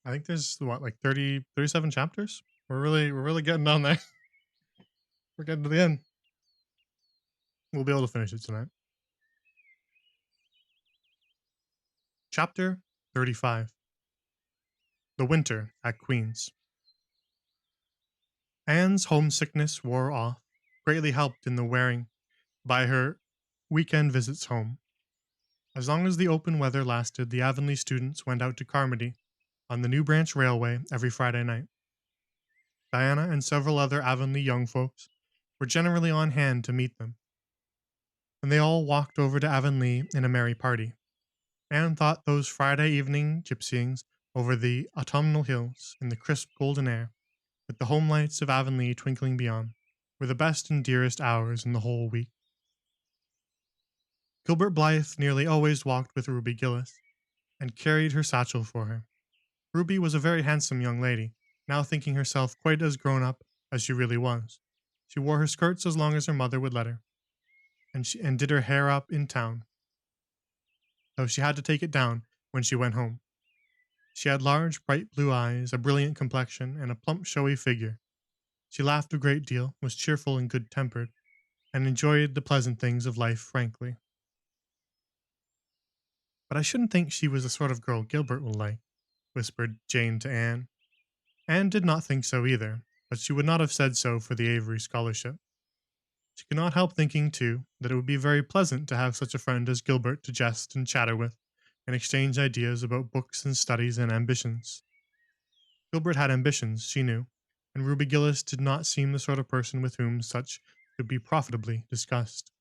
I think there's what, like 30, 37 chapters? We're really getting down there. We're getting to the end. We'll be able to finish it tonight. Chapter 35. The Winter at Queen's. Anne's homesickness wore off, greatly helped in the wearing by her weekend visits home. As long as the open weather lasted, the Avonlea students went out to Carmody on the New Branch Railway every Friday night. Diana and several other Avonlea young folks were generally on hand to meet them, and they all walked over to Avonlea in a merry party. Anne thought those Friday evening gypsyings over the autumnal hills in the crisp golden air, with the home lights of Avonlea twinkling beyond, were the best and dearest hours in the whole week. Gilbert Blythe nearly always walked with Ruby Gillis, and carried her satchel for her. Ruby was a very handsome young lady, now thinking herself quite as grown up as she really was. She wore her skirts as long as her mother would let her, and did her hair up in town, though she had to take it down when she went home. She had large, bright blue eyes, a brilliant complexion, and a plump, showy figure. She laughed a great deal, was cheerful and good tempered, and enjoyed the pleasant things of life frankly. But I shouldn't think she was the sort of girl Gilbert will like, whispered Jane to Anne. Anne did not think so either, but she would not have said so for the Avery scholarship. She could not help thinking, too, that it would be very pleasant to have such a friend as Gilbert to jest and chatter with, and exchange ideas about books and studies and ambitions. Gilbert had ambitions, she knew, and Ruby Gillis did not seem the sort of person with whom such could be profitably discussed.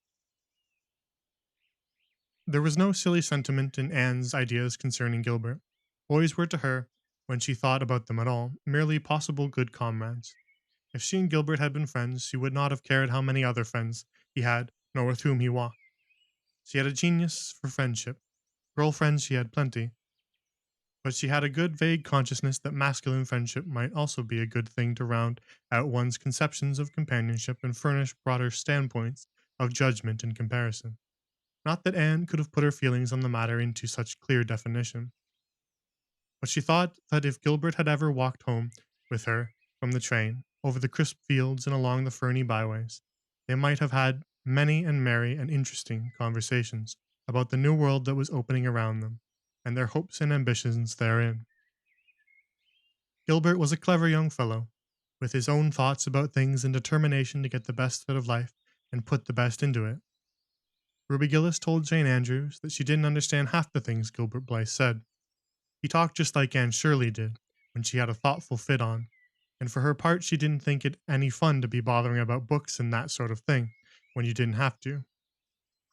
There was no silly sentiment in Anne's ideas concerning Gilbert. Boys were to her, when she thought about them at all, merely possible good comrades. If she and Gilbert had been friends, she would not have cared how many other friends he had, nor with whom he walked. She had a genius for friendship. Girl friends she had plenty, but she had a good vague consciousness that masculine friendship might also be a good thing to round out one's conceptions of companionship and furnish broader standpoints of judgment and comparison. Not that Anne could have put her feelings on the matter into such clear definition, but she thought that if Gilbert had ever walked home with her from the train, over the crisp fields and along the ferny byways, they might have had many and merry and interesting conversations about the new world that was opening around them, and their hopes and ambitions therein. Gilbert was a clever young fellow, with his own thoughts about things and determination to get the best out of life and put the best into it. Ruby Gillis told Jane Andrews that she didn't understand half the things Gilbert Blythe said. He talked just like Anne Shirley did, when she had a thoughtful fit on, and for her part she didn't think it any fun to be bothering about books and that sort of thing, when you didn't have to.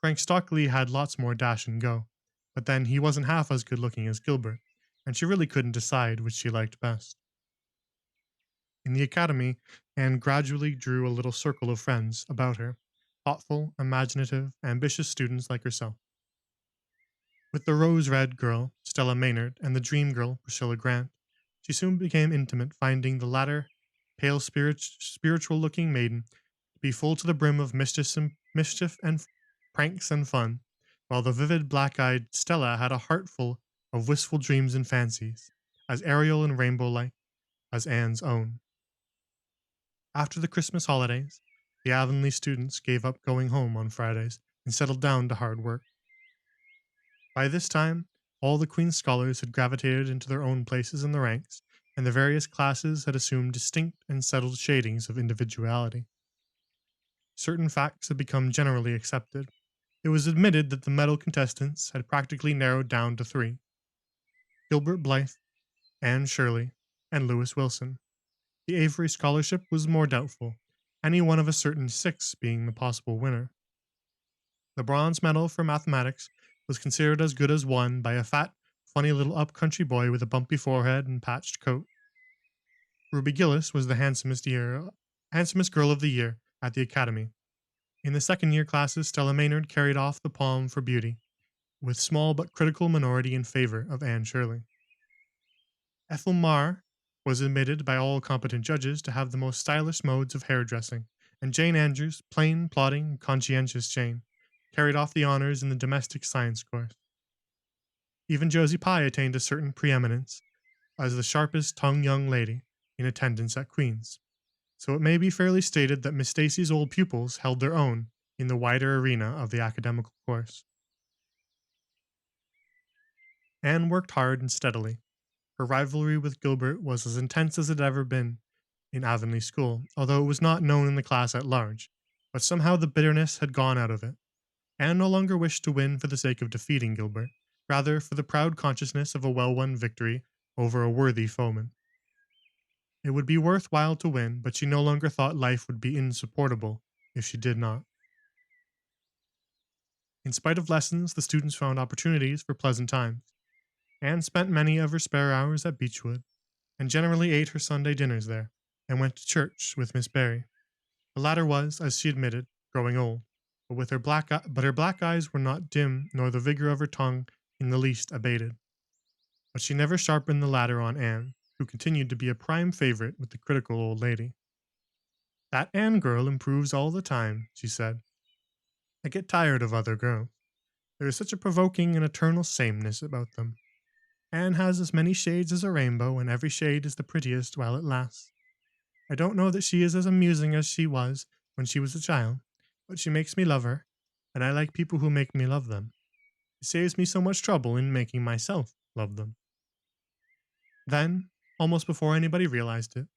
Frank Stockley had lots more dash and go, but then he wasn't half as good looking as Gilbert, and she really couldn't decide which she liked best. In the academy, Anne gradually drew a little circle of friends about her, thoughtful, imaginative, ambitious students like herself. With the rose red girl, Stella Maynard, and the dream girl, Priscilla Grant, she soon became intimate, finding the latter, pale, spiritual looking maiden, to be full to the brim of mischief and pranks and fun, while the vivid black eyed Stella had a heart full of wistful dreams and fancies, as aerial and rainbow like as Anne's own. After the Christmas holidays, the Avonlea students gave up going home on Fridays and settled down to hard work. By this time, all the Queen's scholars had gravitated into their own places in the ranks, and the various classes had assumed distinct and settled shadings of individuality. Certain facts had become generally accepted. It was admitted that the medal contestants had practically narrowed down to three: Gilbert Blythe, Anne Shirley, and Lewis Wilson. The Avery scholarship was more doubtful, any one of a certain six being the possible winner. The bronze medal for mathematics was considered as good as won by a fat, funny little up-country boy with a bumpy forehead and patched coat. Ruby Gillis was the handsomest girl of the year at the academy. In the second year classes, Stella Maynard carried off the palm for beauty, with small but critical minority in favor of Anne Shirley. Ethel Marr was admitted by all competent judges to have the most stylish modes of hairdressing, and Jane Andrews, plain, plodding, conscientious Jane, carried off the honors in the domestic science course. Even Josie Pye attained a certain preeminence, as the sharpest tongued young lady in attendance at Queen's, so it may be fairly stated that Miss Stacy's old pupils held their own in the wider arena of the academical course. Anne worked hard and steadily. Her rivalry with Gilbert was as intense as it had ever been in Avonlea School, although it was not known in the class at large, but somehow the bitterness had gone out of it. Anne no longer wished to win for the sake of defeating Gilbert, rather for the proud consciousness of a well won victory over a worthy foeman. It would be worth while to win, but she no longer thought life would be insupportable if she did not. In spite of lessons, the students found opportunities for pleasant times. Anne spent many of her spare hours at Beechwood, and generally ate her Sunday dinners there, and went to church with Miss Barry. The latter was, as she admitted, growing old, but her black eyes were not dim, nor the vigor of her tongue in the least abated. But she never sharpened the latter on Anne, who continued to be a prime favorite with the critical old lady. That Anne girl improves all the time, she said. I get tired of other girls. There is such a provoking and eternal sameness about them. Anne has as many shades as a rainbow, and every shade is the prettiest while it lasts. I don't know that she is as amusing as she was when she was a child, but she makes me love her, and I like people who make me love them. It saves me so much trouble in making myself love them. Then, almost before anybody realized it,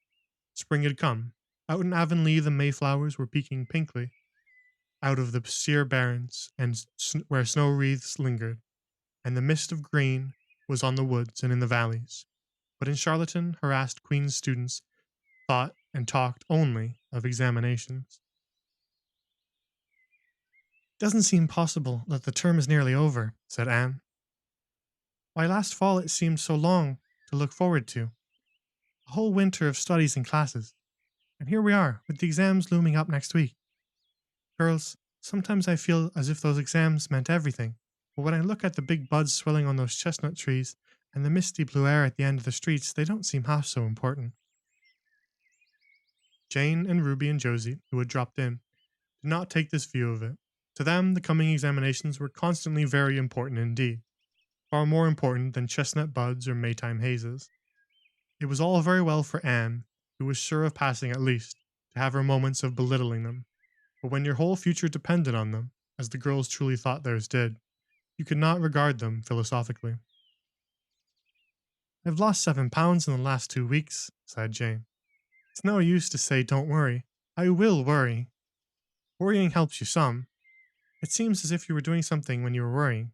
spring had come. Out in Avonlea, the Mayflowers were peeking pinkly out of the sere barrens and where snow wreaths lingered, and the mist of green was on the woods and in the valleys. But in Charlottetown, harassed Queen's students thought and talked only of examinations. It doesn't seem possible that the term is nearly over, said Anne. Why, last fall it seemed so long to look forward to. A whole winter of studies and classes. And here we are, with the exams looming up next week. Girls, sometimes I feel as if those exams meant everything, but when I look at the big buds swelling on those chestnut trees and the misty blue air at the end of the streets, they don't seem half so important. Jane and Ruby and Josie, who had dropped in, did not take this view of it. To them, the coming examinations were constantly very important indeed, far more important than chestnut buds or Maytime hazes. It was all very well for Anne, who was sure of passing at least, to have her moments of belittling them, but when your whole future depended on them, as the girls truly thought theirs did, you could not regard them philosophically. I've lost 7 pounds in the last 2 weeks, sighed Jane. It's no use to say don't worry. I will worry. Worrying helps you some. It seems as if you were doing something when you were worrying.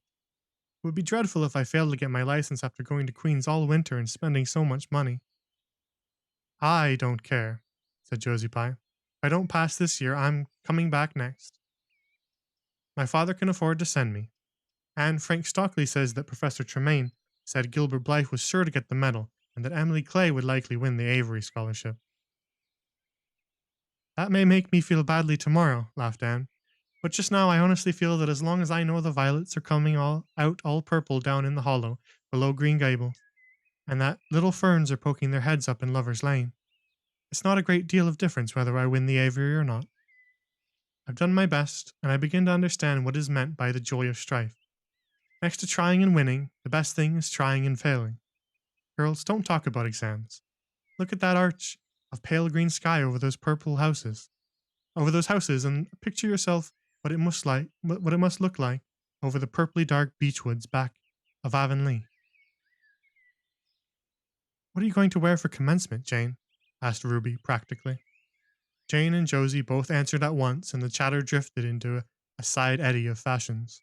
It would be dreadful if I failed to get my license after going to Queen's all winter and spending so much money. I don't care, said Josie Pye. If I don't pass this year, I'm coming back next. My father can afford to send me. And Frank Stockley says that Professor Tremaine said Gilbert Blythe was sure to get the medal and that Emily Clay would likely win the Avery scholarship. That may make me feel badly tomorrow, laughed Anne. But just now I honestly feel that as long as I know the violets are coming out all purple down in the hollow below Green Gables, and that little ferns are poking their heads up in Lover's Lane, it's not a great deal of difference whether I win the Avery or not. I've done my best, and I begin to understand what is meant by the joy of strife. Next to trying and winning, the best thing is trying and failing. Girls, don't talk about exams. Look at that arch of pale green sky over those houses, and picture yourself what it must look like over the purply dark beech woods back of Avonlea. What are you going to wear for commencement, Jane? Asked Ruby practically. Jane and Josie both answered at once, and the chatter drifted into a side eddy of fashions.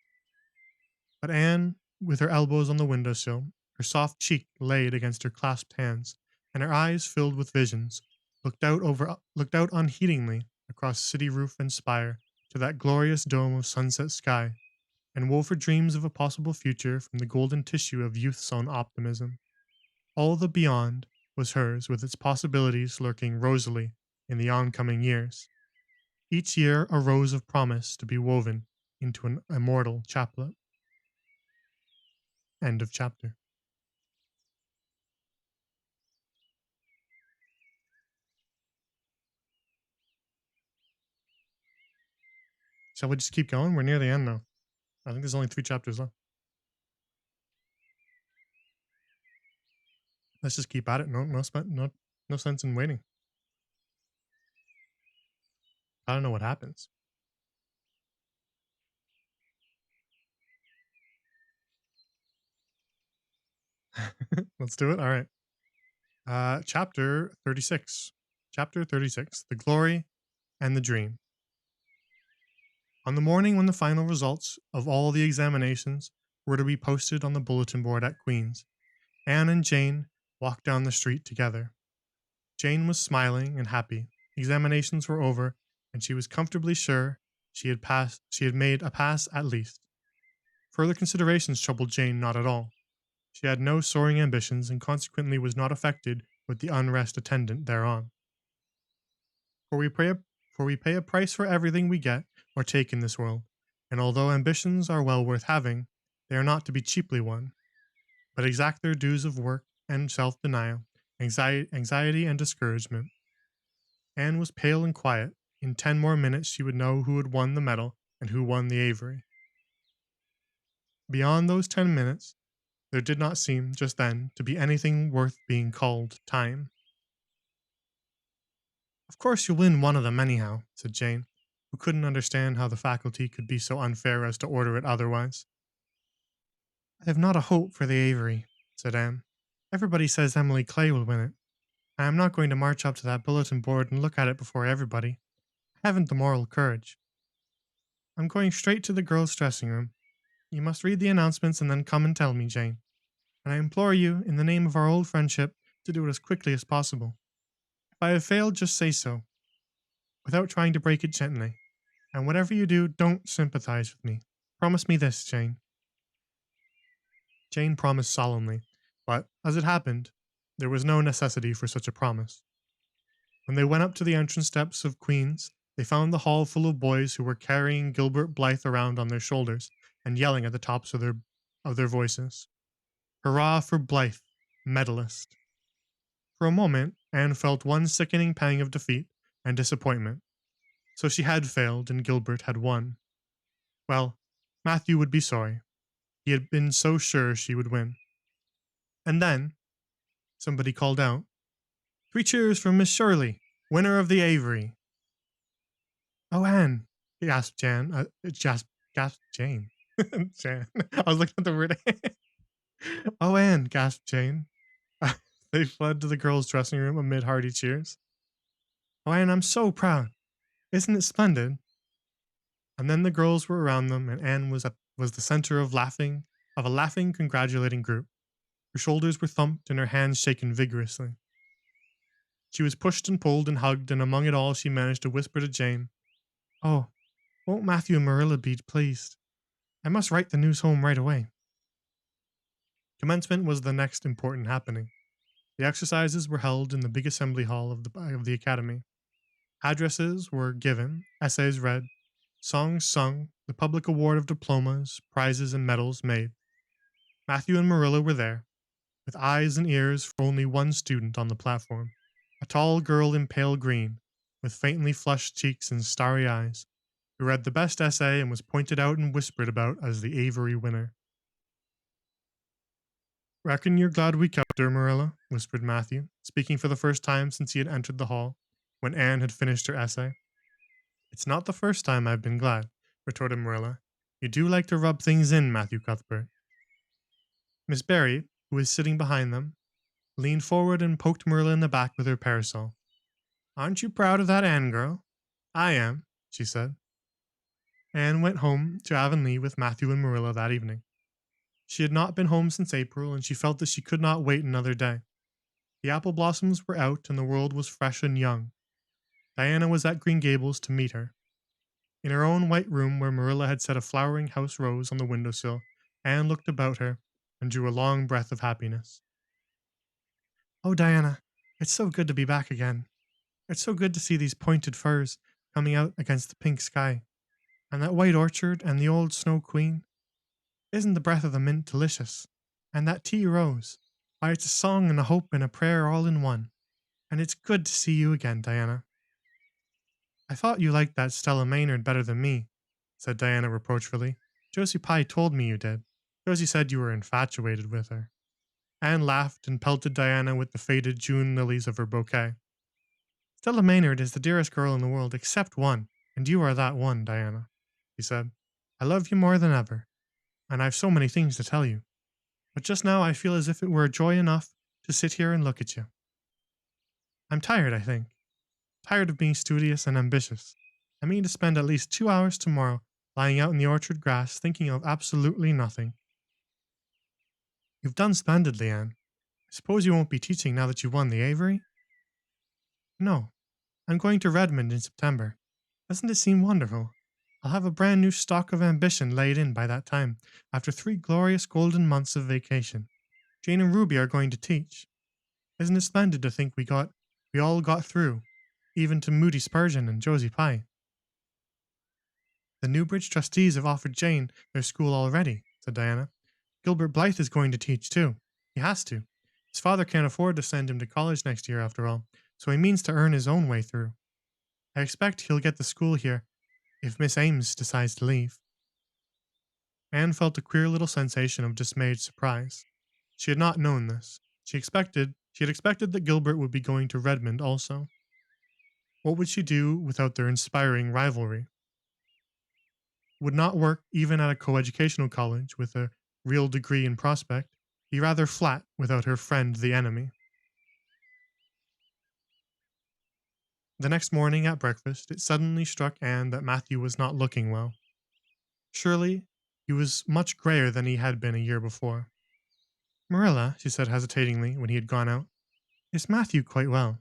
But Anne, with her elbows on the windowsill, her soft cheek laid against her clasped hands, and her eyes filled with visions, looked out unheedingly across city roof and spire to that glorious dome of sunset sky, and wove her dreams of a possible future from the golden tissue of youth's own optimism. All the beyond was hers, with its possibilities lurking rosily in the oncoming years. Each year a rose of promise to be woven into an immortal chaplet. End of chapter. Shall we just keep going? We're near the end now. I think there's only 3 chapters left. Let's just keep at it. No sense in waiting. I don't know what happens. Let's do it. All right. Chapter 36. Chapter 36. The Glory and the Dream. On the morning when the final results of all the examinations were to be posted on the bulletin board at Queen's, Anne and Jane walked down the street together. Jane was smiling and happy. Examinations were over, and she was comfortably sure she had made a pass at least. Further considerations troubled Jane not at all. She had no soaring ambitions and consequently was not affected with the unrest attendant thereon. For we pay a price for everything we get or take in this world, and although ambitions are well worth having, they are not to be cheaply won, but exact their dues of work and self-denial, anxiety and discouragement. Anne was pale and quiet. In 10 more minutes she would know who had won the medal and who won the Avery. Beyond those 10 minutes, there did not seem, just then, to be anything worth being called time. Of course you'll win one of them anyhow, said Jane, who couldn't understand how the faculty could be so unfair as to order it otherwise. I have not a hope for the Avery, said Anne. Everybody says Emily Clay will win it. I am not going to march up to that bulletin board and look at it before everybody. I haven't the moral courage. I'm going straight to the girls' dressing room. You must read the announcements and then come and tell me, Jane. And I implore you, in the name of our old friendship, to do it as quickly as possible. If I have failed, just say so, without trying to break it gently. And whatever you do, don't sympathize with me. Promise me this, Jane. Jane promised solemnly, but, as it happened, there was no necessity for such a promise. When they went up to the entrance steps of Queen's, they found the hall full of boys who were carrying Gilbert Blythe around on their shoulders and yelling at the tops of their voices. Hurrah for Blythe, medalist. For a moment, Anne felt one sickening pang of defeat and disappointment. So she had failed and Gilbert had won. Well, Matthew would be sorry. He had been so sure she would win. And then, somebody called out, 3 cheers for Miss Shirley, winner of the Avery. Oh, Anne, gasped Jan. Gasped Jane. Jan. I was looking at the word. Oh, Anne, gasped Jane. They fled to the girls' dressing room amid hearty cheers. Oh, Anne, I'm so proud. Isn't it splendid? And then the girls were around them, and Anne was the center of a laughing, congratulating group. Her shoulders were thumped and her hands shaken vigorously. She was pushed and pulled and hugged, and among it all she managed to whisper to Jane, "Oh, won't Matthew and Marilla be pleased? I must write the news home right away." Commencement was the next important happening. The exercises were held in the big assembly hall of the academy. Addresses were given, essays read, songs sung, the public award of diplomas, prizes, and medals made. Matthew and Marilla were there, with eyes and ears for only one student on the platform, a tall girl in pale green, with faintly flushed cheeks and starry eyes, who read the best essay and was pointed out and whispered about as the Avery winner. "Reckon you're glad we kept her, Marilla," whispered Matthew, speaking for the first time since he had entered the hall, when Anne had finished her essay. "It's not the first time I've been glad," retorted Marilla. "You do like to rub things in, Matthew Cuthbert." Miss Barry, who was sitting behind them, leaned forward and poked Marilla in the back with her parasol. "Aren't you proud of that Anne girl?" "I am," she said. Anne went home to Avonlea with Matthew and Marilla that evening. She had not been home since April, and she felt that she could not wait another day. The apple blossoms were out, and the world was fresh and young. Diana was at Green Gables to meet her. In her own white room, where Marilla had set a flowering house rose on the windowsill, Anne looked about her and drew a long breath of happiness. "Oh, Diana, it's so good to be back again. It's so good to see these pointed firs coming out against the pink sky, and that white orchard and the old Snow Queen. Isn't the breath of the mint delicious? And that tea rose. Why, it's a song and a hope and a prayer all in one. And it's good to see you again, Diana." "I thought you liked that Stella Maynard better than me," said Diana reproachfully. "Josie Pye told me you did. Josie said you were infatuated with her." Anne laughed and pelted Diana with the faded June lilies of her bouquet. Stella Maynard is the dearest girl in the world except one, and you are that one, Diana, he said. I love you more than ever, and I've so many things to tell you. But just now I feel as if it were joy enough to sit here and look at you. I'm tired, I think. Tired of being studious and ambitious. I mean to spend at least 2 hours tomorrow lying out in the orchard grass thinking of absolutely nothing. You've done splendidly, Anne. I suppose you won't be teaching now that you won the Avery? No. I'm going to Redmond in September. Doesn't it seem wonderful? I'll have a brand new stock of ambition laid in by that time, after 3 glorious golden months of vacation. Jane and Ruby are going to teach. Isn't it splendid to think we all got through, even to Moody Spurgeon and Josie Pye? The Newbridge trustees have offered Jane their school already, said Diana. Gilbert Blythe is going to teach too. He has to. His father can't afford to send him to college next year after all, so he means to earn his own way through. I expect he'll get the school here if Miss Ames decides to leave. Anne felt a queer little sensation of dismayed surprise. She had not known this. She had expected that Gilbert would be going to Redmond also. What would she do without their inspiring rivalry? Would not work even at a coeducational college with a real degree in prospect, be rather flat without her friend the enemy. The next morning at breakfast, it suddenly struck Anne that Matthew was not looking well. Surely, he was much grayer than he had been a year before. Marilla, she said hesitatingly when he had gone out, is Matthew quite well?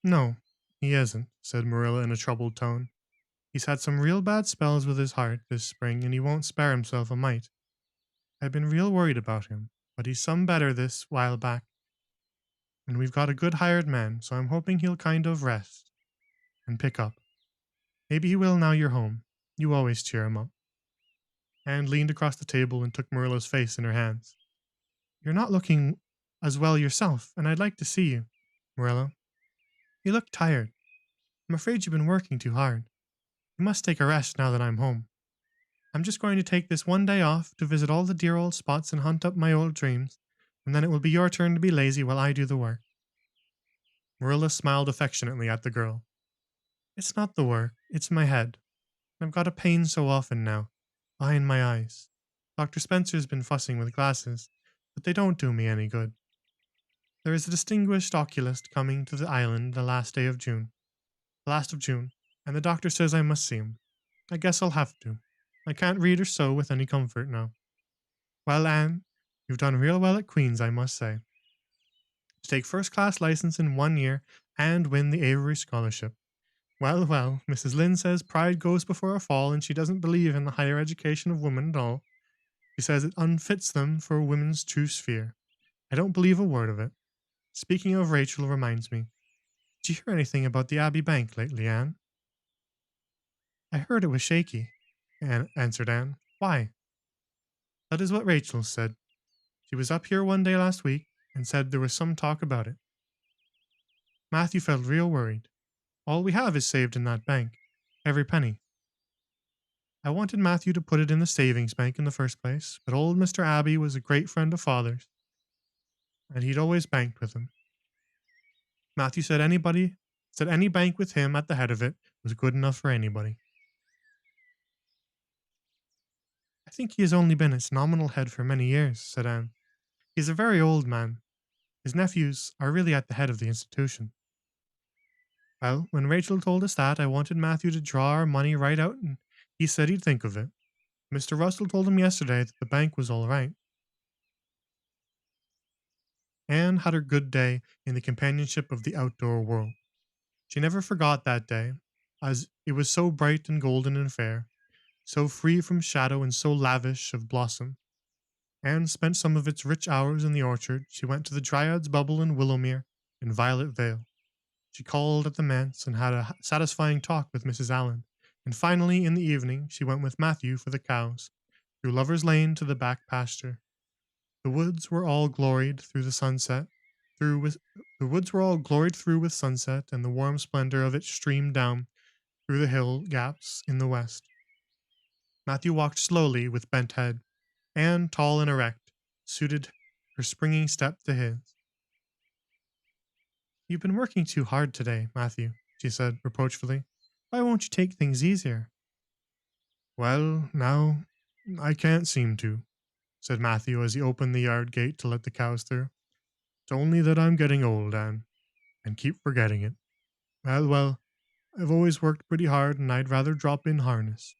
No, he isn't, said Marilla in a troubled tone. He's had some real bad spells with his heart this spring, and he won't spare himself a mite. I've been real worried about him, but he's some better this while back. And we've got a good hired man, so I'm hoping he'll kind of rest and pick up. Maybe he will now you're home. You always cheer him up. Anne leaned across the table and took Marilla's face in her hands. You're not looking as well yourself, and I'd like to see you, Marilla. You look tired. I'm afraid you've been working too hard. You must take a rest now that I'm home. I'm just going to take this one day off to visit all the dear old spots and hunt up my old dreams, and then it will be your turn to be lazy while I do the work. Marilla smiled affectionately at the girl. It's not the work, it's my head. I've got a pain so often now, behind my eyes. Dr. Spencer's been fussing with glasses, but they don't do me any good. There is a distinguished oculist coming to the island the last of June, and the doctor says I must see him. I guess I'll have to. I can't read or sew with any comfort now. Well, Anne, you've done real well at Queen's, I must say. To take first-class license in 1 year and win the Avery Scholarship. Well, well, Mrs. Lynde says pride goes before a fall, and she doesn't believe in the higher education of women at all. She says it unfits them for women's true sphere. I don't believe a word of it. Speaking of Rachel reminds me. Did you hear anything about the Abbey Bank lately, Anne? I heard it was shaky, answered Anne. Why? That is what Rachel said. She was up here one day last week and said there was some talk about it. Matthew felt real worried. All we have is saved in that bank. Every penny. I wanted Matthew to put it in the savings bank in the first place, but old Mr. Abbey was a great friend of father's, and he'd always banked with him. Matthew said any bank with him at the head of it was good enough for anybody. I think he has only been its nominal head for many years, said Anne. He's a very old man. His nephews are really at the head of the institution. Well, when Rachel told us that, I wanted Matthew to draw our money right out, and he said he'd think of it. Mr. Russell told him yesterday that the bank was all right. Anne had her good day in the companionship of the outdoor world. She never forgot that day, as it was so bright and golden and fair, so free from shadow and so lavish of blossom. Anne spent some of its rich hours in the orchard. She went to the Dryad's Bubble in Willowmere and Violet Vale. She called at the manse and had a satisfying talk with Mrs. Allen, and finally, in the evening, she went with Matthew for the cows, through Lover's Lane to the back pasture. The woods were all gloried through the sunset. The woods were all gloried through with sunset, and the warm splendor of it streamed down through the hill gaps in the west. Matthew walked slowly with bent head. Anne, tall and erect, her springing step to his. You've been working too hard today, Matthew, she said reproachfully. Why won't you take things easier? Well, now, I can't seem to, said Matthew as he opened the yard gate to let the cows through. It's only that I'm getting old, Anne, and keep forgetting it. Well, I've always worked pretty hard, and I'd rather drop in harness.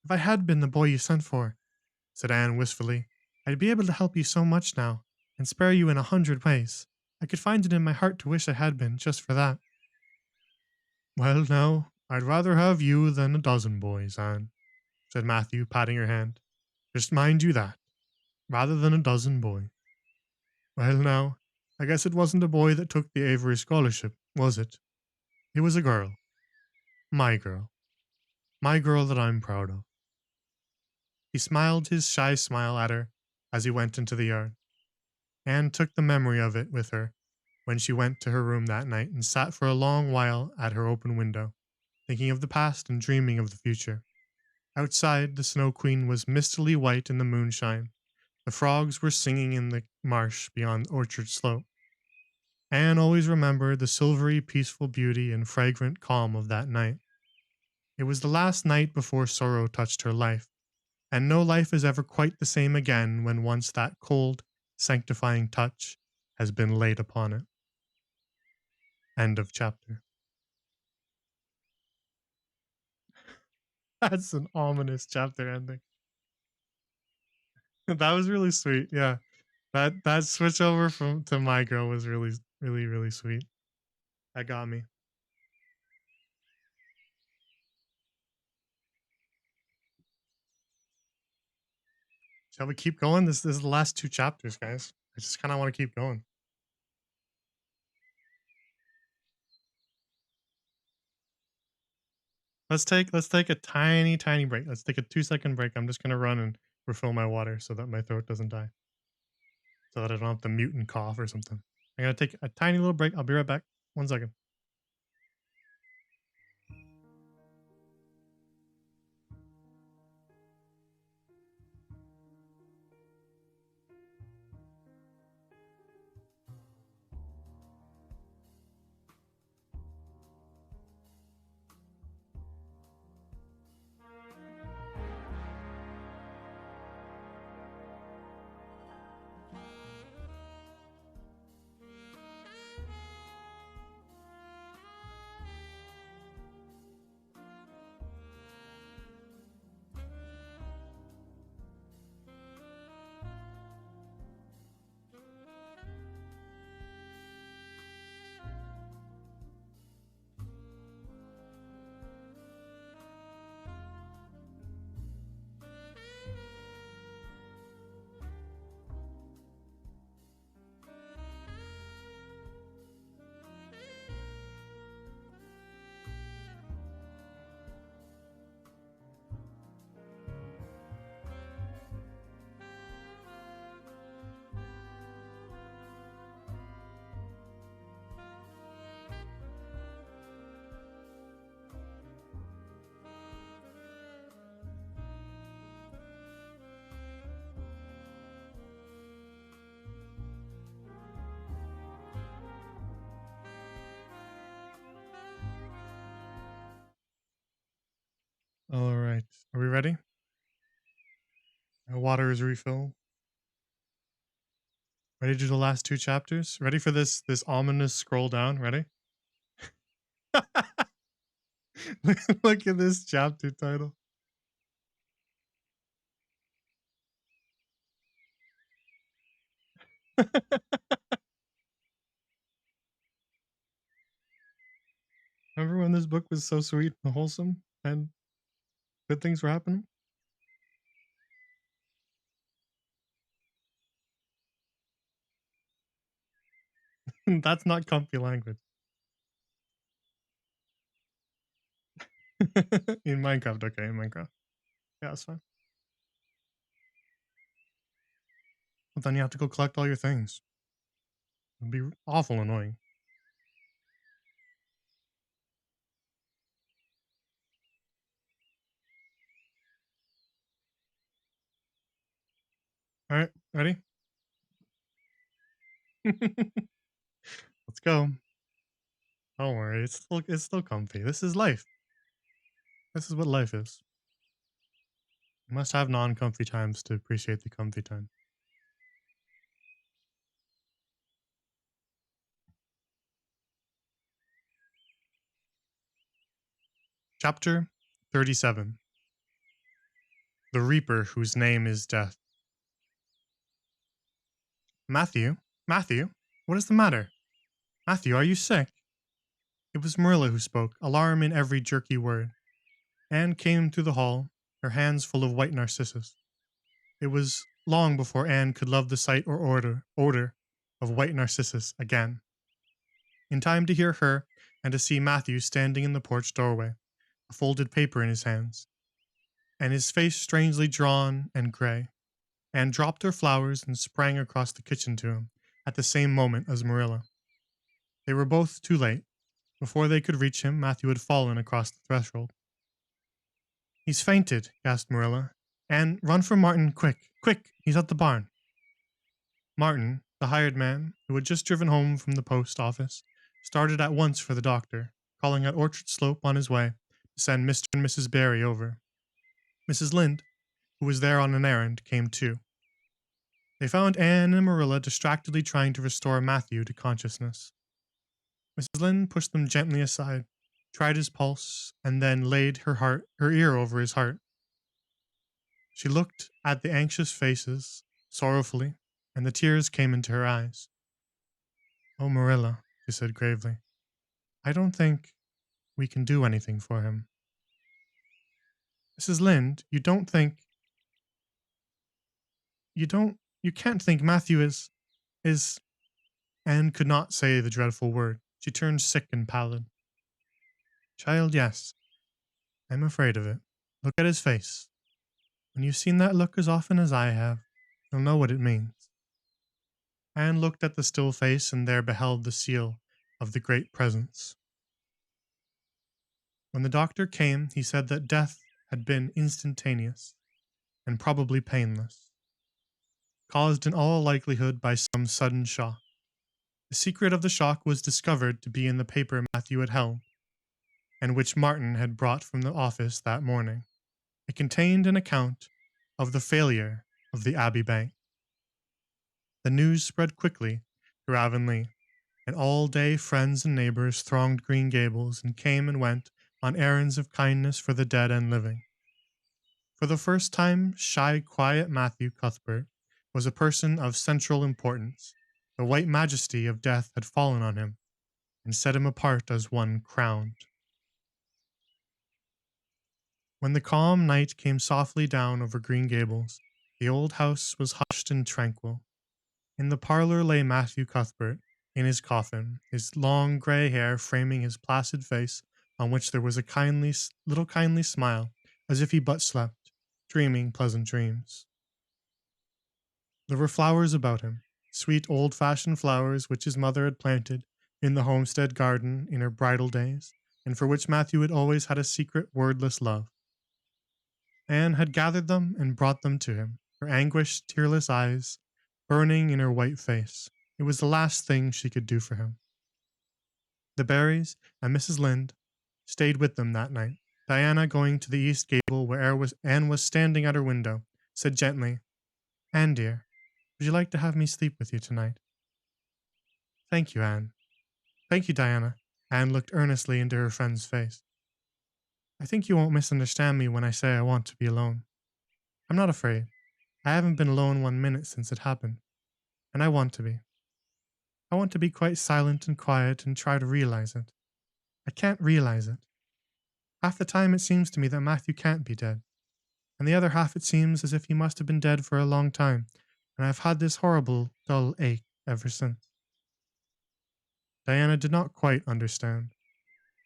If I had been the boy you sent for, said Anne wistfully, I'd be able to help you so much now, and spare you in 100 ways. I could find it in my heart to wish I had been, just for that. Well, now, I'd rather have you than a dozen boys, Anne, said Matthew, patting her hand. Just mind you that, rather than a dozen boys. Well, now, I guess it wasn't a boy that took the Avery scholarship, was it? It was a girl. My girl. My girl that I'm proud of. He smiled his shy smile at her as he went into the yard. Anne took the memory of it with her when she went to her room that night and sat for a long while at her open window, thinking of the past and dreaming of the future. Outside, the Snow Queen was mistily white in the moonshine. The frogs were singing in the marsh beyond Orchard Slope. Anne always remembered the silvery, peaceful beauty and fragrant calm of that night. It was the last night before sorrow touched her life, and no life is ever quite the same again when once that cold, sanctifying touch has been laid upon it. End of chapter. That's an ominous chapter ending. That was really sweet. Yeah. That switch over from to My Girl was really, really, really sweet. That got me. Shall we keep going? This is the last two chapters, guys. I just kind of want to keep going. Let's take a tiny break. Let's take a 2-second break. I'm just gonna run and refill my water so that my throat doesn't die. So that I don't have to mute and cough or something. I'm gonna take a tiny little break. I'll be right back. 1 second. All right. Are we ready? My water is refilled. Ready to do the last two chapters? Ready for this ominous scroll down? Ready? Look at this chapter title. Remember when this book was so sweet and wholesome and good things were happening? That's not comfy language. In Minecraft, okay, in Minecraft. Yeah, that's fine. But then you have to go collect all your things. It'd be awful annoying. All right. Ready? Let's go. Don't worry, it's still comfy. This is life. This is what life is. You must have non-comfy times to appreciate the comfy time. Chapter 37. The Reaper whose name is Death. Matthew? Matthew? What is the matter? Matthew, are you sick? It was Marilla who spoke, alarm in every jerky word. Anne came through the hall, her hands full of white narcissus. It was long before Anne could love the sight or odor of white narcissus again. In time to hear her and to see Matthew standing in the porch doorway, a folded paper in his hands, and his face strangely drawn and gray. Anne dropped her flowers and sprang across the kitchen to him at the same moment as Marilla. They were both too late. Before they could reach him, Matthew had fallen across the threshold. He's fainted, gasped Marilla. Anne, run for Martin, quick, quick, he's at the barn. Martin, the hired man, who had just driven home from the post office, started at once for the doctor, calling at Orchard Slope on his way to send Mr. and Mrs. Barry over. Mrs. Lynde, who was there on an errand, came too. They found Anne and Marilla distractedly trying to restore Matthew to consciousness. Mrs. Lynde pushed them gently aside, tried his pulse, and then laid her ear over his heart. She looked at the anxious faces, sorrowfully, and the tears came into her eyes. Oh, Marilla, she said gravely, I don't think we can do anything for him. Mrs. Lynde, you can't think Matthew is, Anne could not say the dreadful word. She turned sick and pallid. Child, yes. I'm afraid of it. Look at his face. When you've seen that look as often as I have, you'll know what it means. Anne looked at the still face and there beheld the seal of the great presence. When the doctor came, he said that death had been instantaneous and probably painless, caused in all likelihood by some sudden shock. The secret of the shock was discovered to be in the paper Matthew had held, and which Martin had brought from the office that morning. It contained an account of the failure of the Abbey Bank. The news spread quickly through Avonlea, and all day friends and neighbors thronged Green Gables and came and went on errands of kindness for the dead and living. For the first time, shy, quiet Matthew Cuthbert was a person of central importance. The white majesty of death had fallen on him and set him apart as one crowned. When the calm night came softly down over Green Gables, the old house was hushed and tranquil. In the parlor lay Matthew Cuthbert, in his coffin, his long gray hair framing his placid face, on which there was a little kindly smile, as if he but slept, dreaming pleasant dreams. There were flowers about him, sweet old-fashioned flowers which his mother had planted in the homestead garden in her bridal days, and for which Matthew had always had a secret, wordless love. Anne had gathered them and brought them to him, her anguished, tearless eyes burning in her white face. It was the last thing she could do for him. The Barrys and Mrs. Lynde stayed with them that night. Diana, going to the east gable where Anne was standing at her window, said gently, Anne, dear, would you like to have me sleep with you tonight? Thank you, Anne. Thank you, Diana. Anne looked earnestly into her friend's face. I think you won't misunderstand me when I say I want to be alone. I'm not afraid. I haven't been alone 1 minute since it happened, and I want to be. I want to be quite silent and quiet and try to realize it. I can't realize it. Half the time it seems to me that Matthew can't be dead, and the other half it seems as if he must have been dead for a long time, and I've had this horrible, dull ache ever since. Diana did not quite understand.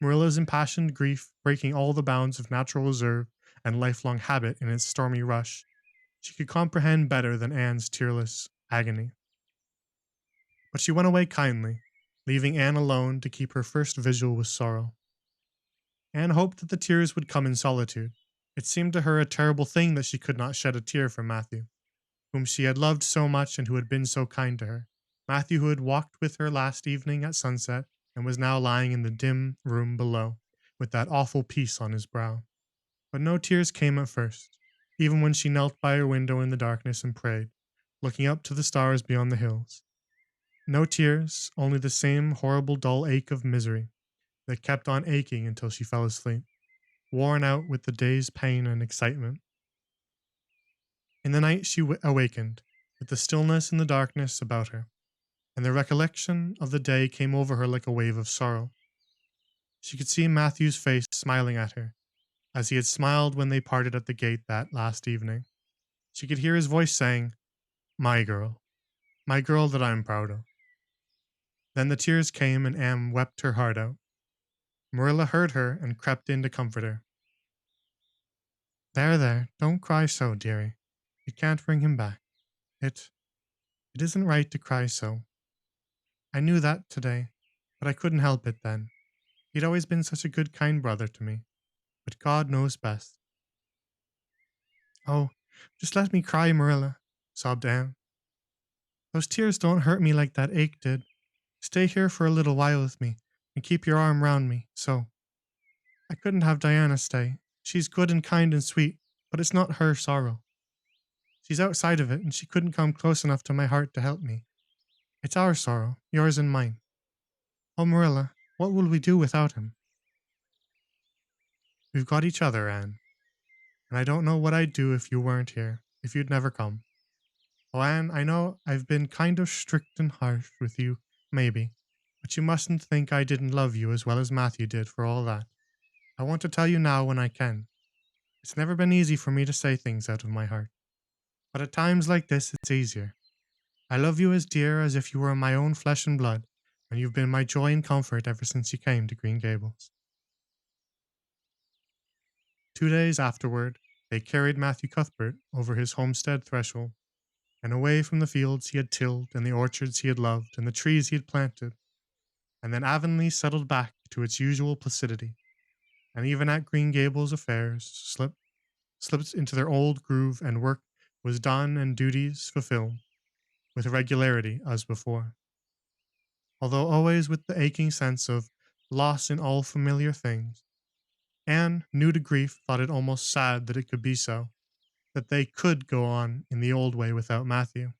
Marilla's impassioned grief, breaking all the bounds of natural reserve and lifelong habit in its stormy rush, she could comprehend better than Anne's tearless agony. But she went away kindly, leaving Anne alone to keep her first vigil with sorrow. Anne hoped that the tears would come in solitude. It seemed to her a terrible thing that she could not shed a tear for Matthew. whom she had loved so much and who had been so kind to her. Matthew, who had walked with her last evening at sunset and was now lying in the dim room below, with that awful peace on his brow. But no tears came at first, even when she knelt by her window in the darkness and prayed, looking up to the stars beyond the hills. No tears, only the same horrible dull ache of misery that kept on aching until she fell asleep, worn out with the day's pain and excitement. In the night she awakened, with the stillness and the darkness about her, and the recollection of the day came over her like a wave of sorrow. She could see Matthew's face smiling at her, as he had smiled when they parted at the gate that last evening. She could hear his voice saying, my girl that I am proud of." Then the tears came and Anne wept her heart out. Marilla heard her and crept in to comfort her. There, don't cry so, dearie. You can't bring him back. It isn't right to cry so. I knew that today, but I couldn't help it then. He'd always been such a good, kind brother to me. But God knows best. Oh, just let me cry, Marilla, sobbed Anne. Those tears don't hurt me like that ache did. Stay here for a little while with me and keep your arm round me, so. I couldn't have Diana stay. She's good and kind and sweet, but it's not her sorrow. She's outside of it, and she couldn't come close enough to my heart to help me. It's our sorrow, yours and mine. Oh, Marilla, what will we do without him? We've got each other, Anne, and I don't know what I'd do if you weren't here, if you'd never come. Oh, Anne, I know I've been kind of strict and harsh with you, maybe, but you mustn't think I didn't love you as well as Matthew did for all that. I want to tell you now when I can. It's never been easy for me to say things out of my heart, but at times like this it's easier. I love you as dear as if you were my own flesh and blood, and you've been my joy and comfort ever since you came to Green Gables. 2 days afterward, they carried Matthew Cuthbert over his homestead threshold, and away from the fields he had tilled, and the orchards he had loved, and the trees he had planted, and then Avonlea settled back to its usual placidity, and even at Green Gables affairs slipped into their old groove, and work was done and duties fulfilled with regularity as before. Although always with the aching sense of loss in all familiar things, Anne, new to grief, thought it almost sad that it could be so, that they could go on in the old way without Matthew.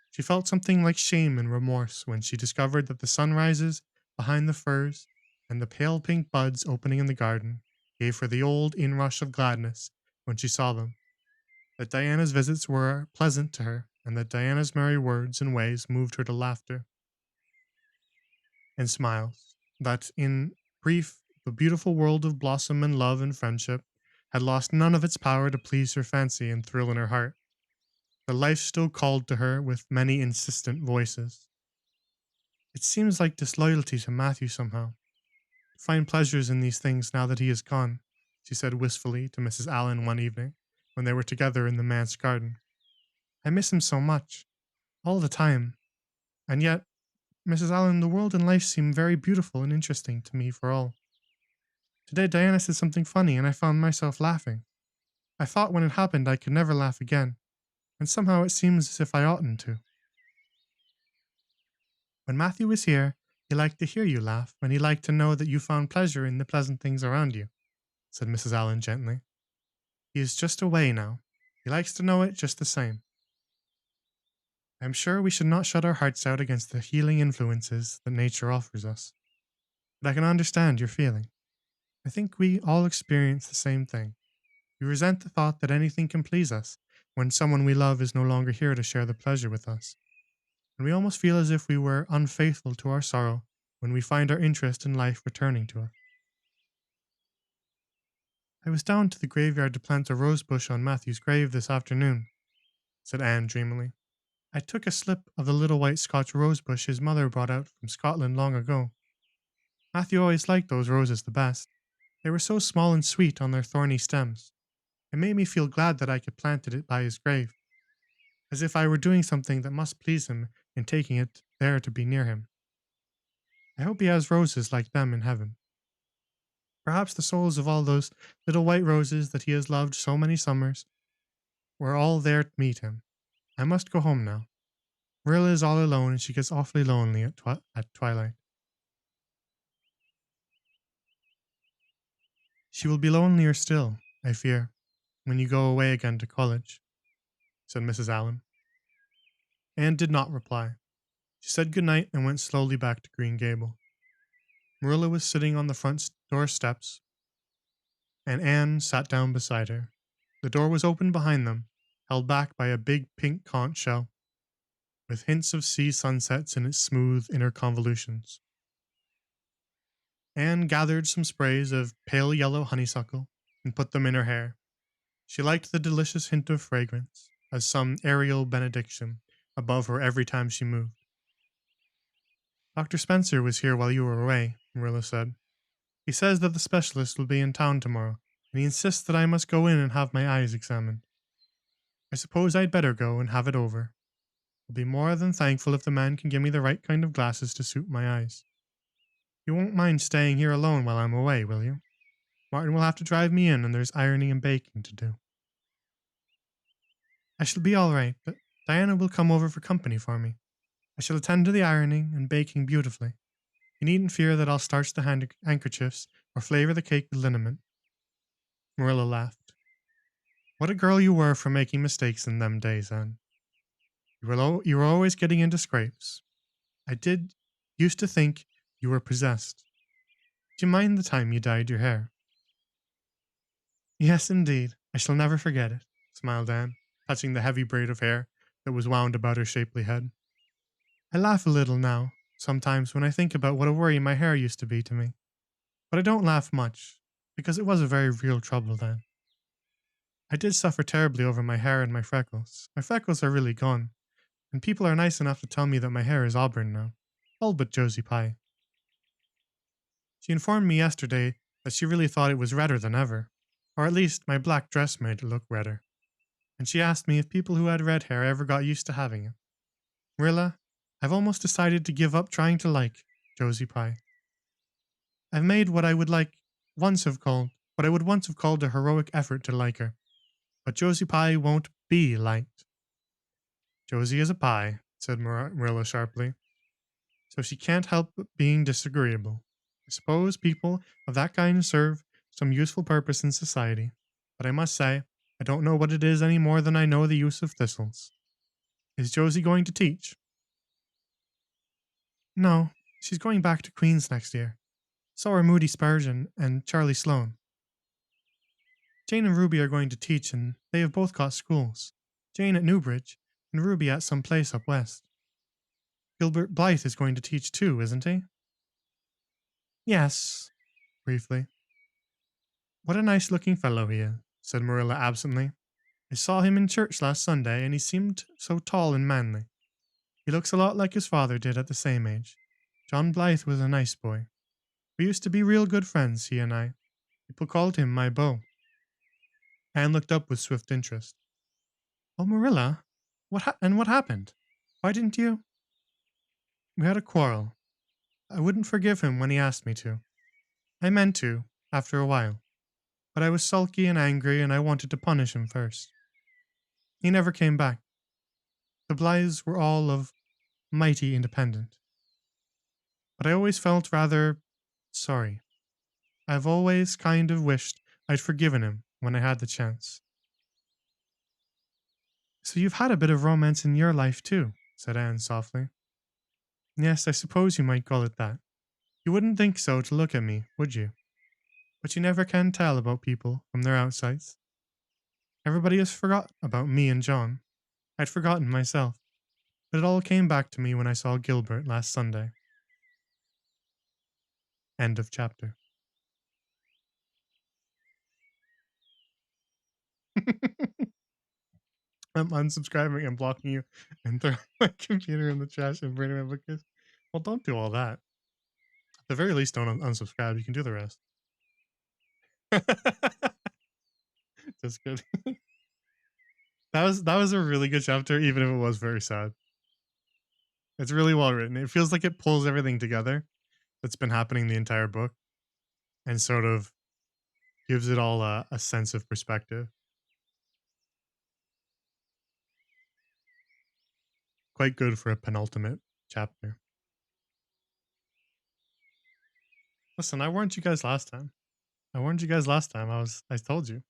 She felt something like shame and remorse when she discovered that the sunrises behind the firs and the pale pink buds opening in the garden gave her the old inrush of gladness when she saw them, that Diana's visits were pleasant to her, and that Diana's merry words and ways moved her to laughter and smiles, that, in brief, the beautiful world of blossom and love and friendship had lost none of its power to please her fancy and thrill in her heart. The life still called to her with many insistent voices. It seems like disloyalty to Matthew somehow, to find pleasures in these things now that he is gone, she said wistfully to Mrs. Allen one evening when they were together in the manse garden. I miss him so much, all the time. And yet, Mrs. Allen, the world and life seem very beautiful and interesting to me for all. Today Diana said something funny and I found myself laughing. I thought when it happened I could never laugh again, and somehow it seems as if I oughtn't to. When Matthew was here, he liked to hear you laugh, and he liked to know that you found pleasure in the pleasant things around you, said Mrs. Allen gently. He is just away now. He likes to know it just the same. I am sure we should not shut our hearts out against the healing influences that nature offers us. But I can understand your feeling. I think we all experience the same thing. We resent the thought that anything can please us when someone we love is no longer here to share the pleasure with us. And we almost feel as if we were unfaithful to our sorrow when we find our interest in life returning to us. I was down to the graveyard to plant a rose bush on Matthew's grave this afternoon, said Anne dreamily. I took a slip of the little white Scotch rose bush his mother brought out from Scotland long ago. Matthew always liked those roses the best. They were so small and sweet on their thorny stems. It made me feel glad that I could plant it by his grave, as if I were doing something that must please him in taking it there to be near him. I hope he has roses like them in heaven. Perhaps the souls of all those little white roses that he has loved so many summers were all there to meet him, I must go home now. Marilla is all alone and she gets awfully lonely at twilight. She will be lonelier still, I fear, when you go away again to college, said Mrs. Allen. Anne did not reply. She said good night and went slowly back to Green Gable. Marilla was sitting on the front door steps, and Anne sat down beside her. The door was open behind them, held back by a big pink conch shell, with hints of sea sunsets in its smooth inner convolutions. Anne gathered some sprays of pale yellow honeysuckle and put them in her hair. She liked the delicious hint of fragrance, as some aerial benediction, above her every time she moved. Dr. Spencer was here while you were away, Marilla said. He says that the specialist will be in town tomorrow, and he insists that I must go in and have my eyes examined. I suppose I'd better go and have it over. I'll be more than thankful if the man can give me the right kind of glasses to suit my eyes. You won't mind staying here alone while I'm away, will you? Martin will have to drive me in, and there's ironing and baking to do. I shall be all right, but Diana will come over for company for me. I shall attend to the ironing and baking beautifully. You needn't fear that I'll starch the handkerchiefs or flavor the cake with liniment. Marilla laughed. What a girl you were for making mistakes in them days, Anne. You were always getting into scrapes. I did used to think you were possessed. Do you mind the time you dyed your hair? Yes, indeed. I shall never forget it, smiled Anne, touching the heavy braid of hair that was wound about her shapely head. I laugh a little now, sometimes when I think about what a worry my hair used to be to me. But I don't laugh much, because it was a very real trouble then. I did suffer terribly over my hair and my freckles. My freckles are really gone, and people are nice enough to tell me that my hair is auburn now. All but Josie Pye. She informed me yesterday that she really thought it was redder than ever, or at least my black dress made it look redder. And she asked me if people who had red hair ever got used to having it. Marilla, I've almost decided to give up trying to like Josie Pye. I've made what I would once have called a heroic effort to like her. But Josie Pye won't be liked. Josie is a pie, said Marilla sharply, so she can't help being disagreeable. I suppose people of that kind serve some useful purpose in society, but I must say, I don't know what it is any more than I know the use of thistles. Is Josie going to teach? No, she's going back to Queen's next year. So are Moody Spurgeon and Charlie Sloane. Jane and Ruby are going to teach, and they have both got schools. Jane at Newbridge, and Ruby at some place up west. Gilbert Blythe is going to teach too, isn't he? Yes, briefly. What a nice looking fellow he is, said Marilla absently. I saw him in church last Sunday, and he seemed so tall and manly. He looks a lot like his father did at the same age. John Blythe was a nice boy. We used to be real good friends, he and I. People called him my beau. Anne looked up with swift interest. Oh, Marilla, what happened? Why didn't you? We had a quarrel. I wouldn't forgive him when he asked me to. I meant to, after a while. But I was sulky and angry, and I wanted to punish him first. He never came back. The Blythes were all of mighty independent. But I always felt rather sorry. I've always kind of wished I'd forgiven him when I had the chance. So you've had a bit of romance in your life too, said Anne softly. Yes, I suppose you might call it that. You wouldn't think so to look at me, would you? But you never can tell about people from their outsides. Everybody has forgot about me and John. I'd forgotten myself. But it all came back to me when I saw Gilbert last Sunday. End of chapter. I'm unsubscribing and blocking you and throwing my computer in the trash and burning my bookcase. Well, don't do all that. At the very least, don't unsubscribe. You can do the rest. Just good. That was a really good chapter, even if it was very sad. It's really well written. It feels like it pulls everything together that's been happening the entire book and sort of gives it all a sense of perspective. quite good for a penultimate chapter. Listen, I warned you guys last time. I told you.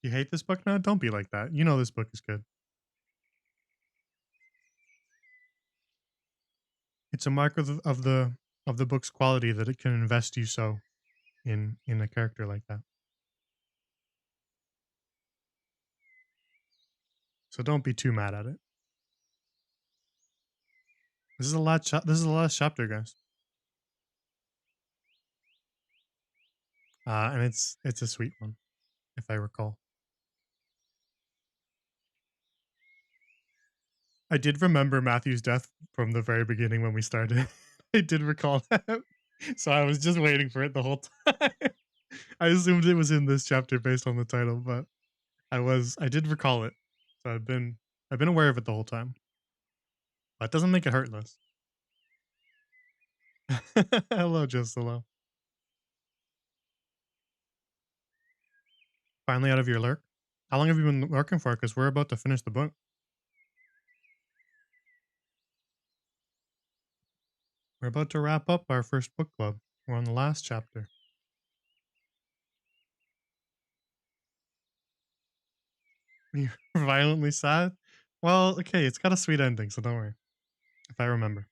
You hate this book now? Don't be like that. You know this book is good. It's a mark of the book's quality that it can invest you so in a character like that. So don't be too mad at it. This is the last chapter, guys. And it's a sweet one, if I recall. I did remember Matthew's death from the very beginning when we started. I did recall that. So I was just waiting for it the whole time. I assumed it was in this chapter based on the title, but I did recall it. So I've been aware of it the whole time. That doesn't make it hurtless. Hello, just hello. Finally out of your lurk. How long have you been lurking for? Because we're about to finish the book. We're about to wrap up our first book club. We're on the last chapter. You're violently sad? Well, okay, it's got a sweet ending, so don't worry. If I remember.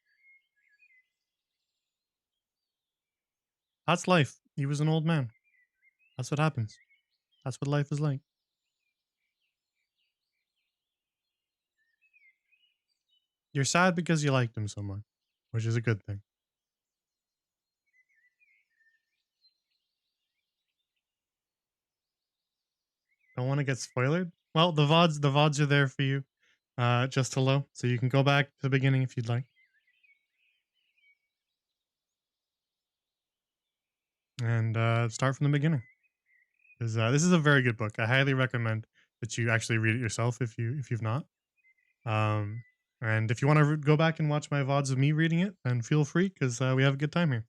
That's life. He was an old man. That's what happens. That's what life is like. You're sad because you liked him so much, which is a good thing. Don't want to get spoiled? Well, the VODs are there for you. Just hello. So you can go back to the beginning if you'd like. And start from the beginning. Because this is a very good book. I highly recommend that you actually read it yourself if you've not. And if you want to go back and watch my VODs of me reading it, then feel free because we have a good time here.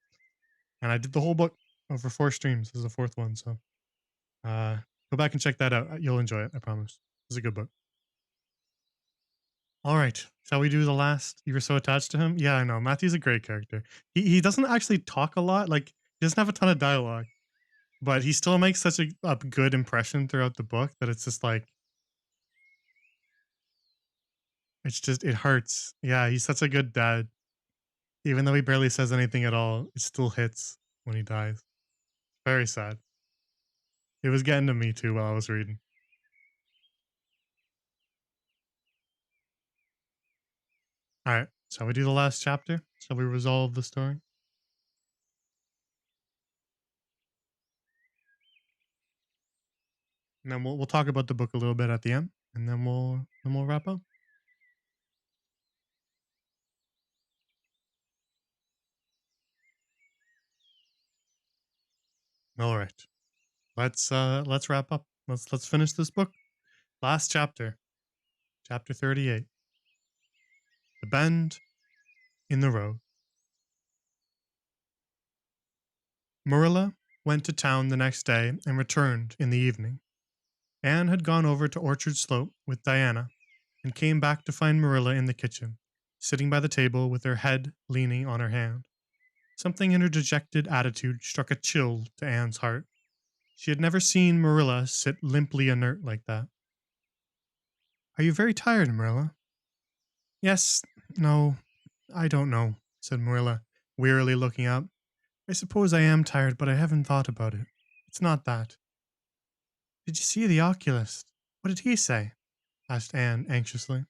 And I did the whole book over 4 streams. This is the 4th one, so go back and check that out. You'll enjoy it, I promise. It's a good book. All right, shall we do the last? You were so attached to him? Yeah, I know. Matthew's a great character. He doesn't actually talk a lot. Like, he doesn't have a ton of dialogue, but he still makes such a good impression throughout the book that it's just like, it hurts. Yeah, he's such a good dad. Even though he barely says anything at all, it still hits when he dies. Very sad. It was getting to me too while I was reading. All right, shall we do the last chapter? Shall we resolve the story? And then we'll talk about the book a little bit at the end, and then we'll wrap up. All right, let's wrap up. Let's finish this book. Last chapter, chapter 38. The bend in the road. Marilla went to town the next day and returned in the evening. Anne had gone over to Orchard Slope with Diana and came back to find Marilla in the kitchen, sitting by the table with her head leaning on her hand. Something in her dejected attitude struck a chill to Anne's heart. She had never seen Marilla sit limply inert like that. Are you very tired, Marilla? Yes, no, I don't know, said Marilla, wearily looking up. I suppose I am tired, but I haven't thought about it. It's not that. Did you see the oculist? What did he say? Asked Anne anxiously.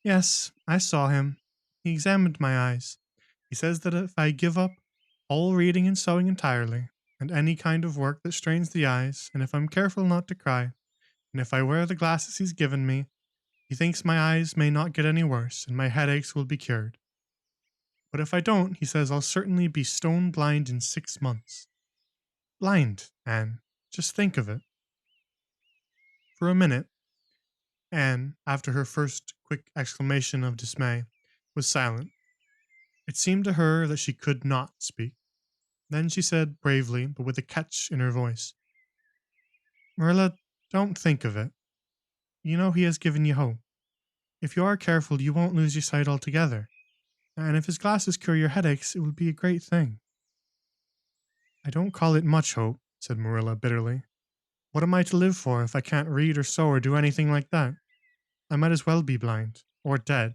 Yes, I saw him. He examined my eyes. He says that if I give up all reading and sewing entirely, and any kind of work that strains the eyes, and if I'm careful not to cry, and if I wear the glasses he's given me, he thinks my eyes may not get any worse, and my headaches will be cured. But if I don't, he says I'll certainly be stone blind in 6 months. Blind, Anne. Just think of it. For a minute, Anne, after her first quick exclamation of dismay, was silent. It seemed to her that she could not speak. Then she said bravely, but with a catch in her voice, Marilla, don't think of it. you know he has given you hope. If you are careful, you won't lose your sight altogether. And if his glasses cure your headaches, it will be a great thing. I don't call it much hope, said Marilla bitterly. What am I to live for if I can't read or sew or do anything like that? I might as well be blind, or dead.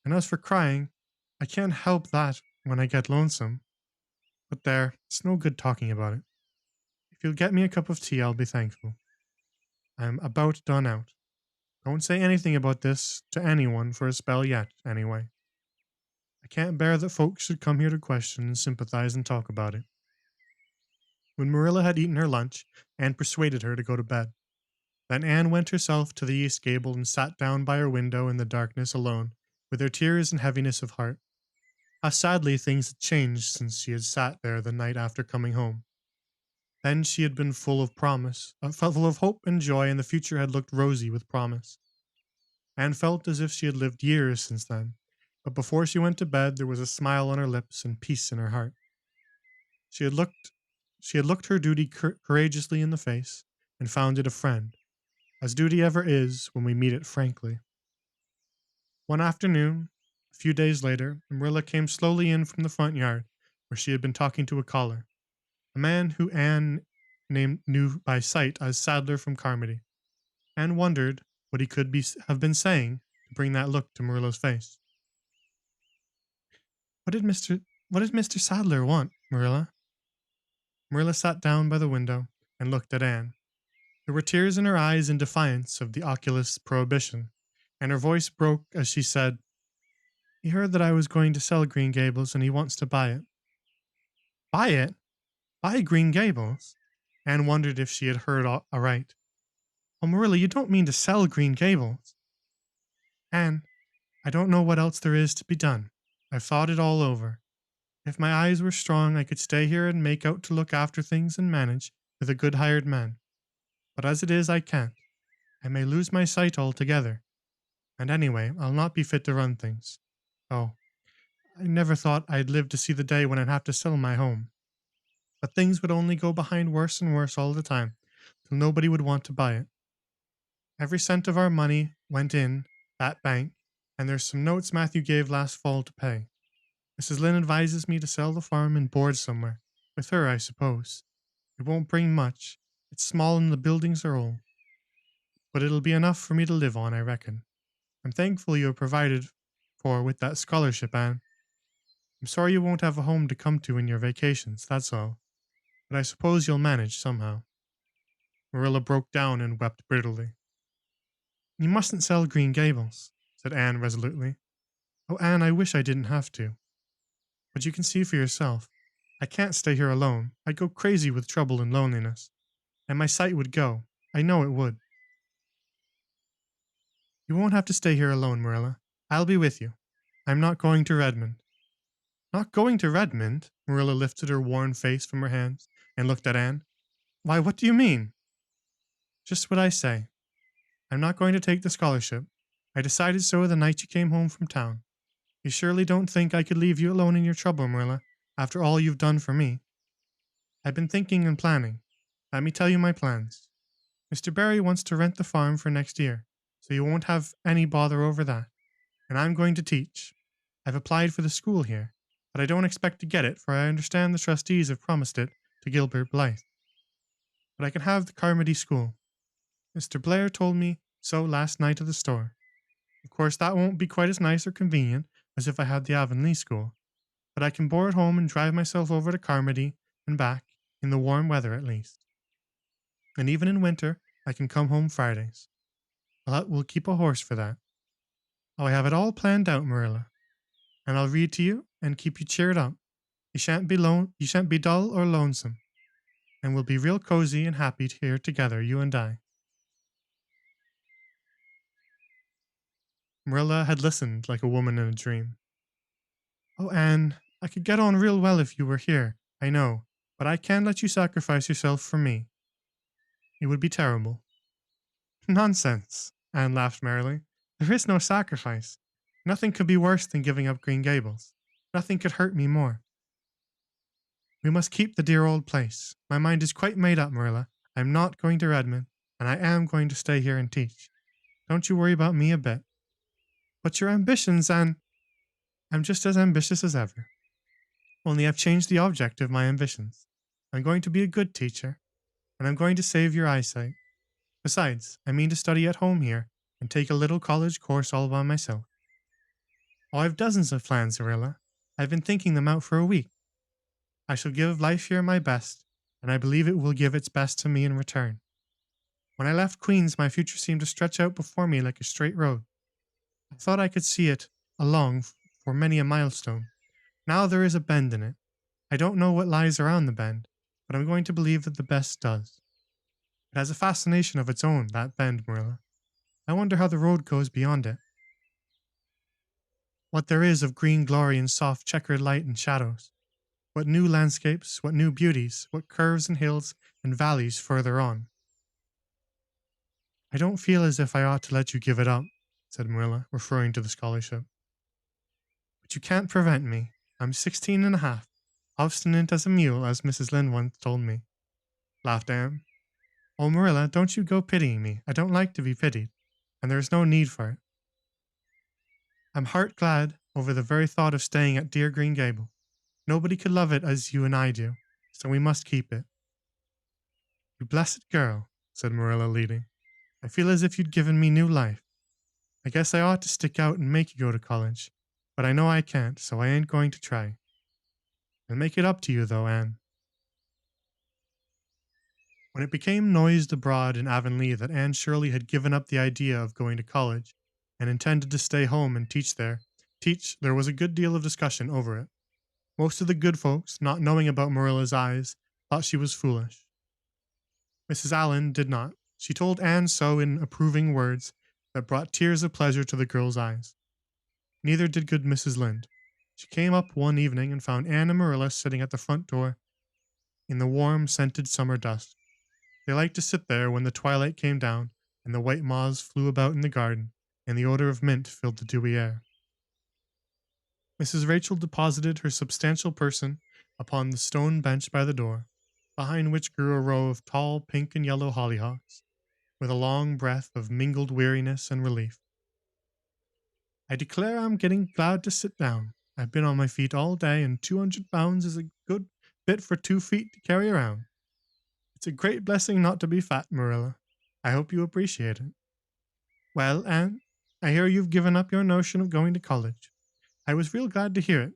And as for crying, I can't help that when I get lonesome. But there, it's no good talking about it. If you'll get me a cup of tea, I'll be thankful. I'm about done out. Don't say anything about this to anyone for a spell yet, anyway. I can't bear that folks should come here to question and sympathize and talk about it. When Marilla had eaten her lunch, Anne persuaded her to go to bed. Then Anne went herself to the east gable and sat down by her window in the darkness alone, with her tears and heaviness of heart. How sadly things had changed since she had sat there the night after coming home. Then she had been full of promise, full of hope and joy, and the future had looked rosy with promise. Anne felt as if she had lived years since then, but before she went to bed there was a smile on her lips and peace in her heart. She had looked her duty courageously in the face, and found it a friend, as duty ever is when we meet it frankly. One afternoon, a few days later, Marilla came slowly in from the front yard, where she had been talking to a caller, a man who Anne knew by sight as Sadler from Carmody. Anne wondered what he could have been saying to bring that look to Marilla's face. What did Mr. Sadler want, Marilla? Marilla sat down by the window and looked at Anne. There were tears in her eyes in defiance of the oculist's prohibition, and her voice broke as she said, He heard that I was going to sell Green Gables and he wants to buy it. Buy it? Buy Green Gables? Anne wondered if she had heard aright. Oh, Marilla, you don't mean to sell Green Gables? Anne, I don't know what else there is to be done. I've thought it all over. If my eyes were strong, I could stay here and make out to look after things and manage with a good hired man. But as it is, I can't. I may lose my sight altogether. And anyway, I'll not be fit to run things. Oh, I never thought I'd live to see the day when I'd have to sell my home. But things would only go behind worse and worse all the time, till nobody would want to buy it. Every cent of our money went in that bank, and there's some notes Matthew gave last fall to pay. Mrs. Lynde advises me to sell the farm and board somewhere. With her, I suppose. It won't bring much. It's small and the buildings are old. But it'll be enough for me to live on, I reckon. I'm thankful you have provided for with that scholarship, Anne. I'm sorry you won't have a home to come to in your vacations, that's all. But I suppose you'll manage somehow. Marilla broke down and wept bitterly. You mustn't sell Green Gables, said Anne resolutely. Oh, Anne, I wish I didn't have to. But you can see for yourself. I can't stay here alone. I'd go crazy with trouble and loneliness. And my sight would go. I know it would. You won't have to stay here alone, Marilla. I'll be with you. I'm not going to Redmond. Not going to Redmond? Marilla lifted her worn face from her hands and looked at Anne. Why, what do you mean? Just what I say. I'm not going to take the scholarship. I decided so the night you came home from town. You surely don't think I could leave you alone in your trouble, Marilla, after all you've done for me. I've been thinking and planning. Let me tell you my plans. Mr. Barry wants to rent the farm for next year, so you won't have any bother over that. And I'm going to teach. I've applied for the school here, but I don't expect to get it, for I understand the trustees have promised it to Gilbert Blythe. But I can have the Carmody School. Mr. Blair told me so last night at the store. Of course, that won't be quite as nice or convenient as if I had the Avonlea School, but I can board home and drive myself over to Carmody and back, in the warm weather at least. And even in winter, I can come home Fridays. We'll keep a horse for that. Oh, I have it all planned out, Marilla. And I'll read to you and keep you cheered up. You shan't be dull or lonesome. And we'll be real cozy and happy here together, you and I. Marilla had listened like a woman in a dream. Oh, Anne, I could get on real well if you were here, I know, but I can't let you sacrifice yourself for me. It would be terrible. Nonsense, Anne laughed merrily. There is no sacrifice. Nothing could be worse than giving up Green Gables. Nothing could hurt me more. We must keep the dear old place. My mind is quite made up, Marilla. I'm not going to Redmond, and I am going to stay here and teach. Don't you worry about me a bit. But your ambitions, and I'm just as ambitious as ever. Only I've changed the object of my ambitions. I'm going to be a good teacher, and I'm going to save your eyesight. Besides, I mean to study at home here and take a little college course all by myself. Oh, I've dozens of plans, Arilla. I've been thinking them out for a week. I shall give life here my best, and I believe it will give its best to me in return. When I left Queen's, my future seemed to stretch out before me like a straight road. I thought I could see it along for many a milestone. Now there is a bend in it. I don't know what lies around the bend, but I'm going to believe that the best does. It has a fascination of its own, that bend, Marilla. I wonder how the road goes beyond it. What there is of green glory and soft checkered light and shadows. What new landscapes, what new beauties, what curves and hills and valleys further on. I don't feel as if I ought to let you give it up, said Marilla, referring to the scholarship. But you can't prevent me. I'm 16 and a half, obstinate as a mule, as Mrs. Lynde once told me, laughed Anne. Oh, Marilla, don't you go pitying me. I don't like to be pitied, and there is no need for it. I'm heart glad over the very thought of staying at dear Green Gable. Nobody could love it as you and I do, so we must keep it. You blessed girl, said Marilla, leading. I feel as if you'd given me new life. I guess I ought to stick out and make you go to college, but I know I can't, so I ain't going to try. I'll make it up to you, though, Anne. When it became noised abroad in Avonlea that Anne Shirley had given up the idea of going to college and intended to stay home and there was a good deal of discussion over it. Most of the good folks, not knowing about Marilla's eyes, thought she was foolish. Mrs. Allan did not. She told Anne so in approving words that brought tears of pleasure to the girl's eyes. Neither did good Mrs. Lynde. She came up one evening and found Anne and Marilla sitting at the front door in the warm, scented summer dusk. They liked to sit there when the twilight came down and the white moths flew about in the garden and the odor of mint filled the dewy air. Mrs. Rachel deposited her substantial person upon the stone bench by the door, behind which grew a row of tall pink and yellow hollyhocks, with a long breath of mingled weariness and relief. I declare I'm getting glad to sit down. I've been on my feet all day, and 200 pounds is a good bit for 2 feet to carry around. It's a great blessing not to be fat, Marilla. I hope you appreciate it. Well, Anne, I hear you've given up your notion of going to college. I was real glad to hear it.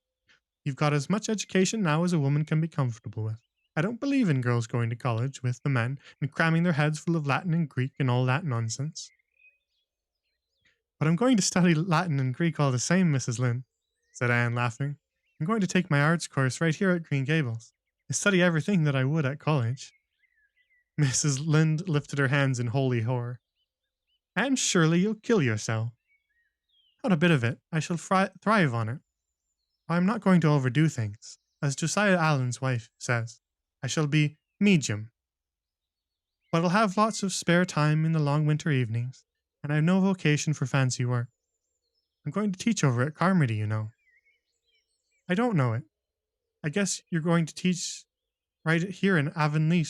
You've got as much education now as a woman can be comfortable with. I don't believe in girls going to college with the men and cramming their heads full of Latin and Greek and all that nonsense. But I'm going to study Latin and Greek all the same, Mrs. Lynde, said Anne, laughing. I'm going to take my arts course right here at Green Gables. I study everything that I would at college. Mrs. Lynde lifted her hands in holy horror. Anne Shirley, you'll kill yourself. Not a bit of it. I shall thrive on it. I'm not going to overdo things. As Josiah Allen's wife says, I shall be medium. But I'll have lots of spare time in the long winter evenings, and I've no vocation for fancy work. I'm going to teach over at Carmody, you know. I don't know it. I guess you're going to teach right here in Avonlea.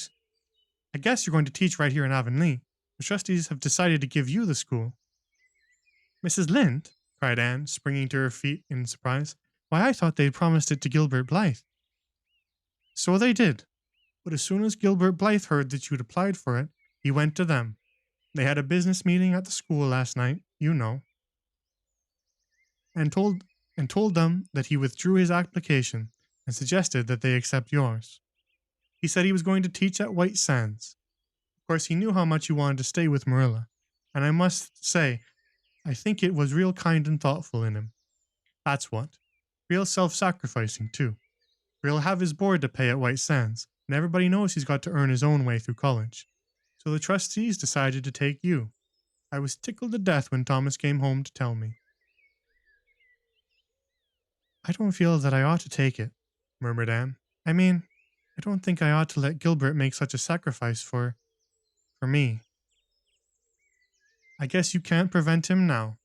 The trustees have decided to give you the school. Mrs. Lynde, cried Anne, springing to her feet in surprise. Why, I thought they'd promised it to Gilbert Blythe. So they did. But as soon as Gilbert Blythe heard that you'd applied for it, he went to them. They had a business meeting at the school last night, you know, and told them that he withdrew his application and suggested that they accept yours. He said he was going to teach at White Sands. Of course, he knew how much you wanted to stay with Marilla, and I must say, I think it was real kind and thoughtful in him. That's what. Real self-sacrificing, too. For he'll have his board to pay at White Sands, and everybody knows he's got to earn his own way through college. So the trustees decided to take you. I was tickled to death when Thomas came home to tell me. I don't feel that I ought to take it, murmured Anne. I mean, I don't think I ought to let Gilbert make such a sacrifice for me. I guess you can't prevent him now.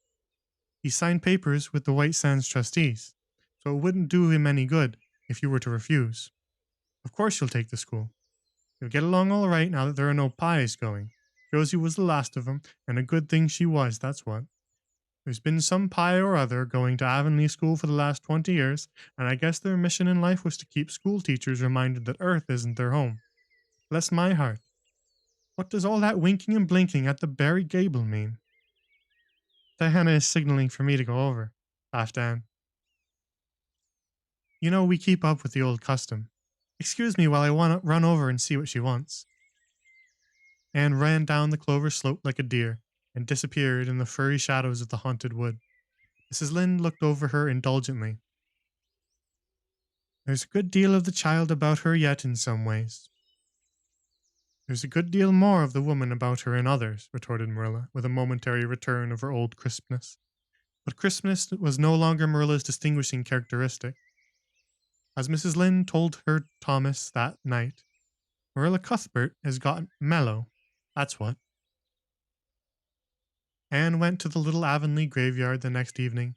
He signed papers with the White Sands trustees, so it wouldn't do him any good if you were to refuse. Of course you'll take the school. You'll get along all right now that there are no pies going. Josie was the last of 'em, and a good thing she was, that's what. There's been some pie or other going to Avonlea School for the last 20 years, and I guess their mission in life was to keep school teachers reminded that Earth isn't their home. Bless my heart. What does all that winking and blinking at the Barry Gable mean? Diana is signaling for me to go over, laughed Anne. You know, we keep up with the old custom. Excuse me while I want to run over and see what she wants. Anne ran down the clover slope like a deer and disappeared in the furry shadows of the haunted wood. Mrs. Lynde looked over her indulgently. There's a good deal of the child about her yet in some ways. There's a good deal more of the woman about her in others, retorted Marilla, with a momentary return of her old crispness. But crispness was no longer Marilla's distinguishing characteristic. As Mrs. Lynde told her Thomas that night, Marilla Cuthbert has got mellow. That's what. Anne went to the little Avonlea graveyard the next evening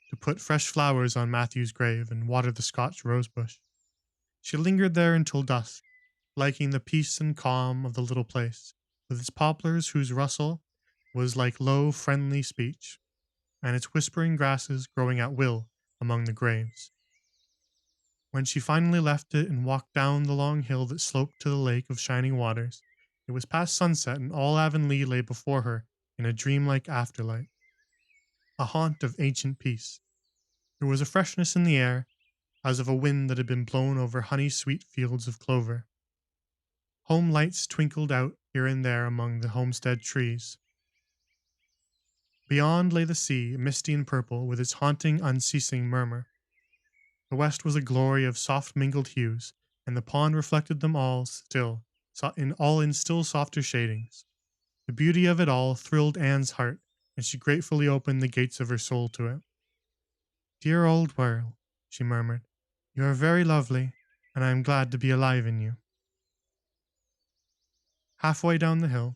to put fresh flowers on Matthew's grave and water the Scotch rosebush. She lingered there until dusk, liking the peace and calm of the little place, with its poplars whose rustle was like low, friendly speech, and its whispering grasses growing at will among the graves. When she finally left it and walked down the long hill that sloped to the lake of shining waters, it was past sunset and all Avonlea lay before her in a dreamlike afterlight, a haunt of ancient peace. There was a freshness in the air, as of a wind that had been blown over honey-sweet fields of clover. Home lights twinkled out here and there among the homestead trees. Beyond lay the sea, misty and purple, with its haunting, unceasing murmur. The west was a glory of soft mingled hues, and the pond reflected them all still, in still softer shadings. The beauty of it all thrilled Anne's heart, and she gratefully opened the gates of her soul to it. Dear old world, she murmured, you are very lovely, and I am glad to be alive in you. Halfway down the hill,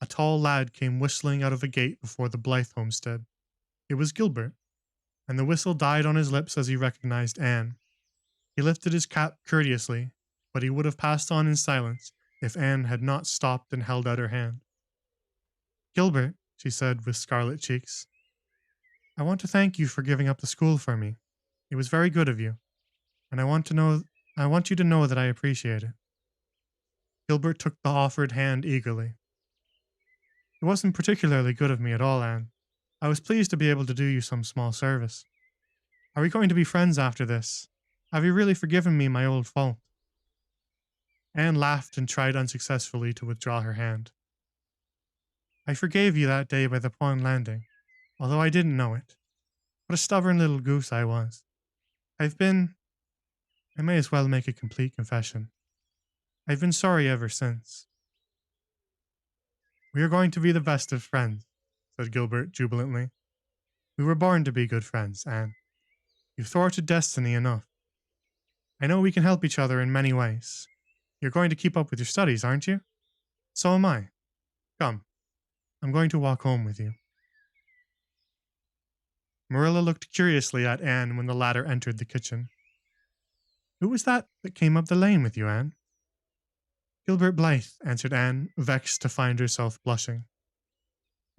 a tall lad came whistling out of a gate before the Blythe homestead. It was Gilbert, and the whistle died on his lips as he recognized Anne. He lifted his cap courteously, but he would have passed on in silence if Anne had not stopped and held out her hand. Gilbert, she said with scarlet cheeks, I want to thank you for giving up the school for me. It was very good of you, and I want you to know that I appreciate it. Gilbert took the offered hand eagerly. It wasn't particularly good of me at all, Anne. I was pleased to be able to do you some small service. Are we going to be friends after this? Have you really forgiven me my old fault? Anne laughed and tried unsuccessfully to withdraw her hand. I forgave you that day by the pond landing, although I didn't know it. What a stubborn little goose I was. I may as well make a complete confession. I've been sorry ever since. We are going to be the best of friends, said Gilbert jubilantly. We were born to be good friends, Anne. You've thwarted destiny enough. I know we can help each other in many ways. You're going to keep up with your studies, aren't you? So am I. Come, I'm going to walk home with you. Marilla looked curiously at Anne when the latter entered the kitchen. Who was that came up the lane with you, Anne? Gilbert Blythe, answered Anne, vexed to find herself blushing.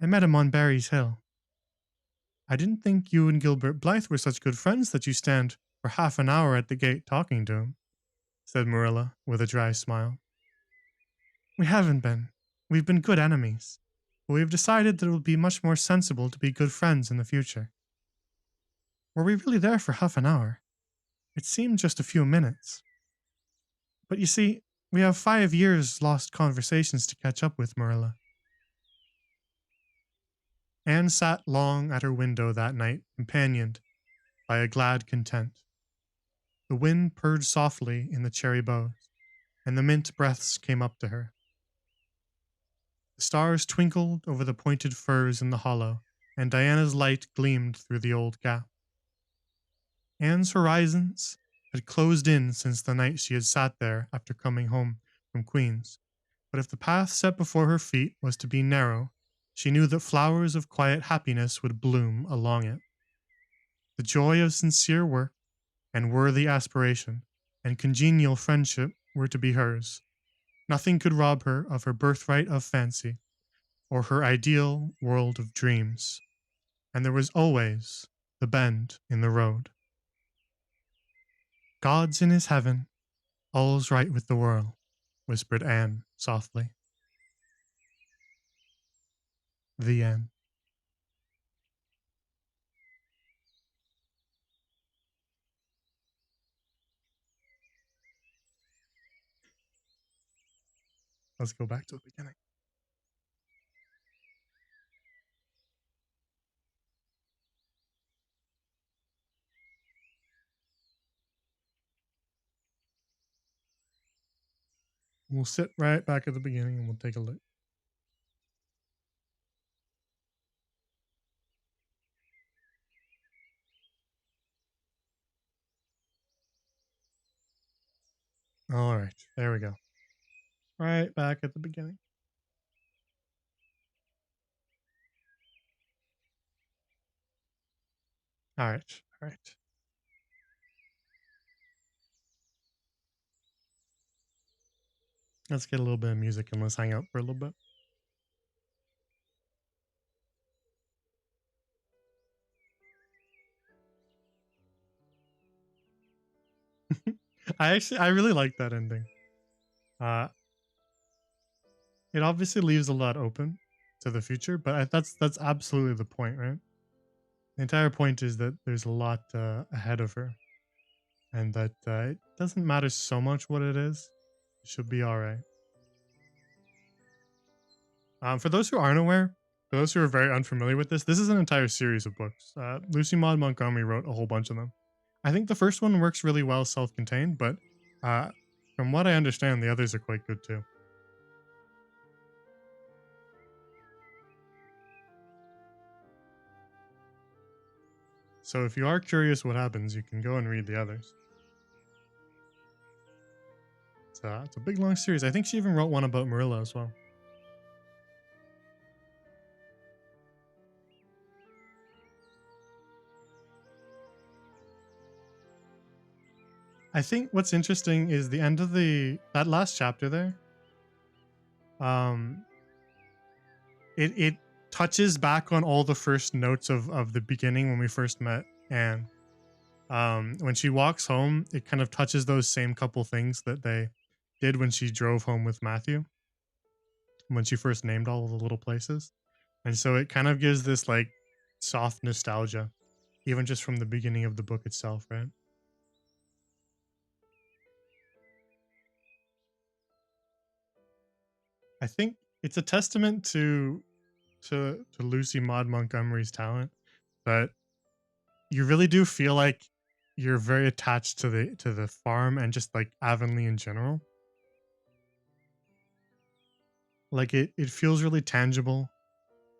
I met him on Barry's Hill. I didn't think you and Gilbert Blythe were such good friends that you stand for half an hour at the gate talking to him, said Marilla with a dry smile. We haven't been. We've been good enemies. But we have decided that it will be much more sensible to be good friends in the future. Were we really there for half an hour? It seemed just a few minutes. But you see, we have 5 years lost conversations to catch up with, Marilla. Anne sat long at her window that night, companioned by a glad content. The wind purred softly in the cherry boughs, and the mint breaths came up to her. The stars twinkled over the pointed firs in the hollow, and Diana's light gleamed through the old gap. Anne's horizons had closed in since the night she had sat there after coming home from Queen's, but if the path set before her feet was to be narrow, she knew that flowers of quiet happiness would bloom along it. The joy of sincere work and worthy aspiration and congenial friendship were to be hers. Nothing could rob her of her birthright of fancy, or her ideal world of dreams, and there was always the bend in the road. God's in his heaven, all's right with the world, whispered Anne softly. The end. Let's go back to the beginning. We'll sit right back at the beginning and we'll take a look. All right, there we go. Right back at the beginning. All right, all right. Let's get a little bit of music and let's hang out for a little bit. I really like that ending. Uh, it obviously leaves a lot open to the future, but that's absolutely the point, right? The entire point is that there's a lot ahead of her, and that it doesn't matter so much what it is. It should be all right. For those who aren't aware, for those who are very unfamiliar with this is an entire series of books. Lucy Maud Montgomery wrote a whole bunch of them. I think the first one works really well self-contained, but uh, from what I understand, the others are quite good too. So if you are curious what happens, you can go and read the others. It's a big long series. I think she even wrote one about Marilla as well. I think what's interesting is the end of that last chapter there. Um, it touches back on all the first notes of the beginning when we first met Anne. When she walks home, it kind of touches those same couple things that they did when she drove home with Matthew, when she first named all of the little places. And so it kind of gives this like soft nostalgia, even just from the beginning of the book itself, right? I think it's a testament to Lucy Maud Montgomery's talent, but you really do feel like you're very attached to the farm and just like Avonlea in general. Like it feels really tangible,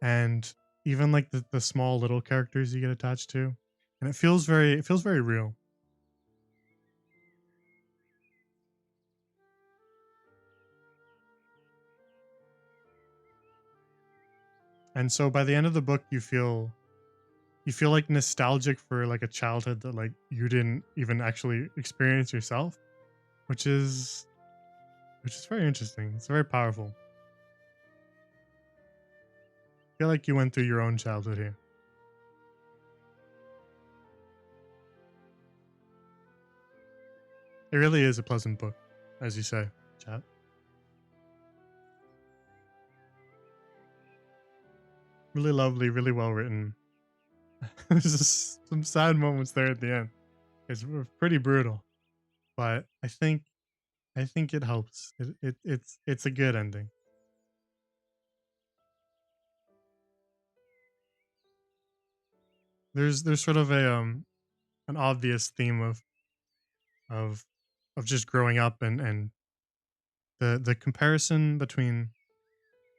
and even like the small little characters you get attached to, and it feels very real. And so by the end of the book, you feel like nostalgic for like a childhood that like you didn't even actually experience yourself, which is very interesting. It's very powerful. I feel like you went through your own childhood here. It really is a pleasant book, as you say, chat. Really lovely, really well written. There's just some sad moments there at the end. It's pretty brutal, but I think it helps. It's a good ending. There's sort of a an obvious theme of of just growing up and the comparison between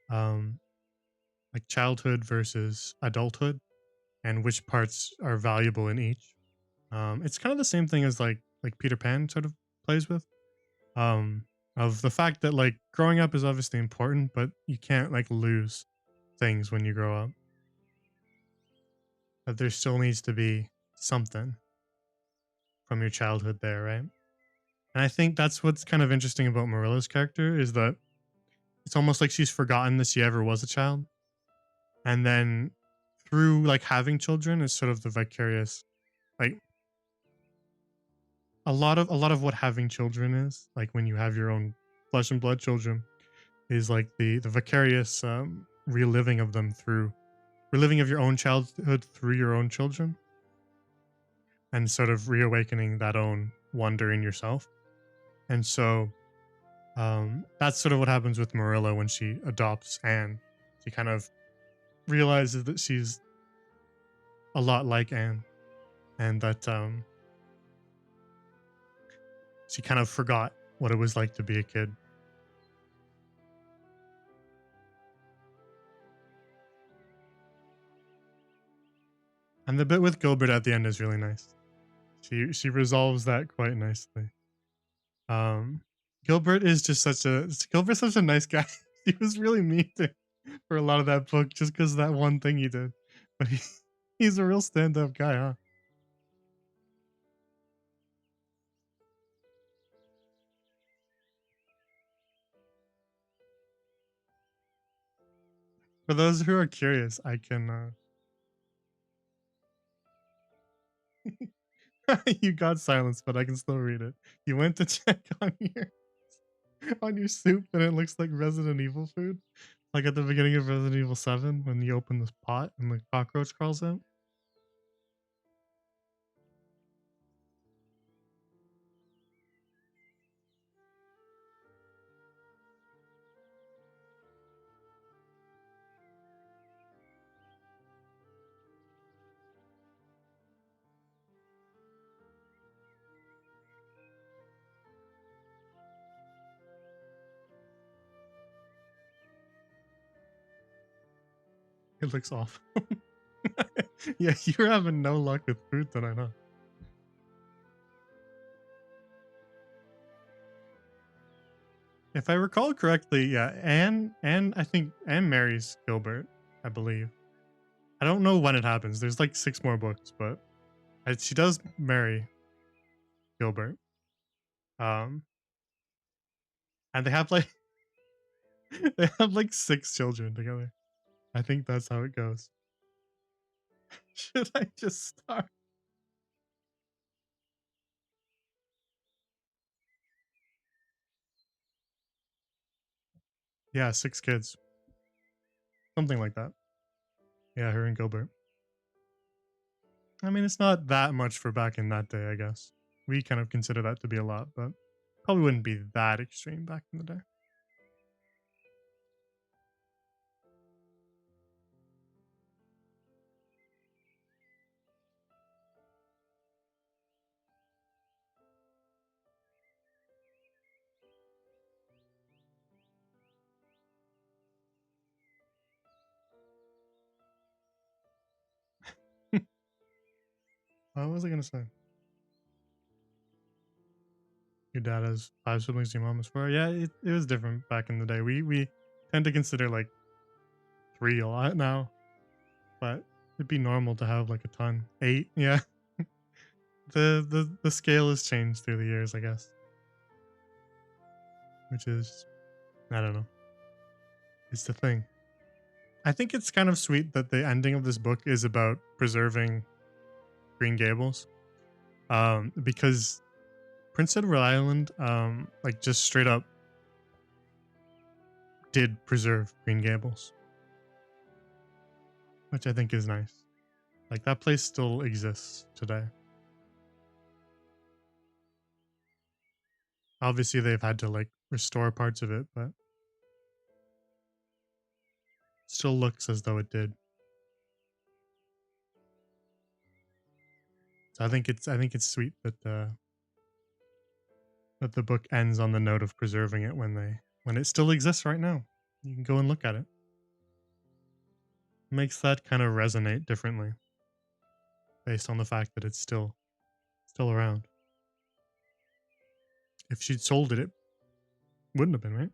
um like childhood versus adulthood and which parts are valuable in each. It's kind of the same thing as like Peter Pan sort of plays with. Um, of the fact that like growing up is obviously important, but you can't like lose things when you grow up. That there still needs to be something from your childhood there, right? And I think that's what's kind of interesting about Marilla's character is that it's almost like she's forgotten that she ever was a child. and then through like having children is sort of the vicarious, like a lot of what having children is like when you have your own flesh and blood children is like the vicarious reliving of them through reliving of your own childhood through your own children, and sort of reawakening that own wonder in yourself. And so that's sort of what happens with Marilla when she adopts Anne. She kind of realizes that she's a lot like Anne, and that she kind of forgot what it was like to be a kid. And the bit with Gilbert at the end is really nice. She resolves that quite nicely. Um, Gilbert's such a nice guy. He was really mean to for a lot of that book just because that one thing he did, but he's a real stand-up guy, huh? For those who are curious, I can. You got silence, but I can still read it. You went to check on your soup, and it looks like Resident Evil food, like at the beginning of Resident Evil 7 when you open this pot and the cockroach crawls out. It looks awful. Yeah, you're having no luck with food tonight, huh? If I recall correctly, yeah, Anne I think Anne marries Gilbert, I believe. I don't know when it happens. There's like 6 more books, but she does marry Gilbert. Um, and they have like they have like 6 children together. I think that's how it goes. Should I just start? Yeah, 6 kids, something like that. Yeah, her and Gilbert. I mean, it's not that much for back in that day, I guess. We kind of consider that to be a lot, but probably wouldn't be that extreme back in the day. What was I gonna say? Your dad has 5 siblings, your mom has 4. Yeah, it was different back in the day. We tend to consider like 3 a lot now, but it'd be normal to have like a ton. 8, yeah. The scale has changed through the years, I guess, which is I don't know. It's the thing. I think it's kind of sweet that the ending of this book is about preserving Green Gables. Because Prince Edward Island, like just straight up did preserve Green Gables, which I think is nice. Like that place still exists today. Obviously, they've had to like restore parts of it, but it still looks as though it did. So I think it's sweet that the book ends on the note of preserving it when it still exists right now. You can go and look at it. Makes that kind of resonate differently based on the fact that it's still around. If she'd sold it, it wouldn't have been, right?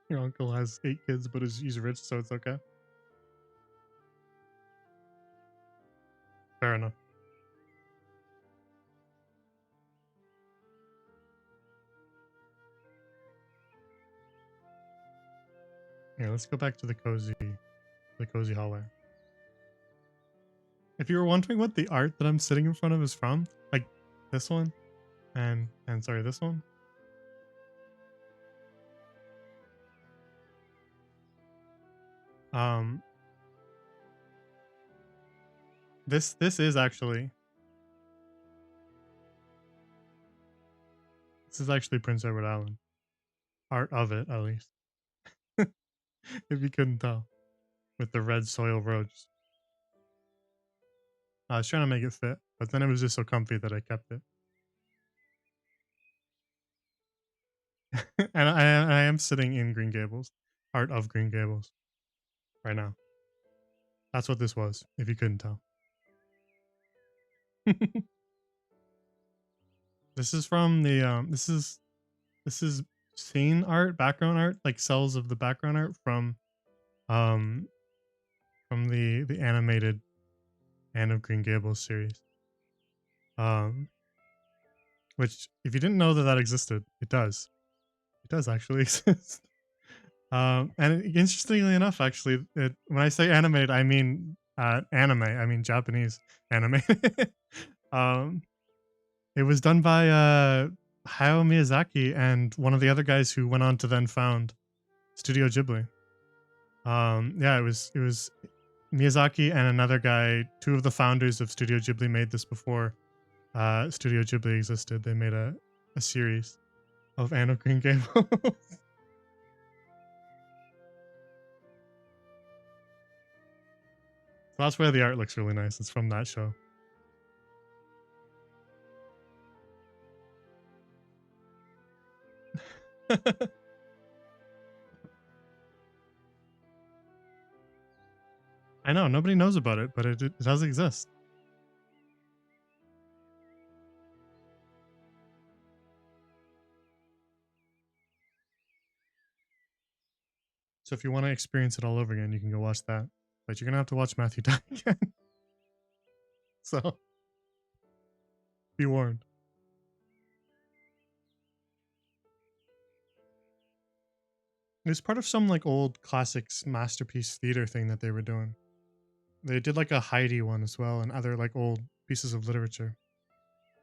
Your uncle has 8 kids, but he's rich, so it's okay. Fair enough. Yeah, let's go back to the cozy hallway. If you were wondering what the art that I'm sitting in front of is from, like this one, and sorry, this one. Um, this is actually Prince Edward Island art of it, at least. If you couldn't tell, with the red soil roads. I was trying to make it fit, but then it was just so comfy that I kept it. And I am sitting in Green Gables, art of Green Gables, right now. That's what this was, if you couldn't tell. This is from the this is scene art, background art, like cells of the background art um from the animated Anne of Green Gables series. Um, which if you didn't know that existed, it does. It does actually exist. And interestingly enough, actually, when I say animated, I mean anime. I mean Japanese anime. um, it was done by Hayao Miyazaki and one of the other guys who went on to then found Studio Ghibli. Yeah, it was Miyazaki and another guy, two of the founders of Studio Ghibli, made this before Studio Ghibli existed. They made a series of Anne of Green Gables. So that's where the art looks really nice. It's from that show. I know, nobody knows about it, but it does exist. So if you want to experience it all over again, you can go watch that. But you're going to have to watch Matthew die again. So be warned. It was part of some like old classics masterpiece theater thing that they were doing. They did like a Heidi one as well and other like old pieces of literature.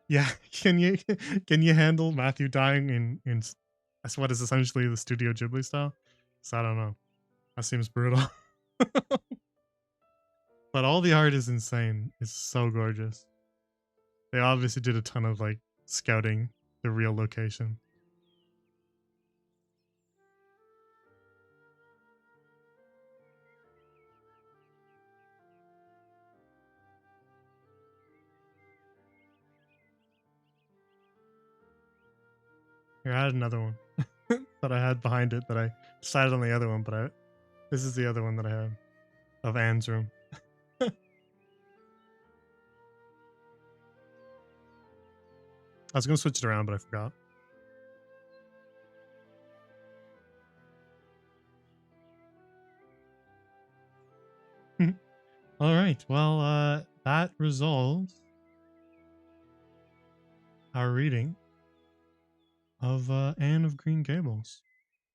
Yeah, can you handle Matthew dying in that's what is essentially the Studio Ghibli style? So I don't know. That seems brutal. But all the art is insane. It's so gorgeous. They obviously did a ton of like scouting the real location. Here, I had another one that I had behind it that I decided on the other one, but this is the other one that I have of Anne's room. I was gonna switch it around, but I forgot. All right. Well, that resolves our reading of Anne of Green Gables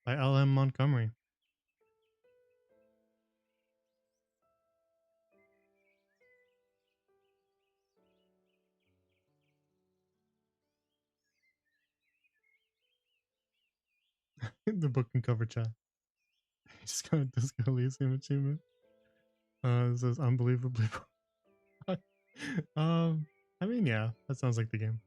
by L.M. Montgomery. The book and cover chat. Just got a Disco Elysium achievement. It says unbelievably. I mean, yeah, that sounds like the game.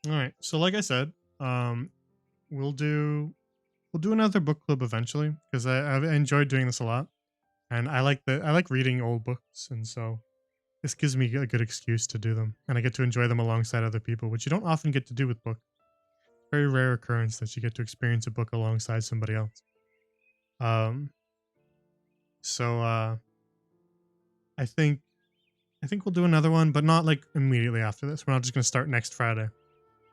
All right. So, like I said, we'll do another book club eventually because I've enjoyed doing this a lot, and I like reading old books, and so this gives me a good excuse to do them, and I get to enjoy them alongside other people, which you don't often get to do with books. Very rare occurrence that you get to experience a book alongside somebody else. Um. So I think we'll do another one, but not like immediately after this. We're not just gonna start next Friday.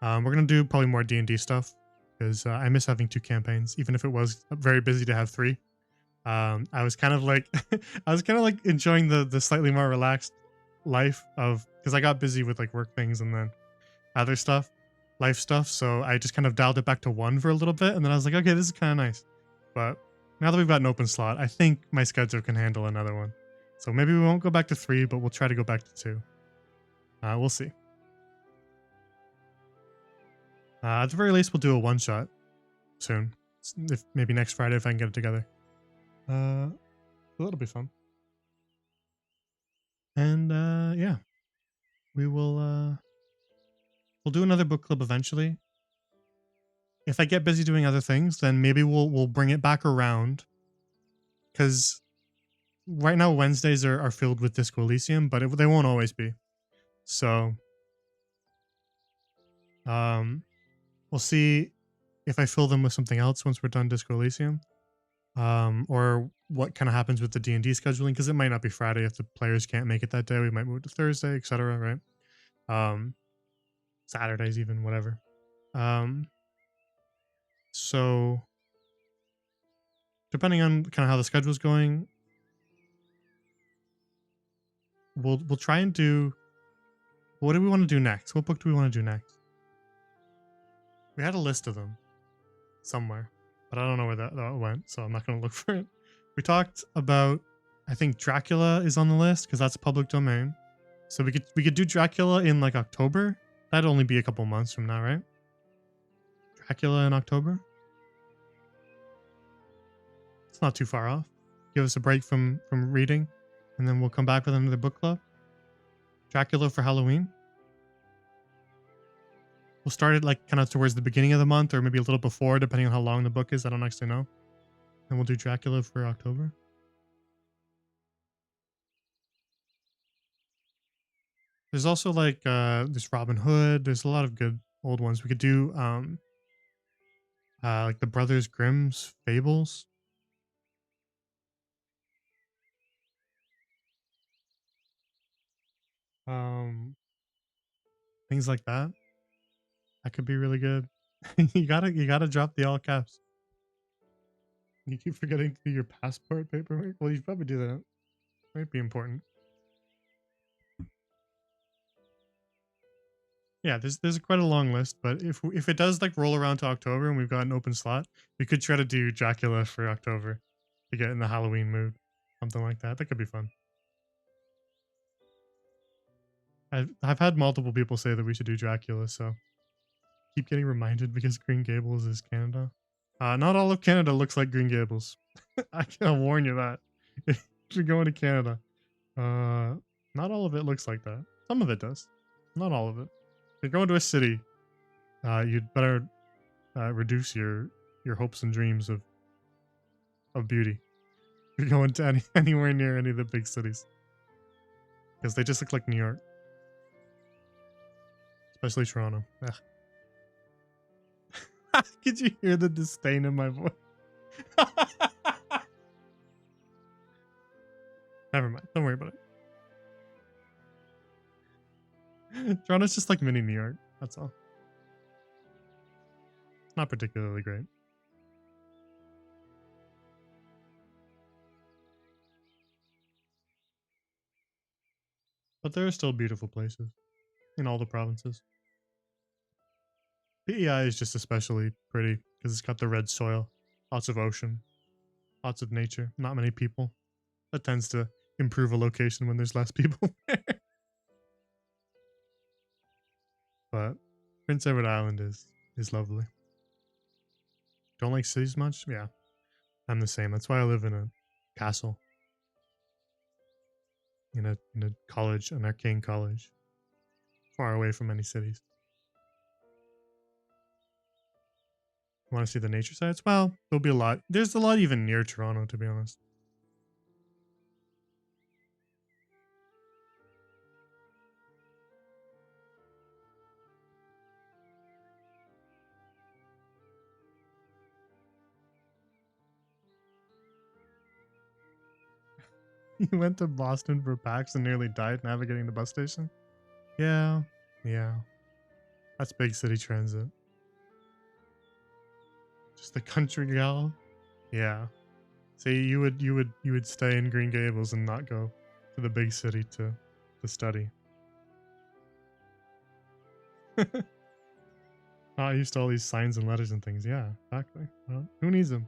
We're gonna do probably more D&D stuff because I miss having 2 campaigns, even if it was very busy to have 3. I was kind of like I was kind of like enjoying the slightly more relaxed life of, because I got busy with like work things and then other stuff, life stuff. So I just kind of dialed it back to 1 for a little bit, and then I was like, okay, this is kind of nice. But now that we've got an open slot, I think my schedule can handle another one. So maybe we won't go back to 3, but we'll try to go back to 2. We'll see. At the very least, we'll do a one shot soon. If maybe next Friday if I can get it together. So that'll be fun. And yeah, we will. We'll do another book club eventually. If I get busy doing other things, then maybe we'll bring it back around. Because right now Wednesdays are filled with Disco Elysium, but they won't always be. So we'll see if I fill them with something else once we're done Disco Elysium. Or what kind of happens with the D&D scheduling, because it might not be Friday if the players can't make it that day. We might move it to Thursday, etc. Right? Saturdays even, whatever. So depending on kind of how the schedule's going, we'll try and do. What do we want to do next? What book do we want to do next? We had a list of them somewhere, but I don't know where that went, so I'm not going to look for it. We talked about, I think Dracula is on the list because that's public domain. So we could do Dracula in like October. That'd only be a couple months from now, right? Dracula in October. It's not too far off. Give us a break from reading, and then we'll come back with another book club. Dracula for Halloween. We'll start it like kind of towards the beginning of the month, or maybe a little before, depending on how long the book is. I don't actually know. And we'll do Dracula for October. There's also like there's Robin Hood. There's a lot of good old ones. We could do like the Brothers Grimm's Fables. Things like that. That could be really good. you gotta drop the all caps. You keep forgetting to do your passport paperwork. Well, you should probably do that. Might be important. Yeah, there's quite a long list, but if it does like roll around to October and we've got an open slot, we could try to do Dracula for October to get in the Halloween mood, something like that. That could be fun. I've had multiple people say that we should do Dracula, so keep getting reminded because Green Gables is Canada. Not all of Canada looks like Green Gables. I can warn you that. If you're going to Canada, not all of it looks like that. Some of it does, not all of it. If you're going to a city, you'd better reduce your hopes and dreams of beauty. If you're going to anywhere near any of the big cities, because they just look like New York, especially Toronto. Ugh. Could you hear the disdain in my voice? Never mind. Don't worry about it. Toronto's just like mini New York. That's all. It's not particularly great. But there are still beautiful places in all the provinces. PEI is just especially pretty because it's got the red soil, lots of ocean, lots of nature, not many people. That tends to improve a location when there's less people there. But Prince Edward Island is lovely. Don't like cities much? Yeah, I'm the same. That's why I live in a castle. In a college, an arcane college. Far away from any cities. Want to see the nature sites? Well, there'll be a lot. There's a lot even near Toronto, to be honest. You went to Boston for PAX and nearly died navigating the bus station? Yeah. That's big city transit. Just the country gal. Yeah. See, you would stay in Green Gables and not go to the big city to study. Not used to all these signs and letters and things. Yeah, exactly. Well, who needs them?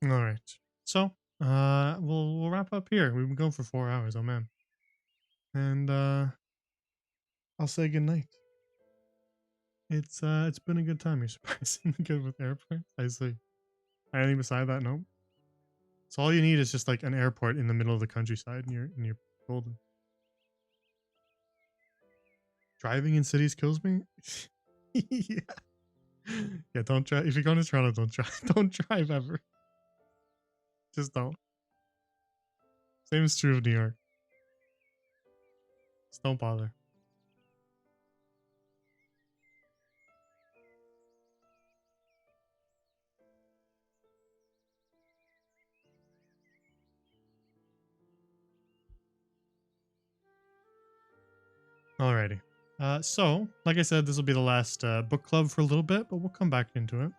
All right. So, we'll wrap up here. We've been going for 4 hours. Oh man. And I'll say good night. It's been a good time. You're surprisingly good with airplanes. I see. Anything beside that? No. So all you need is just like an airport in the middle of the countryside, and you're golden. Driving in cities kills me. Yeah. Yeah, don't drive. If you're going to Toronto, don't drive. Don't drive ever. Just don't. Same is true of New York. Just don't bother. Alrighty. So, like I said, this will be the last book club for a little bit, but we'll come back into it.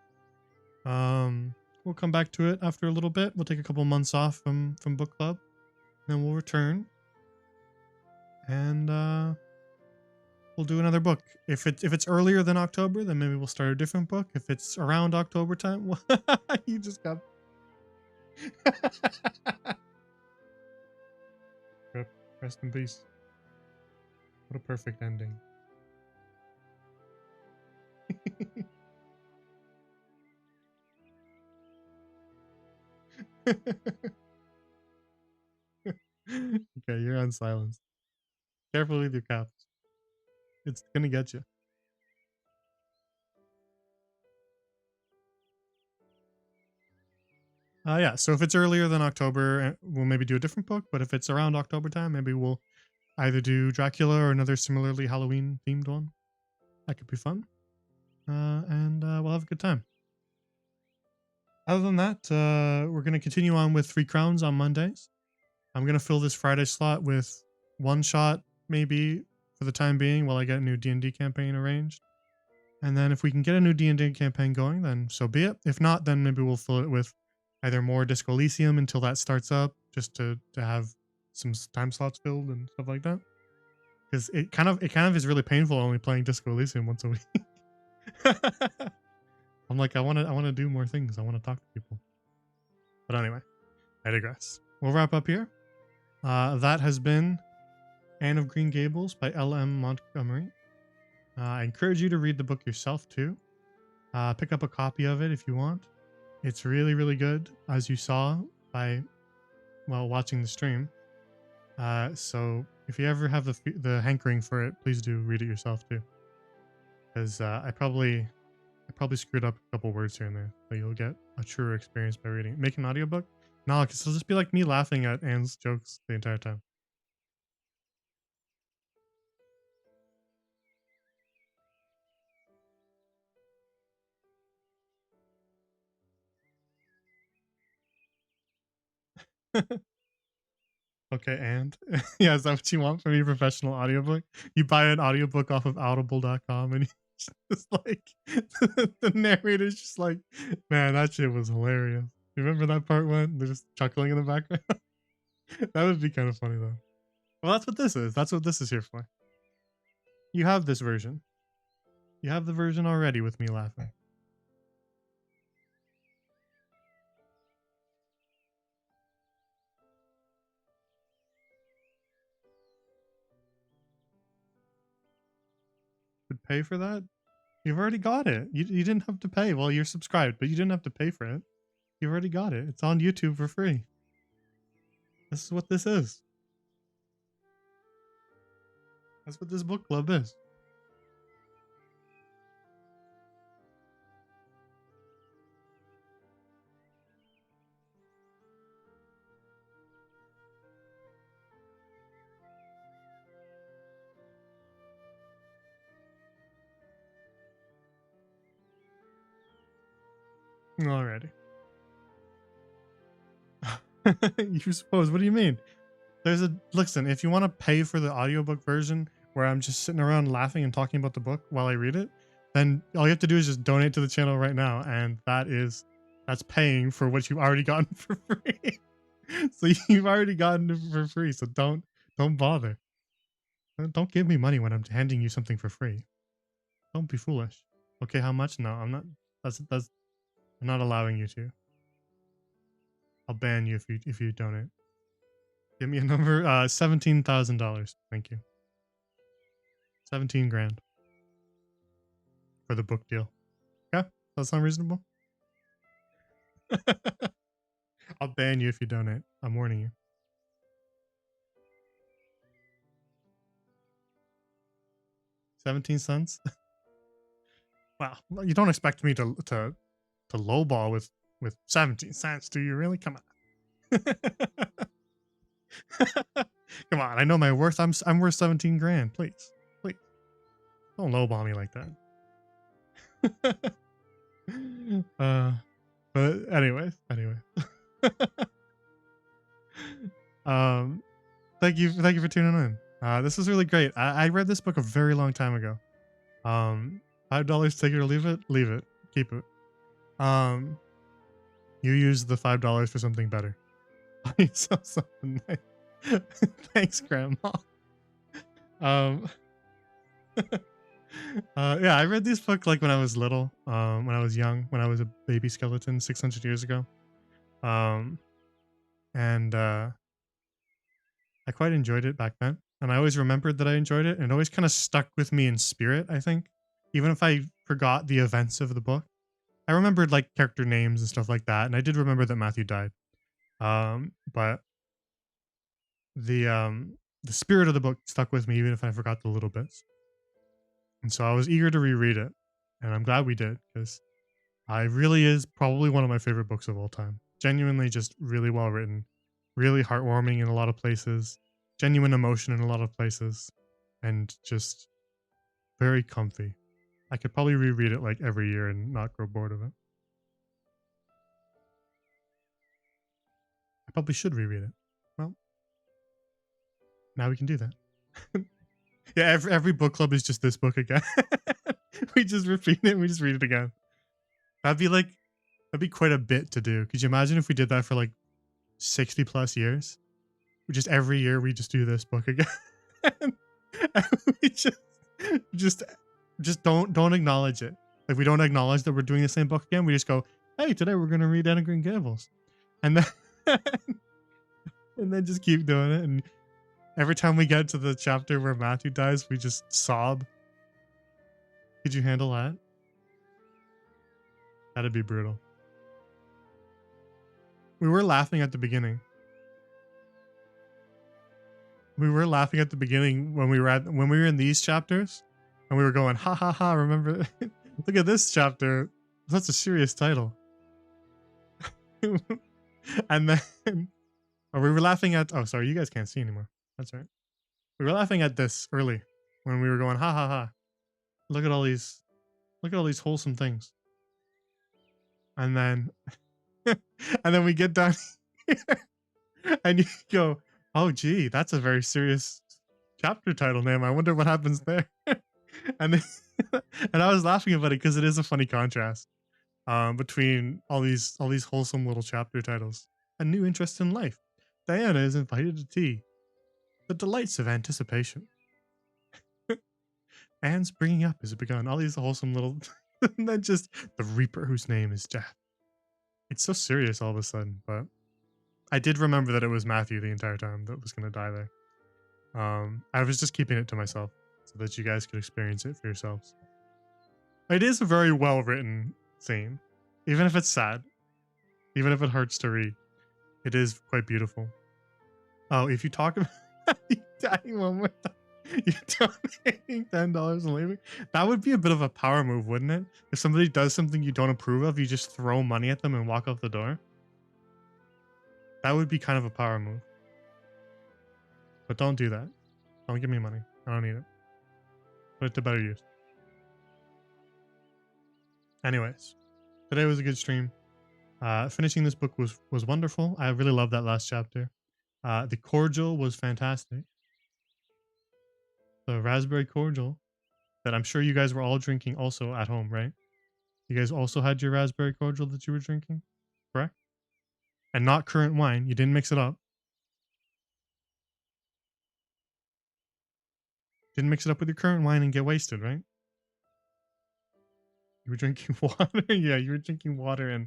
We'll come back to it after a little bit. We'll take a couple months off from book club, then we'll return, and we'll do another book. If it's earlier than October, then maybe we'll start a different book. If it's around October time, you just got. Rip. Rest in peace. What a perfect ending. Okay, you're on silence. Careful with your caps. It's gonna get you. Yeah, so if it's earlier than October, we'll maybe do a different book. But if it's around October time, maybe we'll either do Dracula or another similarly Halloween themed one. That could be fun. And we'll have a good time. Other than that, we're going to continue on with Three Crowns on Mondays. I'm going to fill this Friday slot with one shot, maybe, for the time being, while I get a new D&D campaign arranged. And then if we can get a new D&D campaign going, then so be it. If not, then maybe we'll fill it with either more Disco Elysium until that starts up, just to have some time slots filled and stuff like that. Because it kind of is really painful only playing Disco Elysium once a week. I'm like, I want to do more things. I want to talk to people. But anyway, I digress. We'll wrap up here. That has been Anne of Green Gables by L.M. Montgomery. I encourage you to read the book yourself too. Pick up a copy of it if you want. It's really, really good, as you saw by watching the stream. So if you ever have the hankering for it, please do read it yourself too. Because I probably screwed up a couple words here and there, but you'll get a truer experience by reading it. Make an audiobook? No, because it'll just be like me laughing at Anne's jokes the entire time. Okay, and yeah, is that what you want from your professional audiobook? You buy an audiobook off of audible.com and you just like the narrator's just like, man, that shit was hilarious. You remember that part when they're just chuckling in the background? That would be kind of funny though. Well, that's what this is. That's what this is here for. You have this version. You have the version already with me laughing. Would pay for that? You've already got it. You didn't have to pay. Well, you're subscribed, but you didn't have to pay for it. You've already got it. It's on YouTube for free. This is what this is. That's what this book club is. Alrighty. You suppose? What do you mean? Listen, if you want to pay for the audiobook version where I'm just sitting around laughing and talking about the book while I read it, then all you have to do is just donate to the channel right now, and that's paying for what you've already gotten for free. So you've already gotten it for free, so don't bother. Don't give me money when I'm handing you something for free. Don't be foolish. Okay, how much? No, I'm not. That's I'm not allowing you to. I'll ban you if you donate. Give me a number. $17,000. Thank you. 17 grand for the book deal. Okay, that sound reasonable? I'll ban you if you donate. I'm warning you. 17 cents. Wow, you don't expect me to lowball with 17 cents, do you? Really? Come on. Come on, I know my worth. I'm worth 17 grand. Please, please, don't lowball me like that. But anyway. um, thank you for tuning in. This was really great. I read this book a very long time ago. $5, take it or leave it. Leave it. Keep it. You use the $5 for something better. So something nice. Thanks, Grandma. Yeah, I read this book like when I was little, when I was young, when I was a baby skeleton 600 years ago. And I quite enjoyed it back then. And I always remembered that I enjoyed it, and it always kind of stuck with me in spirit, I think. Even if I forgot the events of the book, I remembered like character names and stuff like that. And I did remember that Matthew died. But the spirit of the book stuck with me, even if I forgot the little bits. And so I was eager to reread it. And I'm glad we did, because it really is probably one of my favorite books of all time. Genuinely just really well written, really heartwarming in a lot of places, genuine emotion in a lot of places, and just very comfy. I could probably reread it like every year and not grow bored of it. I probably should reread it. Well, now we can do that. Yeah, every book club is just this book again. We just repeat it and we just read it again. That'd be quite a bit to do. Could you imagine if we did that for like 60 plus years? Just every year we just do this book again. And we just don't acknowledge it. Like, we don't acknowledge that we're doing the same book again. We just go, hey, today we're gonna read Anna Green Gables. And then and then just keep doing it. And every time we get to the chapter where Matthew dies, we just sob. Could you handle that? That'd be brutal. We were laughing at the beginning. We were laughing at the beginning when we were in these chapters, and we were going, ha ha ha, remember? Look at this chapter. That's a serious title. And then we were laughing at, oh, sorry, you guys can't see anymore. That's right. We were laughing at this early when we were going, ha ha ha. Look at all these wholesome things. And then and then we get down here and you go, oh gee, that's a very serious chapter title name. I wonder what happens there. And then, and I was laughing about it because it is a funny contrast between all these wholesome little chapter titles. A new interest in life. Diana is invited to tea. The delights of anticipation. Anne's bringing up has begun. All these wholesome little, and then just the Reaper whose name is Death. It's so serious all of a sudden, but I did remember that it was Matthew the entire time that was going to die there. I was just keeping it to myself so that you guys could experience it for yourselves. It is a very well written scene, even if it's sad, even if it hurts to read. It is quite beautiful. Oh, if you talk about you dying one more time, you're donating $10 and leaving. That would be a bit of a power move, wouldn't it? If somebody does something you don't approve of, you just throw money at them and walk out the door. That would be kind of a power move. But don't do that. Don't give me money. I don't need it. Put it to better use. Anyways, today was a good stream. Finishing this book was wonderful. I really loved that last chapter. The cordial was fantastic. The raspberry cordial that I'm sure you guys were all drinking also at home, right? You guys also had your raspberry cordial that you were drinking, correct? And not currant wine. You didn't mix it up. Didn't mix it up with your currant wine and get wasted, right? You were drinking water. Yeah, you were drinking water and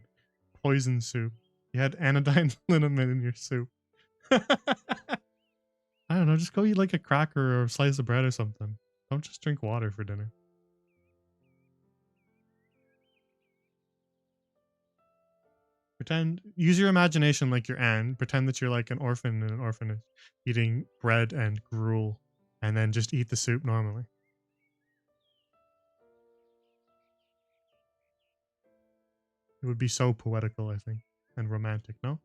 poison soup. You had anodyne liniment in your soup. I don't know. Just go eat like a cracker or a slice of bread or something. Don't just drink water for dinner. Pretend, use your imagination like you're Anne. Pretend that you're like an orphan in an orphanage, eating bread and gruel, and then just eat the soup normally. It would be so poetical, I think, and romantic, no?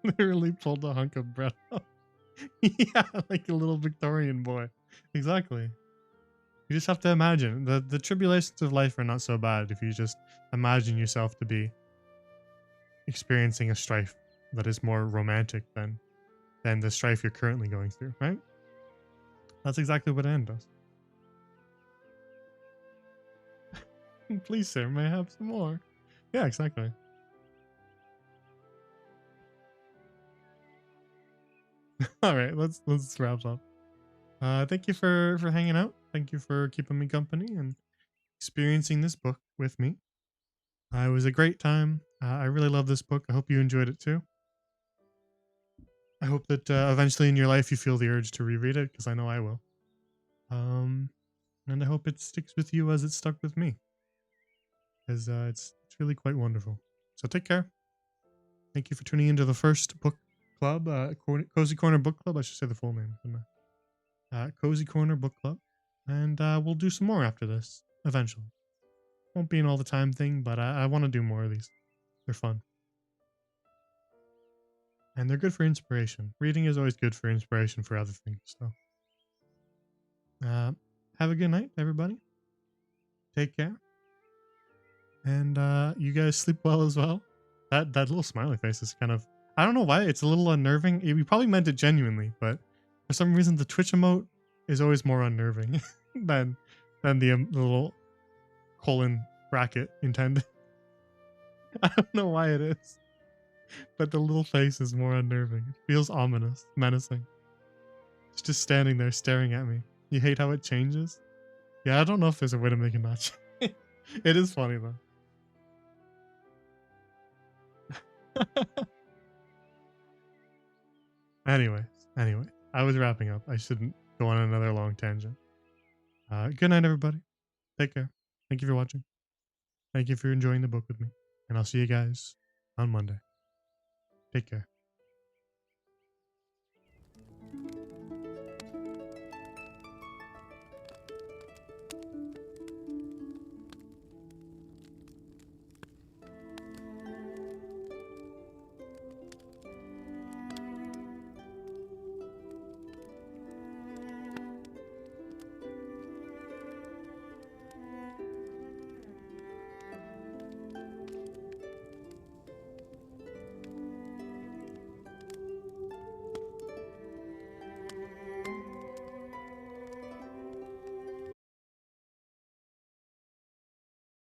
Literally pulled a hunk of bread off. Yeah, like a little Victorian boy. Exactly. You just have to imagine. The tribulations of life are not so bad if you just imagine yourself to be experiencing a strife that is more romantic than the strife you're currently going through, right? That's exactly what Anne does. Please, sir, may I have some more? Yeah, exactly. All right, let's wrap up. Thank you for hanging out. Thank you for keeping me company and experiencing this book with me. It was a great time. I really love this book. I hope you enjoyed it too. I hope that eventually in your life you feel the urge to reread it because I know I will. Um, and I hope it sticks with you as it stuck with me, because it's really quite wonderful. So take care. Thank you for tuning into the first book club, Cozy Corner Book Club. I should say the full name, shouldn't I? Cozy Corner Book Club, and we'll do some more after this eventually. Won't be an all the time thing, but I want to do more of these. They're fun. And they're good for inspiration. Reading is always good for inspiration for other things. So, uh, have a good night, everybody. Take care, and you guys sleep well as well. That little smiley face is kind of, I don't know why, it's a little unnerving. We probably meant it genuinely, but for some reason the Twitch emote is always more unnerving than the little colon bracket intended. I don't know why it is, but the little face is more unnerving. It feels ominous, menacing. It's just standing there staring at me. You hate how it changes? Yeah, I don't know if there's a way to make it not change. It is funny though. Anyways, anyway, I was wrapping up. I shouldn't go on another long tangent. Good night, everybody. Take care. Thank you for watching. Thank you for enjoying the book with me. And I'll see you guys on Monday. Take care.